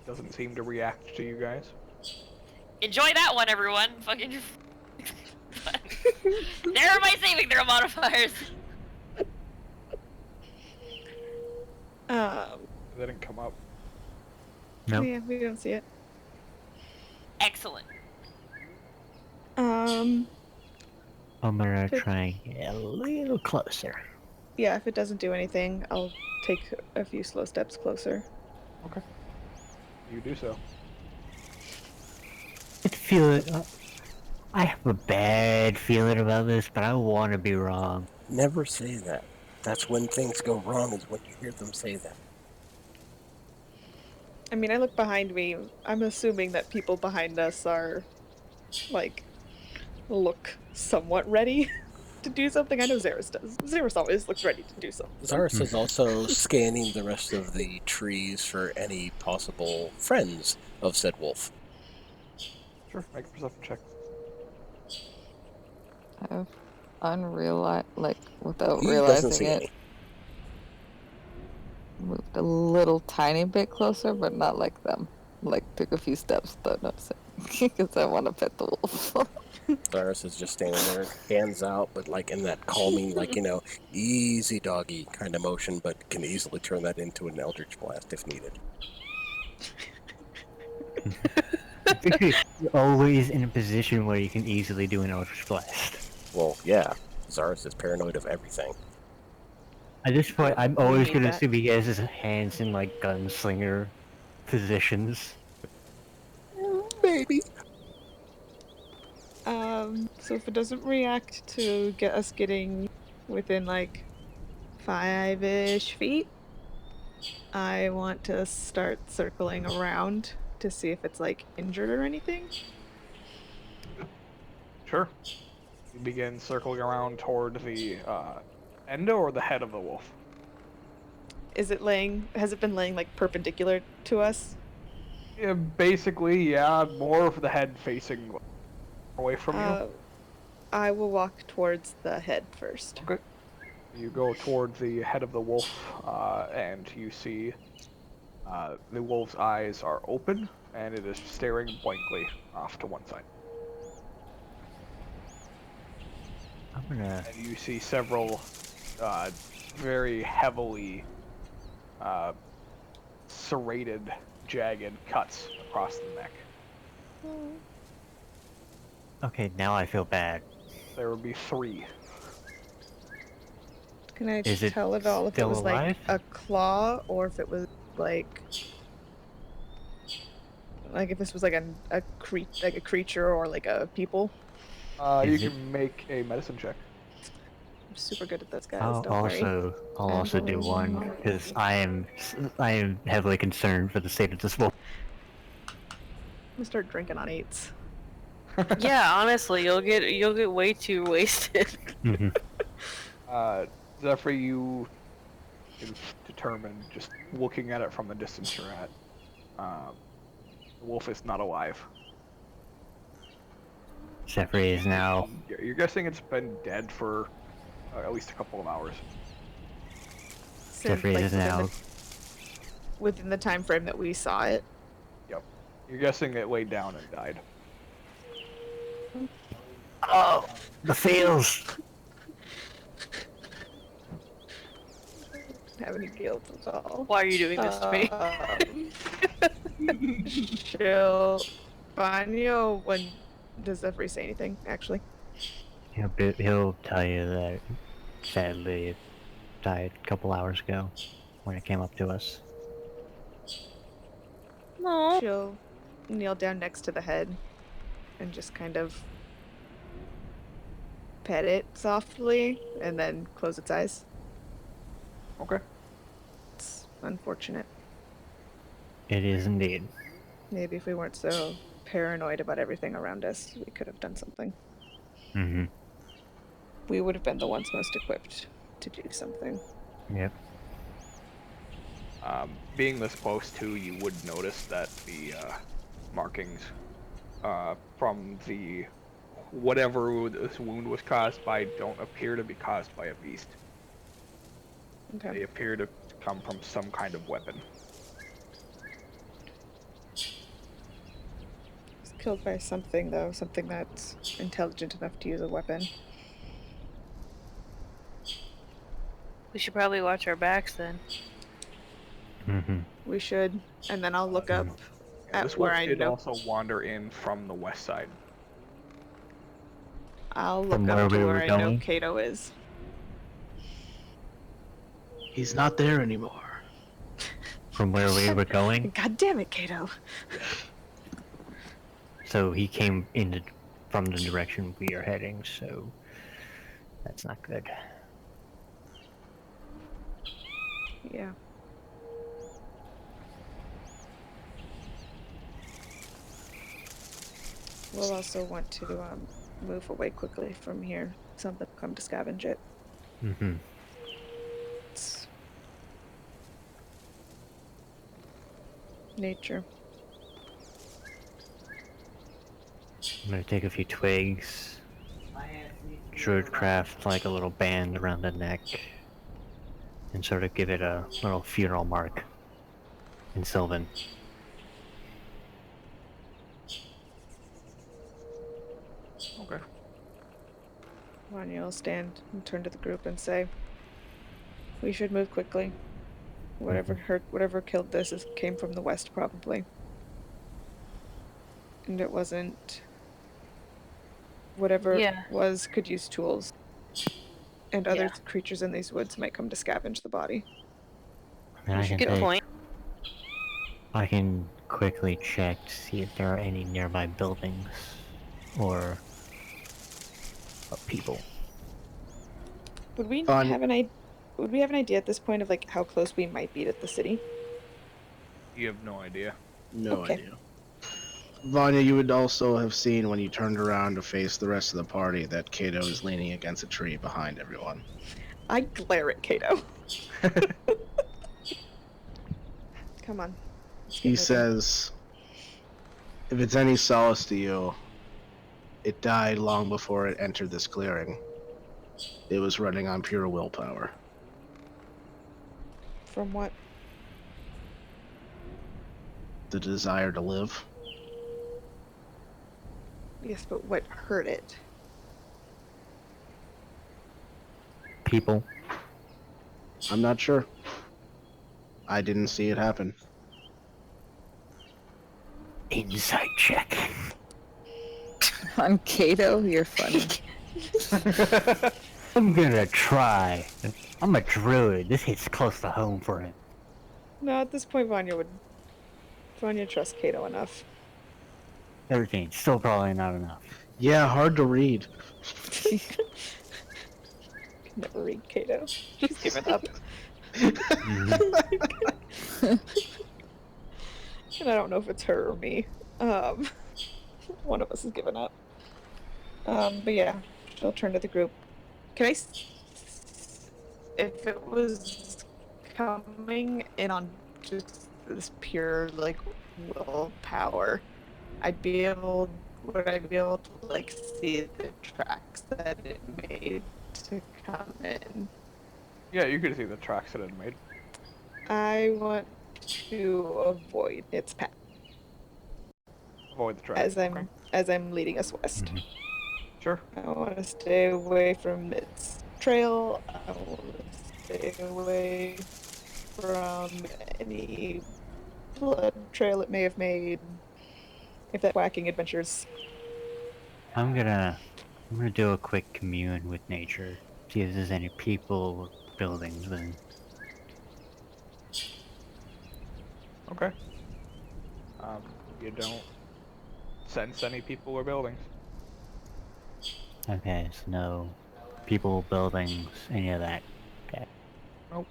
Doesn't seem to react to you guys. Enjoy that one, everyone. Fucking. There are my saving throw modifiers. They didn't come up. Nope. Yeah, we don't see it. Excellent. I'm gonna Good. try and get a little closer. Yeah, if it doesn't do anything, I'll take a few slow steps closer. Okay. You do so. I feel it. I have a bad feeling about this, but I want to be wrong. Never say that. That's when things go wrong, is when you hear them say that. I mean, I look behind me. I'm assuming that people behind us are, like, look somewhat ready to do something. I know Xeris does. Xeris always looks ready to do something. Zaris is also scanning the rest of the trees for any possible friends of said wolf. Sure, make a perception check. I've without He doesn't realizing see it, any. moved a little tiny bit closer, but not like them. Like, took a few steps without noticing. Because I want to pet the wolf. Cyrus is just standing there, hands out, but like in that calming, like, easy doggy kind of motion, but can easily turn that into an Eldritch Blast if needed. You're always in a position where you can easily do an Eldritch Blast. Well, yeah, Cyrus is paranoid of everything. At this point, I'm We always need gonna that. assume he has his hands in like gunslinger positions. Maybe. So if it doesn't react to get us getting within like 5-ish feet, I want to start circling around to see if it's like injured or anything. Sure. You begin circling around toward the end or the head of the wolf. Has it been laying like perpendicular to us? Yeah, basically, yeah, more of the head facing away from you. I will walk towards the head first. Okay. You go toward the head of the wolf, and you see the wolf's eyes are open, and it is staring blankly off to one side. I'm gonna. And you see several very heavily serrated, jagged cuts across the neck. Okay, now I feel bad. There would be 3. Can I Is it tell at all if it still was like alive? a claw or if it was like if this was like a creature or like a people? You Is it- can make a medicine check. I'm super good at those guys. I'll Don't worry. also do one because I am heavily concerned for the state of this wolf. I'm gonna start drinking on 8s. Yeah, honestly, you'll get way too wasted. Mhm. Zephyr, you can determine just looking at it from the distance you're at. The wolf is not alive. Zephyr is now. You're guessing it's been dead for at least a couple of hours. Zephyr is now. Within the time frame that we saw it. Yep. You're guessing it laid down and died. Oh, the feels. Don't have any guilt at all. Why are you doing this to me? Chill. Banyo, when does Zephyr say anything, actually? He'll tell you that sadly it died a couple hours ago when it came up to us. No. She'll kneel down next to the head and just kind of pet it softly and then close its eyes. Okay. It's unfortunate. It is indeed. Maybe if we weren't so paranoid about everything around us, we could have done something. Mm-hmm. We would have been the ones most equipped to do something. Yep. Being this close too, you would notice that the markings from the whatever this wound was caused by don't appear to be caused by a beast. Okay. They appear to come from some kind of weapon. It's killed by something, though. Something that's intelligent enough to use a weapon. We should probably watch our backs then. Mm-hmm. We should. And then I'll look up Yeah, at this where wolf I did know. also wander in from the west side. I'll look From up where to we where were I know going? Kato is. He's not there anymore. From where we were going, God damn it, Kato. so he came from the direction we are heading. So that's not good. Yeah. We'll also want to move away quickly from here. Something will come to scavenge it. Mm-hmm. It's nature. I'm gonna take a few twigs, druid craft like a little band around the neck, and sort of give it a little funeral mark in Sylvan. Vanya will stand and turn to the group and say, "We should move quickly. Whatever killed this came from the west, probably. And it wasn't. Whatever Yeah. it was could use tools. And other Yeah. creatures in these woods might come to scavenge the body. And We I should can Good go." point. I can quickly check to see if there are any nearby buildings or people. Would we Vanya, have an Would we have an idea at this point of like how close we might be to the city? You have no idea. no Okay. idea. Vanya, you would also have seen when you turned around to face the rest of the party that Kato is leaning against a tree behind everyone. I glare at Kato. Come on. Let's get He moving. says, if it's any solace to you, it died long before it entered this clearing. It was running on pure willpower. From what? The desire to live. Yes, but what hurt it? People. I'm not sure. I didn't see it happen. Insight check. On Kato, you're funny. I'm gonna try. I'm a druid. This hits close to home for him. No, at this point, Vanya trusts Kato enough. 13. Still probably not enough. Yeah, hard to read. Can never read Kato. She's given up. And I don't know if it's her or me. One of us has given up. But yeah, she'll turn to the group. Can I? If it was coming in on just this pure like willpower, would I be able to like see the tracks that it made to come in? Yeah, you could see the tracks that it made. I want to avoid its path Avoid the tracks. as I'm leading us west. Mhm. Sure. I want to stay away from its trail. I want to stay away from any blood trail it may have made. If that whacking adventures. I'm gonna do a quick commune with nature. See if there's any people or buildings within. Okay. You don't sense any people or buildings. Okay, so no people, buildings, any of that. Okay. Nope.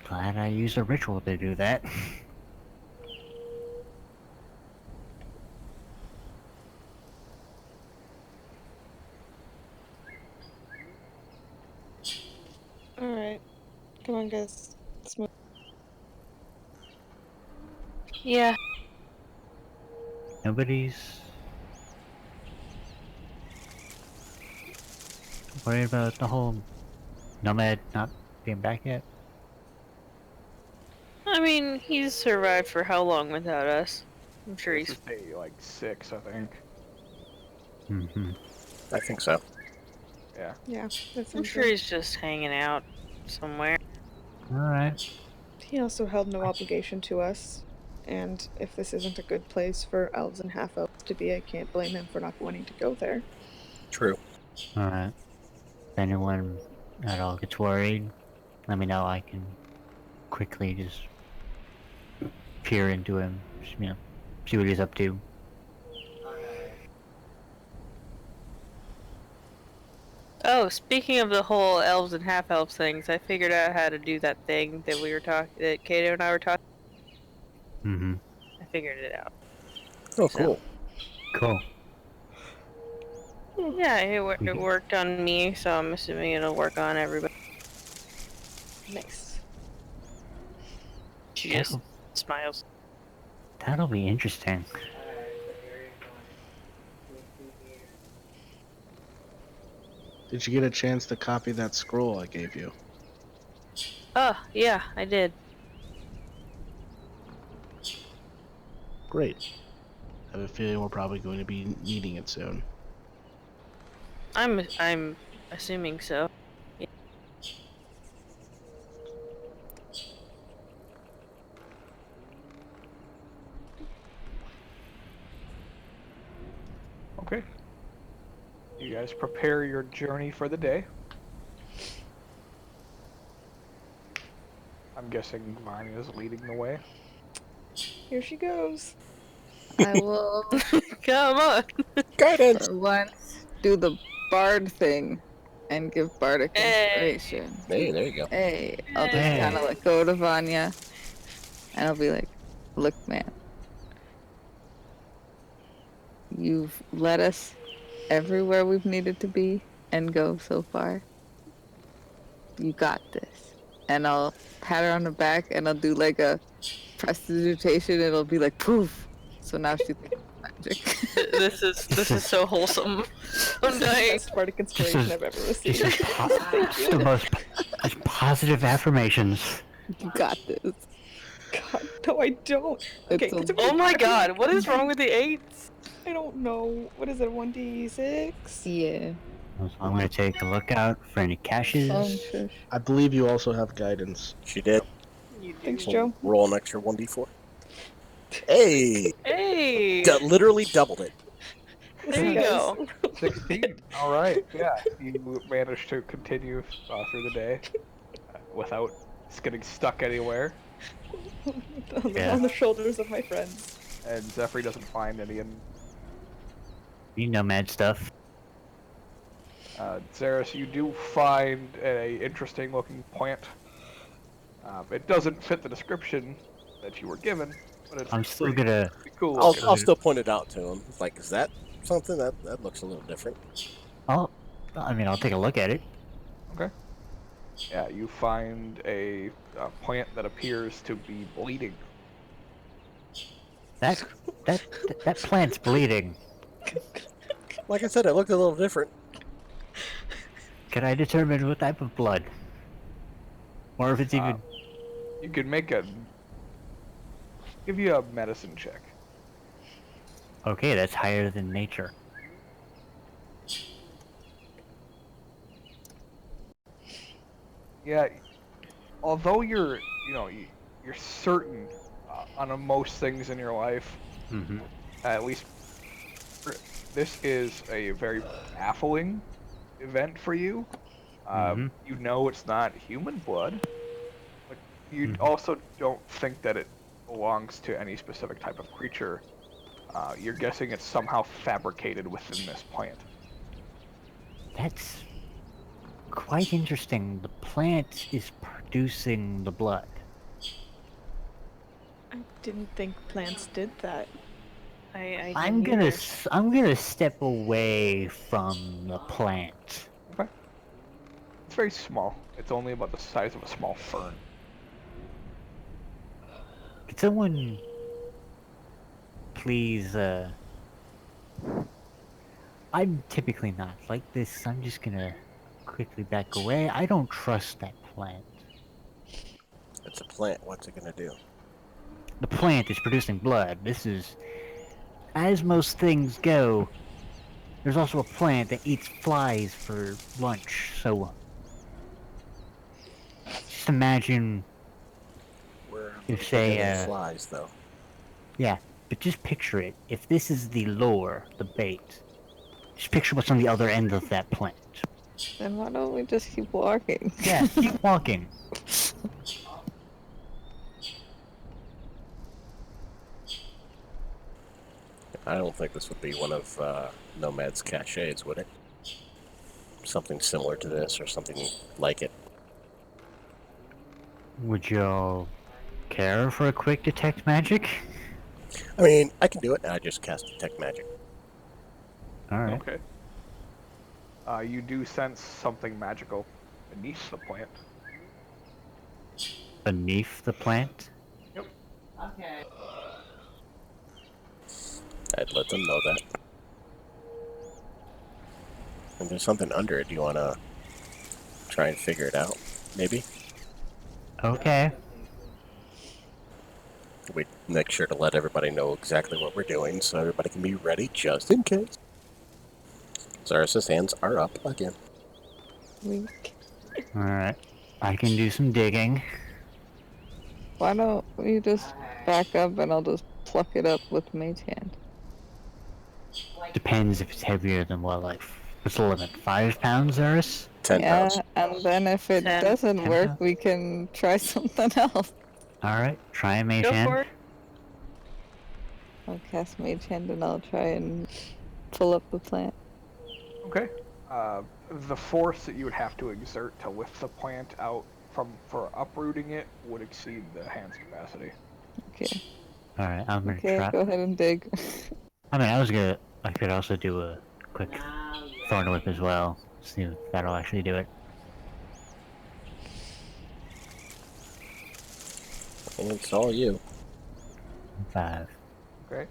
Glad I used a ritual to do that. Alright. Come on, guys. Let's move. Yeah. Nobody's worried about the whole nomad not being back yet. I mean, he's survived for how long without us? I'm sure This he's. is day like 6, I think. Mm-hmm. I think so. Yeah. Yeah, that I'm sounds sure good. he's just hanging out somewhere. Alright. He also held no obligation to us. And if this isn't a good place for elves and half-elves to be, I can't blame him for not wanting to go there. True. Alright. If anyone at all gets worried, let me know. I can quickly just peer into him, just, see what he's up to. Oh, speaking of the whole elves and half elves things, I figured out how to do that thing that that Kato and I were talking. Mm-hmm. I figured it out. Oh, So- cool. Cool. Yeah, it worked on me, so I'm assuming it'll work on everybody. Nice. She just That'll, smiles. that'll be interesting. Did you get a chance to copy that scroll I gave you? Oh, yeah, I did. Great. I have a feeling we're probably going to be needing it soon. I'm assuming so. Okay. You guys prepare your journey for the day. I'm guessing Vanya's leading the way. Here she goes. I will, Come on. Guidance. for once, do the bard thing and give bardic Hey. inspiration. Hey, there you go. Hey, I'll just Hey. kind of let go to Vanya, and I'll be like, "Look, man, you've led us everywhere we've needed to be and go so far. You got this." And I'll pat her on the back, and I'll do like a prestidigitation. It'll be like poof. So now she thinks it's magic. This is so wholesome. I'm dying. Best bardic inspiration I've ever received. Just the most just positive affirmations. You got this. God, no, I don't. Okay, It's it's a- okay. Oh my god, what is wrong with the 8s? I don't know. What is it, 1d6? Yeah. I'm gonna take a look out for any caches. Shush. I believe you also have guidance. She did. You do. Thanks, Joe. Roll an extra 1d4. Hey! Hey! Literally doubled it. There you go. 16. All right. Yeah, you managed to continue through the day without getting stuck anywhere, Yeah. On the shoulders of my friends. and Zephyr doesn't find any. You nomad stuff. Zeris, you do find a interesting-looking plant. It doesn't fit the description that you were given, but it's I'm still pretty gonna. cool. I'll looking. still point it out to him. Like, is that something that looks a little different? I'll take a look at it. Okay. Yeah, you find a plant that appears to be bleeding. That plant's bleeding. Like I said, it looked a little different. Can I determine what type of blood? Or if it's even. You can give you a medicine check. Okay, that's higher than nature. Yeah, although you're certain on most things in your life, Mm-hmm. at least this is a very baffling event for you. Mhm. You know it's not human blood, but you Mhm. also don't think that it belongs to any specific type of creature. You're guessing it's somehow fabricated within this plant. That's quite interesting. The plant is producing the blood. I didn't think plants did that. I I'm didn't gonna either. I'm gonna step away from the plant. Okay. It's very small. It's only about the size of a small fern. Could someone please I'm typically not like this. I'm just gonna quickly back away. I don't trust that plant. It's a plant. What's it gonna do? The plant is producing blood. This is, as most things go, there's also a plant that eats flies for lunch, so just imagine, Where If, are say, the flies, though? yeah, but just picture it. If this is the lure, the bait, just picture what's on the other end of that plant. Then why don't we just keep walking? Yeah, keep walking. I don't think this would be one of Nomad's cachets, would it? Something similar to this, or something like it. Would y'all care for a quick detect magic? I mean, I can do it, and I just cast Detect Magic. Alright. Okay. You do sense something magical beneath the plant. Beneath the plant? I'd let them know that. And there's something under it. Do you want to try and figure it out? Maybe? Okay. We make sure to let everybody know exactly what we're doing so everybody can be ready just in case. Zarus's hands are up again. Weak. Alright. I can do some digging. Why don't you just back up and I'll just pluck it up with Mage Hand? Depends if it's heavier than what, like, what's the limit? 5 pounds, Zarus? 10 Yeah, pounds. and then if it 10. doesn't 10 work, pounds. we can try something else. Alright, try a mage Go hand. for it. I'll cast Mage Hand and I'll try and pull up the plant. Okay. The force that you would have to exert to lift the plant out for uprooting it would exceed the hand's capacity. Okay. Alright, I'm gonna Okay, try. go ahead and dig. I mean, I could also do a quick thorn whip as well. See if that'll actually do it. And it's all you. 5. Okay.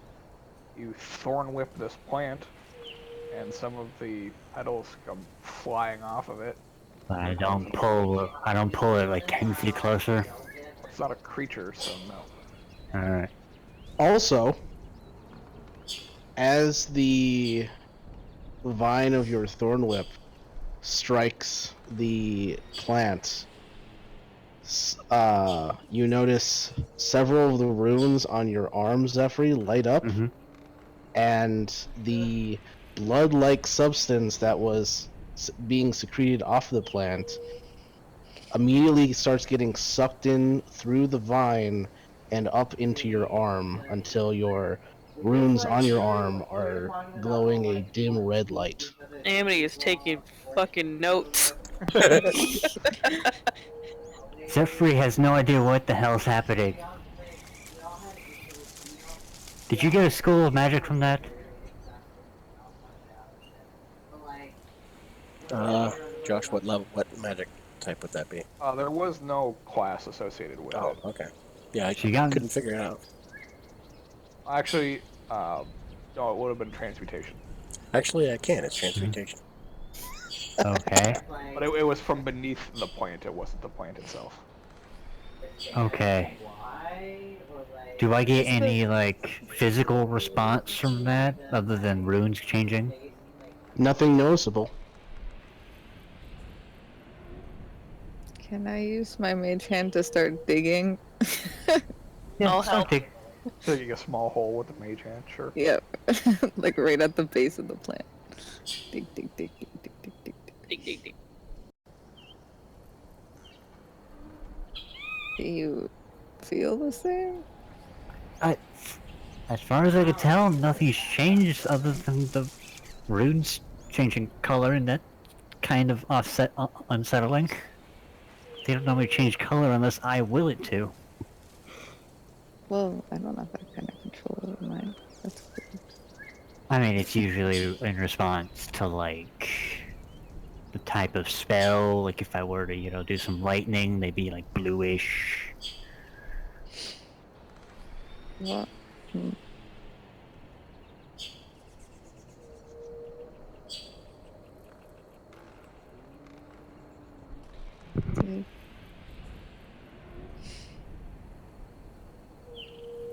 You thorn whip this plant, and some of the petals come flying off of it. But I don't pull it like 10 feet closer. It's not a creature, so no. Alright. Also, as the vine of your thorn whip strikes the plant, you notice several of the runes on your arms, Zephyr, light up, Mm-hmm. and the blood-like substance that was being secreted off the plant immediately starts getting sucked in through the vine and up into your arm until your runes on your arm are glowing a dim red light. Amity is taking fucking notes. Zephyr has no idea what the hell's happening. Did you get a school of magic from that? Josh, what magic type would that be? There was no class associated with Oh, it. okay. Yeah, I She got couldn't figure it out. Actually, no, it would have been transmutation. Actually, I can. It's transmutation. Okay. But it was from beneath the plant, it wasn't the plant itself. Okay. Do I get any, like, physical response from that, other than runes changing? Nothing noticeable. Can I use my Mage Hand to start digging? Yeah, I'll start help. Digging a small hole with the mage hand, sure. Yep. Like right at the base of the plant. Dig, dig, dig, dig, dig, dig, dig, dig. Ding, ding, ding. Do you feel the same? As far as I could tell, nothing's changed other than the runes changing color, and that kind of unsettling. They don't normally change color unless I will it to. Well, I don't have that kind of control over mine. That's cool. I mean, it's usually in response to, like, the type of spell. Like, if I were to, you know, do some lightning, they'd be, like, bluish. What? Okay.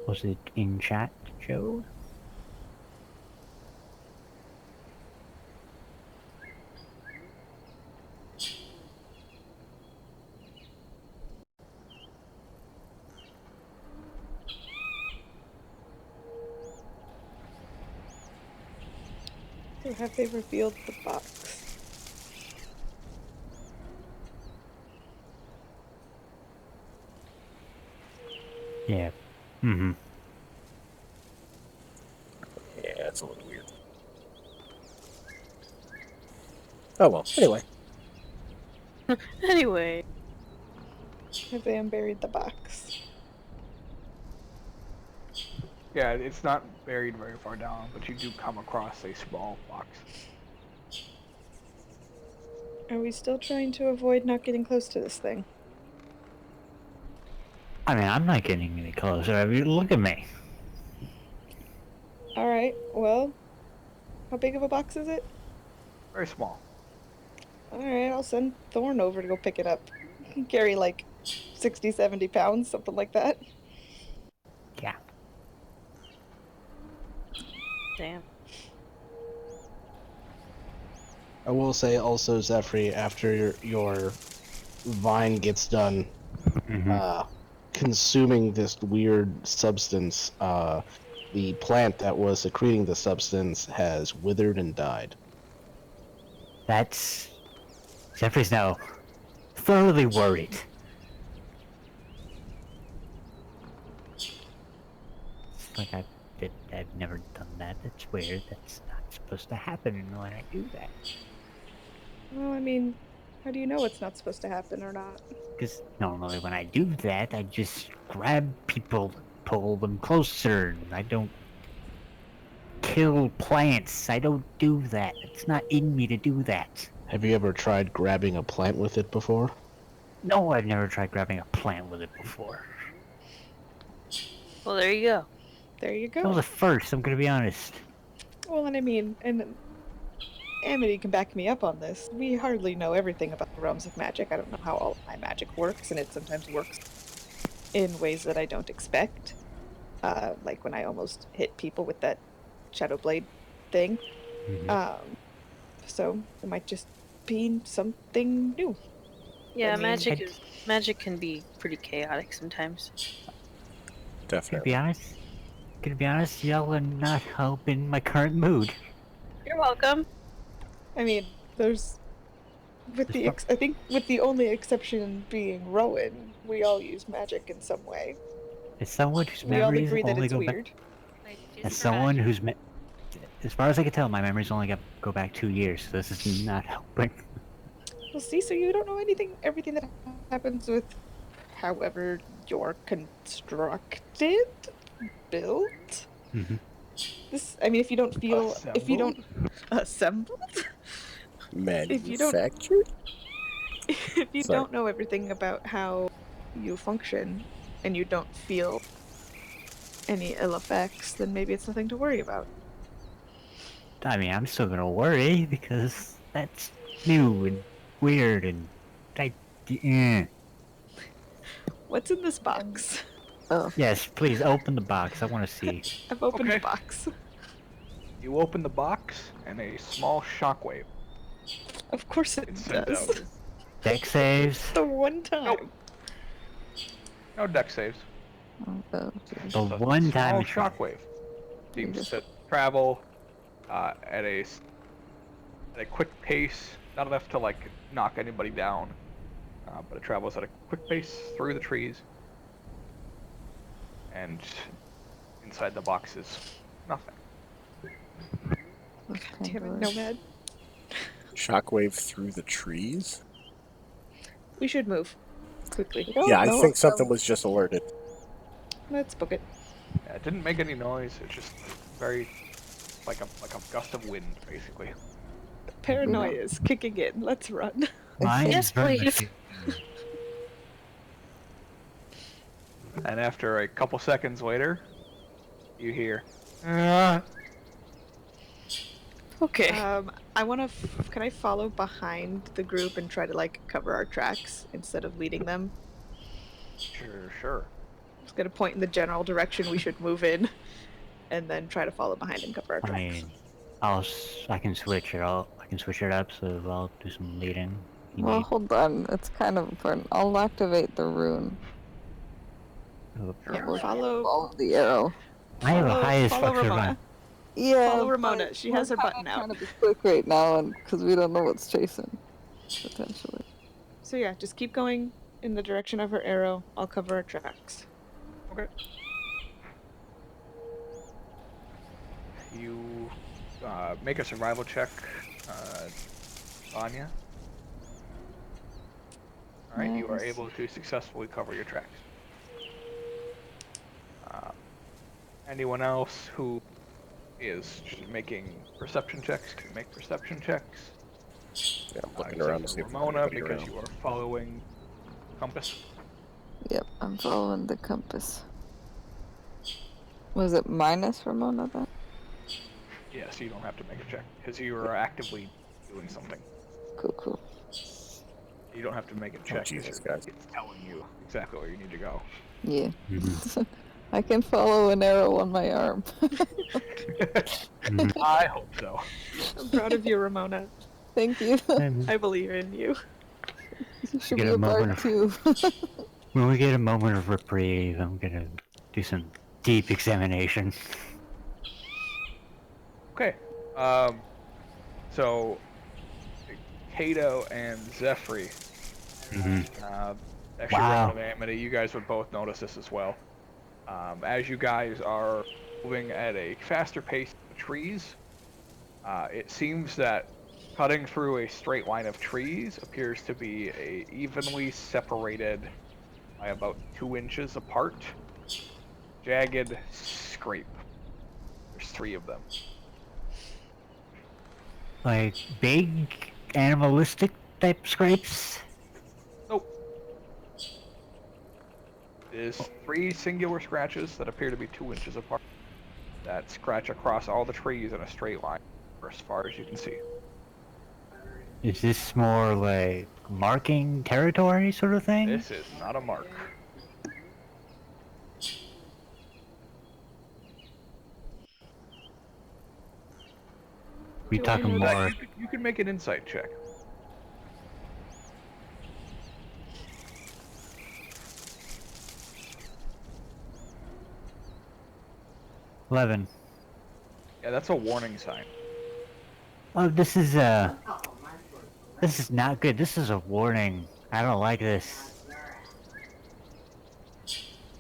Was it in chat, Joe? So have they revealed the box? Yeah. Mm-hmm. Yeah, it's a little weird. Oh well. Anyway, Anyway, Have they unburied the box? Yeah, it's not buried very far down, but you do come across a small box. Are we still trying to avoid not getting close to this thing? I mean, I'm not getting any closer. I mean, look at me. Alright, well, how big of a box is it? Very small. Alright, I'll send Thorn over to go pick it up. He can carry like 60, 70 pounds, something like that. Damn. I will say also, Zephyr, after your vine gets done consuming this weird substance, the plant that was secreting the substance has withered and died. That's... Jeffrey's now thoroughly worried. It's like I've never done that. That's weird. That's not supposed to happen when I do that. Well, I mean, how do you know it's not supposed to happen or not? Because normally when I do that, I just grab people, pull them closer. I don't kill plants. I don't do that. It's not in me to do that. Have you ever tried grabbing a plant with it before? No, I've never tried grabbing a plant with it before. Well, there you go. There you That was go. a first, I'm gonna be honest. Well, and I mean, and Amity can back me up on this. We hardly know everything about the realms of magic. I don't know how all of my magic works, and it sometimes works in ways that I don't expect. Like when I almost hit people with that shadow blade thing. So it might just be something new. Yeah, I mean, magic can be pretty chaotic sometimes. Definitely. Gonna be honest, y'all are not helping my current mood. You're welcome. I mean, there's with the I think with the only exception being Rowan, we all use magic in some way. As someone whose We all memories agree that only it's go weird. as someone whose as far as I can tell, my memories only go back 2 years, so this is not helping. Well, see, so you don't know everything that happens with however you're constructed, built. This, I mean, if you don't feel, if you don't assembled, Manufactured? if you don't know everything about how you function, and you don't feel any ill effects, then maybe it's nothing to worry about. I mean, I'm still gonna worry because that's new and weird and What's in this box? Oh. Yes, please open the box. I want to see. I've opened the Okay. box. You open the box, and a small shockwave. Of course it It's sent does. out. Deck saves. The one time. No deck saves. Oh, The Just a one time small it's right. shockwave seems to travel at a quick pace, not enough to like knock anybody down, but it travels at a quick pace through the trees, and inside the box is nothing. Damn it, Nomad. Shockwave through the trees? We should move quickly. Yeah, I think something was just alerted. Let's book it. Yeah, it didn't make any noise. It's just very like a gust of wind, basically. Paranoia is kicking in. Let's run. Mine Yes, is very please. much- And after a couple seconds later, you hear. Okay. I want to. Can I follow behind the group and try to like cover our tracks instead of leading them? Sure. I'm just gonna point in the general direction we should move in, and then try to follow behind and cover our I tracks. mean, I can switch it. I can switch it up, so I'll do some leading. You Well, need- hold on. It's kind of important. I'll activate the rune. Yeah, We'll follow the arrow. I have a high as follow fuck Ramona. run. Yeah. Follow Ramona. but She has her we're button kinda out. trying to be quick right now, and because we don't know what's chasing, potentially. So yeah, just keep going in the direction of her arrow. I'll cover our tracks. Okay. You make a survival check, Anya. Alright, you are able to successfully cover your tracks. Anyone else who is making perception checks can make perception checks. Yeah, I'm looking Except around to for see if there's Ramona, anybody because around. you are following compass. Yep, I'm following the compass. Was it minus Ramona then? Yes, you don't have to make a check because you are actively doing something. Cool. You don't have to make a check. Jesus, because guys. it's telling you exactly where you need to go. Yeah. I can follow an arrow on my arm. I hope so. I'm proud of you, Ramona. Thank you. I believe in you. You should Get be a a bard moment too. When we get a moment of reprieve, I'm gonna do some deep examination. Okay. So Kato and Zephyr, actually Wow. Rowan and Amity, you guys would both notice this as well. As you guys are moving at a faster pace in the trees, it seems that cutting through a straight line of trees appears to be a evenly separated by about 2 inches apart, jagged scrape. There's 3 of them. Like big animalistic type scrapes. Nope. There's 3 singular scratches that appear to be 2 inches apart that scratch across all the trees in a straight line for as far as you can see. Is this more like marking territory sort of thing? This is not a mark. We talking know more? You can make an insight check. $11. Yeah, that's a warning sign. Oh, this is not good. This is a warning. I don't like this.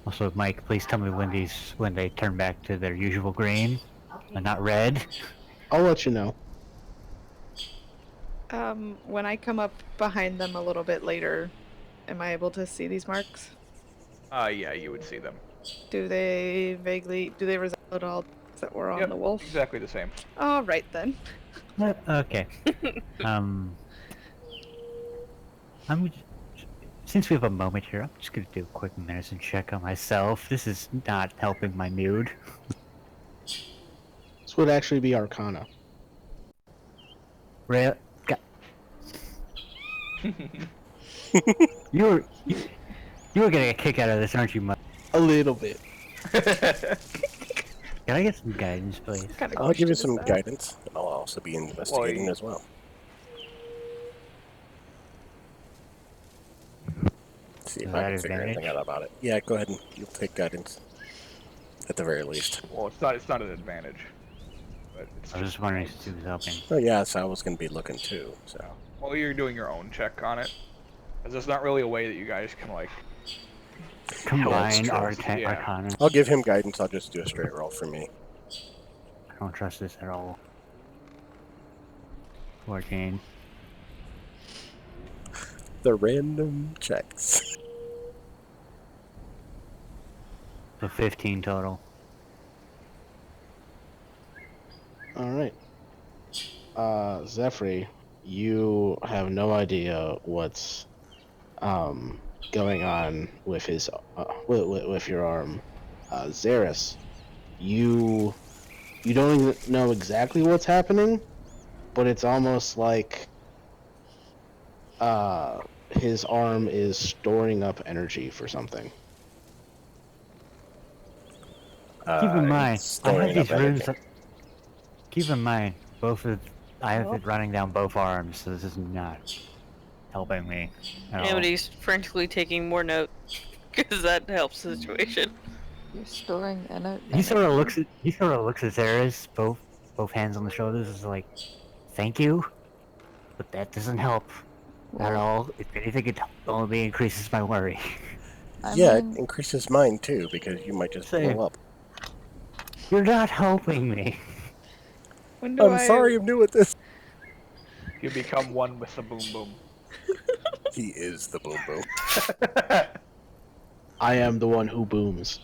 Also, Mike, please tell me when they turn back to their usual green and not red. I'll let you know. When I come up behind them a little bit later, am I able to see these marks? Yeah, you would see them. Do they resemble at all things that were on Yep, the wolf? exactly the same. All right then. Okay. Since we have a moment here, I'm just gonna do a quick medicine check on myself. This is not helping my mood. This would actually be Arcana. You were getting a kick out of this, aren't you, Mike? A little bit. Can I get some guidance, please? Kind of I'll give you question is some that? guidance, and I'll also be investigating you- as well. See if Is I that can figure anything advantage? out about it. Yeah, go ahead and you'll take guidance. At the very least. Well, it's not an advantage. But it's I was just wondering if he was helping. Oh yeah, so I was going to be looking too. So well, you're doing your own check on it. Because there's not really a way that you guys can, like... Combine true. Arcana. Yeah. I'll give him guidance. I'll just do a straight roll for me. I don't trust this at all. 14. The random checks. So 15 total. Alright. Zephyr, you have no idea what's going on with his with your arm. Xeris, you don't even know exactly what's happening, but it's almost like his arm is storing up energy for something. Keep in mind, it's I have storing these up runes. energy. Keep in mind, I have it running down both arms, so this is not helping me at all. Amity's frantically taking more notes because that helps the situation. You're storing energy. He sort of looks at Zara's both hands on the shoulders, is like, "Thank you," but that doesn't help at all. If anything, it only increases my worry. Yeah, it increases mine too because you might just Same. blow up. You're not helping me. When do I'm sorry, I'm new at this. You become one with the boom boom. He is the boom boom. I am the one who booms.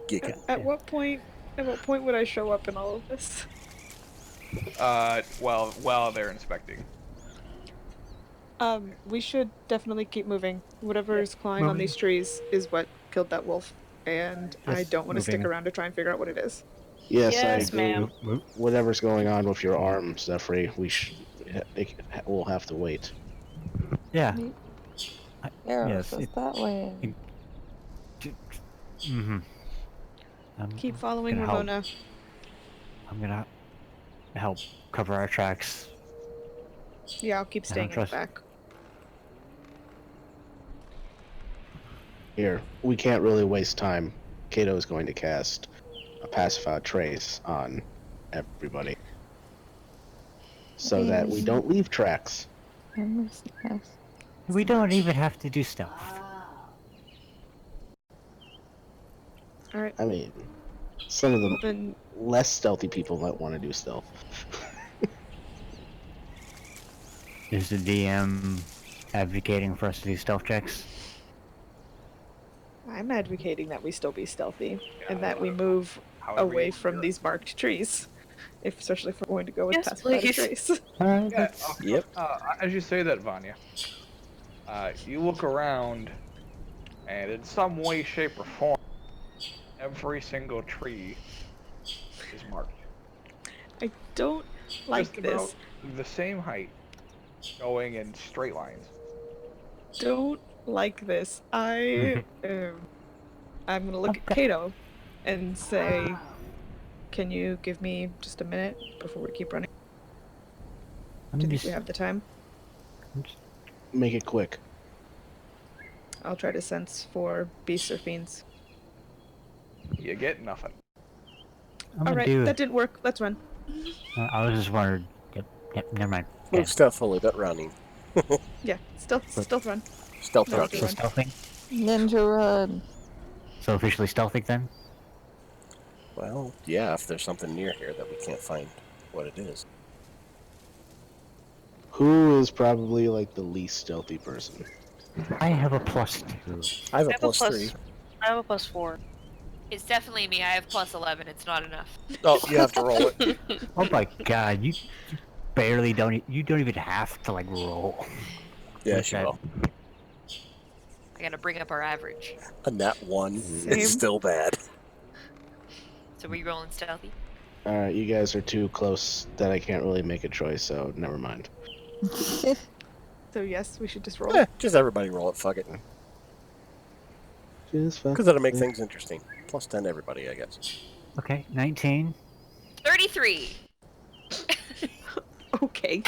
Giga. At what point would I show up in all of this? While they're inspecting. We should definitely keep moving. Whatever is clawing on these trees is what killed that wolf, and I Just don't want to stick moving. around to try and figure out what it is. Yes, Yes, I agree. ma'am. Whatever's going on with your arm, Zephyr, we'll have to wait. Yeah. Arrows Yes. is that way. Mm-hmm. Keep following gonna help. Ramona. I'm gonna help cover our tracks. Yeah, I'll keep I don't staying in the trust- back. Here, we can't really waste time. Kato is going to cast a Pacify Trace on everybody. So that we don't leave tracks. We don't even have to do stuff. Alright, I mean, some of the then less stealthy people might want to do stealth. Is the DM advocating for us to do stealth checks? I'm advocating that we still be stealthy and that we move However you away want to from do it. these marked trees. Especially if we're going to go with Yes, Pacified please. Trace. Alright, Yeah, that's... Yep. As you say that, Vanya, you look around, and in some way, shape, or form, every single tree is marked. I don't like Just this. about the same height, going in straight lines. Don't like this. I'm gonna look at Okay. Kato and say, "Can you give me just a minute before we keep running? Do you think we have the time?" Make it quick. I'll try to sense for beasts or fiends. You get nothing. I'm gonna Alright, do... that didn't work. Let's run. I was just wondering... Yep, never mind. Move stealthily, but running. Yeah, stealth run. Stealth No, run. do So run. stealthing? Ninja run. So officially stealthing then? Well, yeah, if there's something near here that we can't find what it is. Who is probably like the least stealthy person? I have a +2. I have a I have a plus plus- 3. I have a +4. It's definitely me. I have +11. It's not enough. Oh, you have to roll it. Oh my god, you barely don't... You don't even have to, like, roll. Yes, you that- will. I gotta bring up our average. A nat 1 Same. is still bad. So we rolling stealthy? Alright, you guys are too close that I can't really make a choice, so never mind. So yes, we should just roll. Eh, just everybody roll it, fuck it. Just fuck. Because that'll make things interesting. Plus 10 everybody, I guess. Okay, 19. 33. Okay.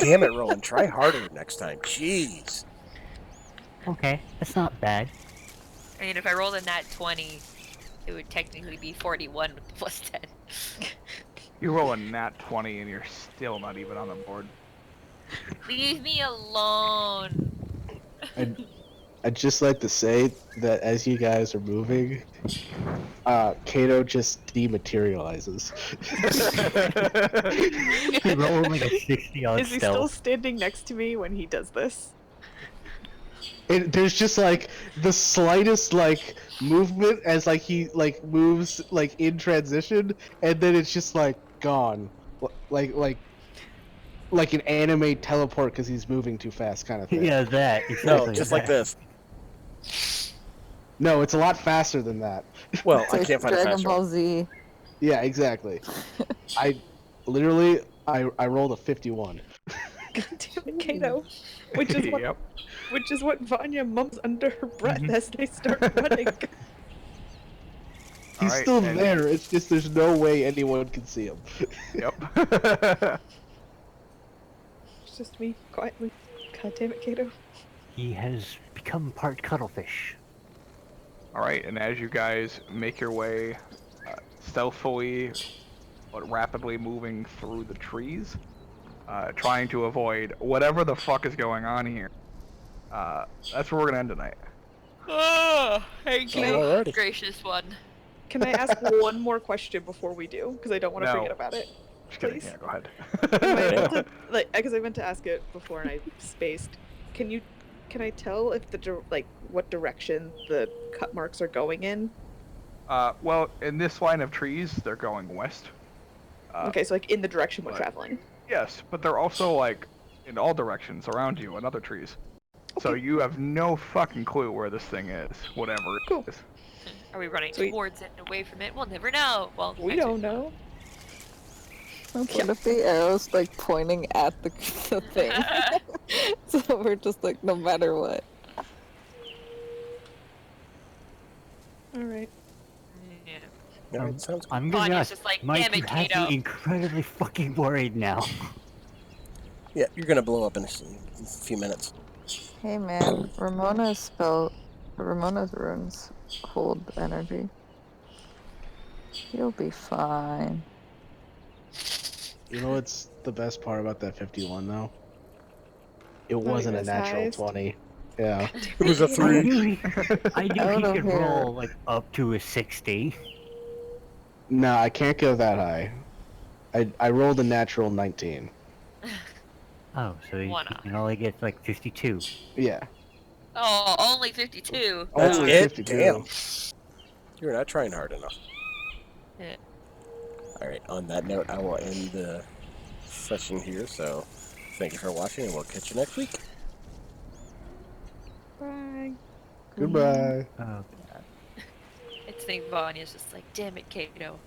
Damn it, Rowan. Try harder next time. Jeez. Okay, that's not bad. I mean, if I rolled a nat 20, it would technically be 41 with the +10. You roll a nat 20 and you're still not even on the board. Leave me alone. I'd just like to say that as you guys are moving, Kato just dematerializes. You roll like a 60 on Is he still stealth. standing next to me when he does this? There's just like the slightest like movement as like he like moves like in transition, and then it's just like gone, like an anime teleport because he's moving too fast kind of thing. Yeah, that. No, Exactly just like that. this. No, it's a lot faster than that. Well, It's I like can't find a Dragon faster Ball one. Z. Yeah, exactly. I literally I rolled a 51. God damn it, Kato. Which is what Yep. which is what Vanya mums under her breath Mhm. as they start running. He's Alright, still and- there. It's just there's no way anyone can see him. Yep. It's just me quietly. God damn it, Kato. He has become part cuttlefish. Alright, and as you guys make your way stealthily but rapidly moving through the trees, trying to avoid whatever the fuck is going on here, that's where we're gonna end tonight. Oh, thank you, Alrighty. gracious one. Can I ask one more question before we do? Because I don't want to No. forget about it. Just kidding, Please? yeah, go ahead. Am I able to, like, because I meant to ask it before and I spaced. Can I tell if what direction the cut marks are going in? Well, in this line of trees, they're going west. Okay, so like in the direction we're but- traveling. Yes, but they're also like in all directions around you and other trees. So Okay. you have no fucking clue where this thing is, whatever it Cool. is. Are we running Sweet. towards it and away from it? We'll never know. Well, We actually, don't know. What if the arrow's like pointing at the thing? So we're just like, no matter what. All right. Yeah. All right, sounds good. I'm gonna be Vanya's honest, just like, Mike, damn you it, have Kato. me incredibly fucking worried now. Yeah, you're gonna blow up in a few minutes. Hey man, Ramona's runes hold energy. You'll be fine. You know what's the best part about that 51 though? It Not wasn't even a his natural highest. 20. Yeah. It was a You know, I 3. knew he Out of could here. roll like up to a 60. No, I can't go that high. I rolled a natural 19. Oh, so he Wanna. can only get like 52. Yeah. Oh, only 52. That's Only it? 52. Damn. You're not trying hard enough. Yeah. Alright, on that note, I will end the session here, so thank you for watching, and we'll catch you next week. bye. Goodbye. Oh, I think Vanya's just like, damn it, Kato.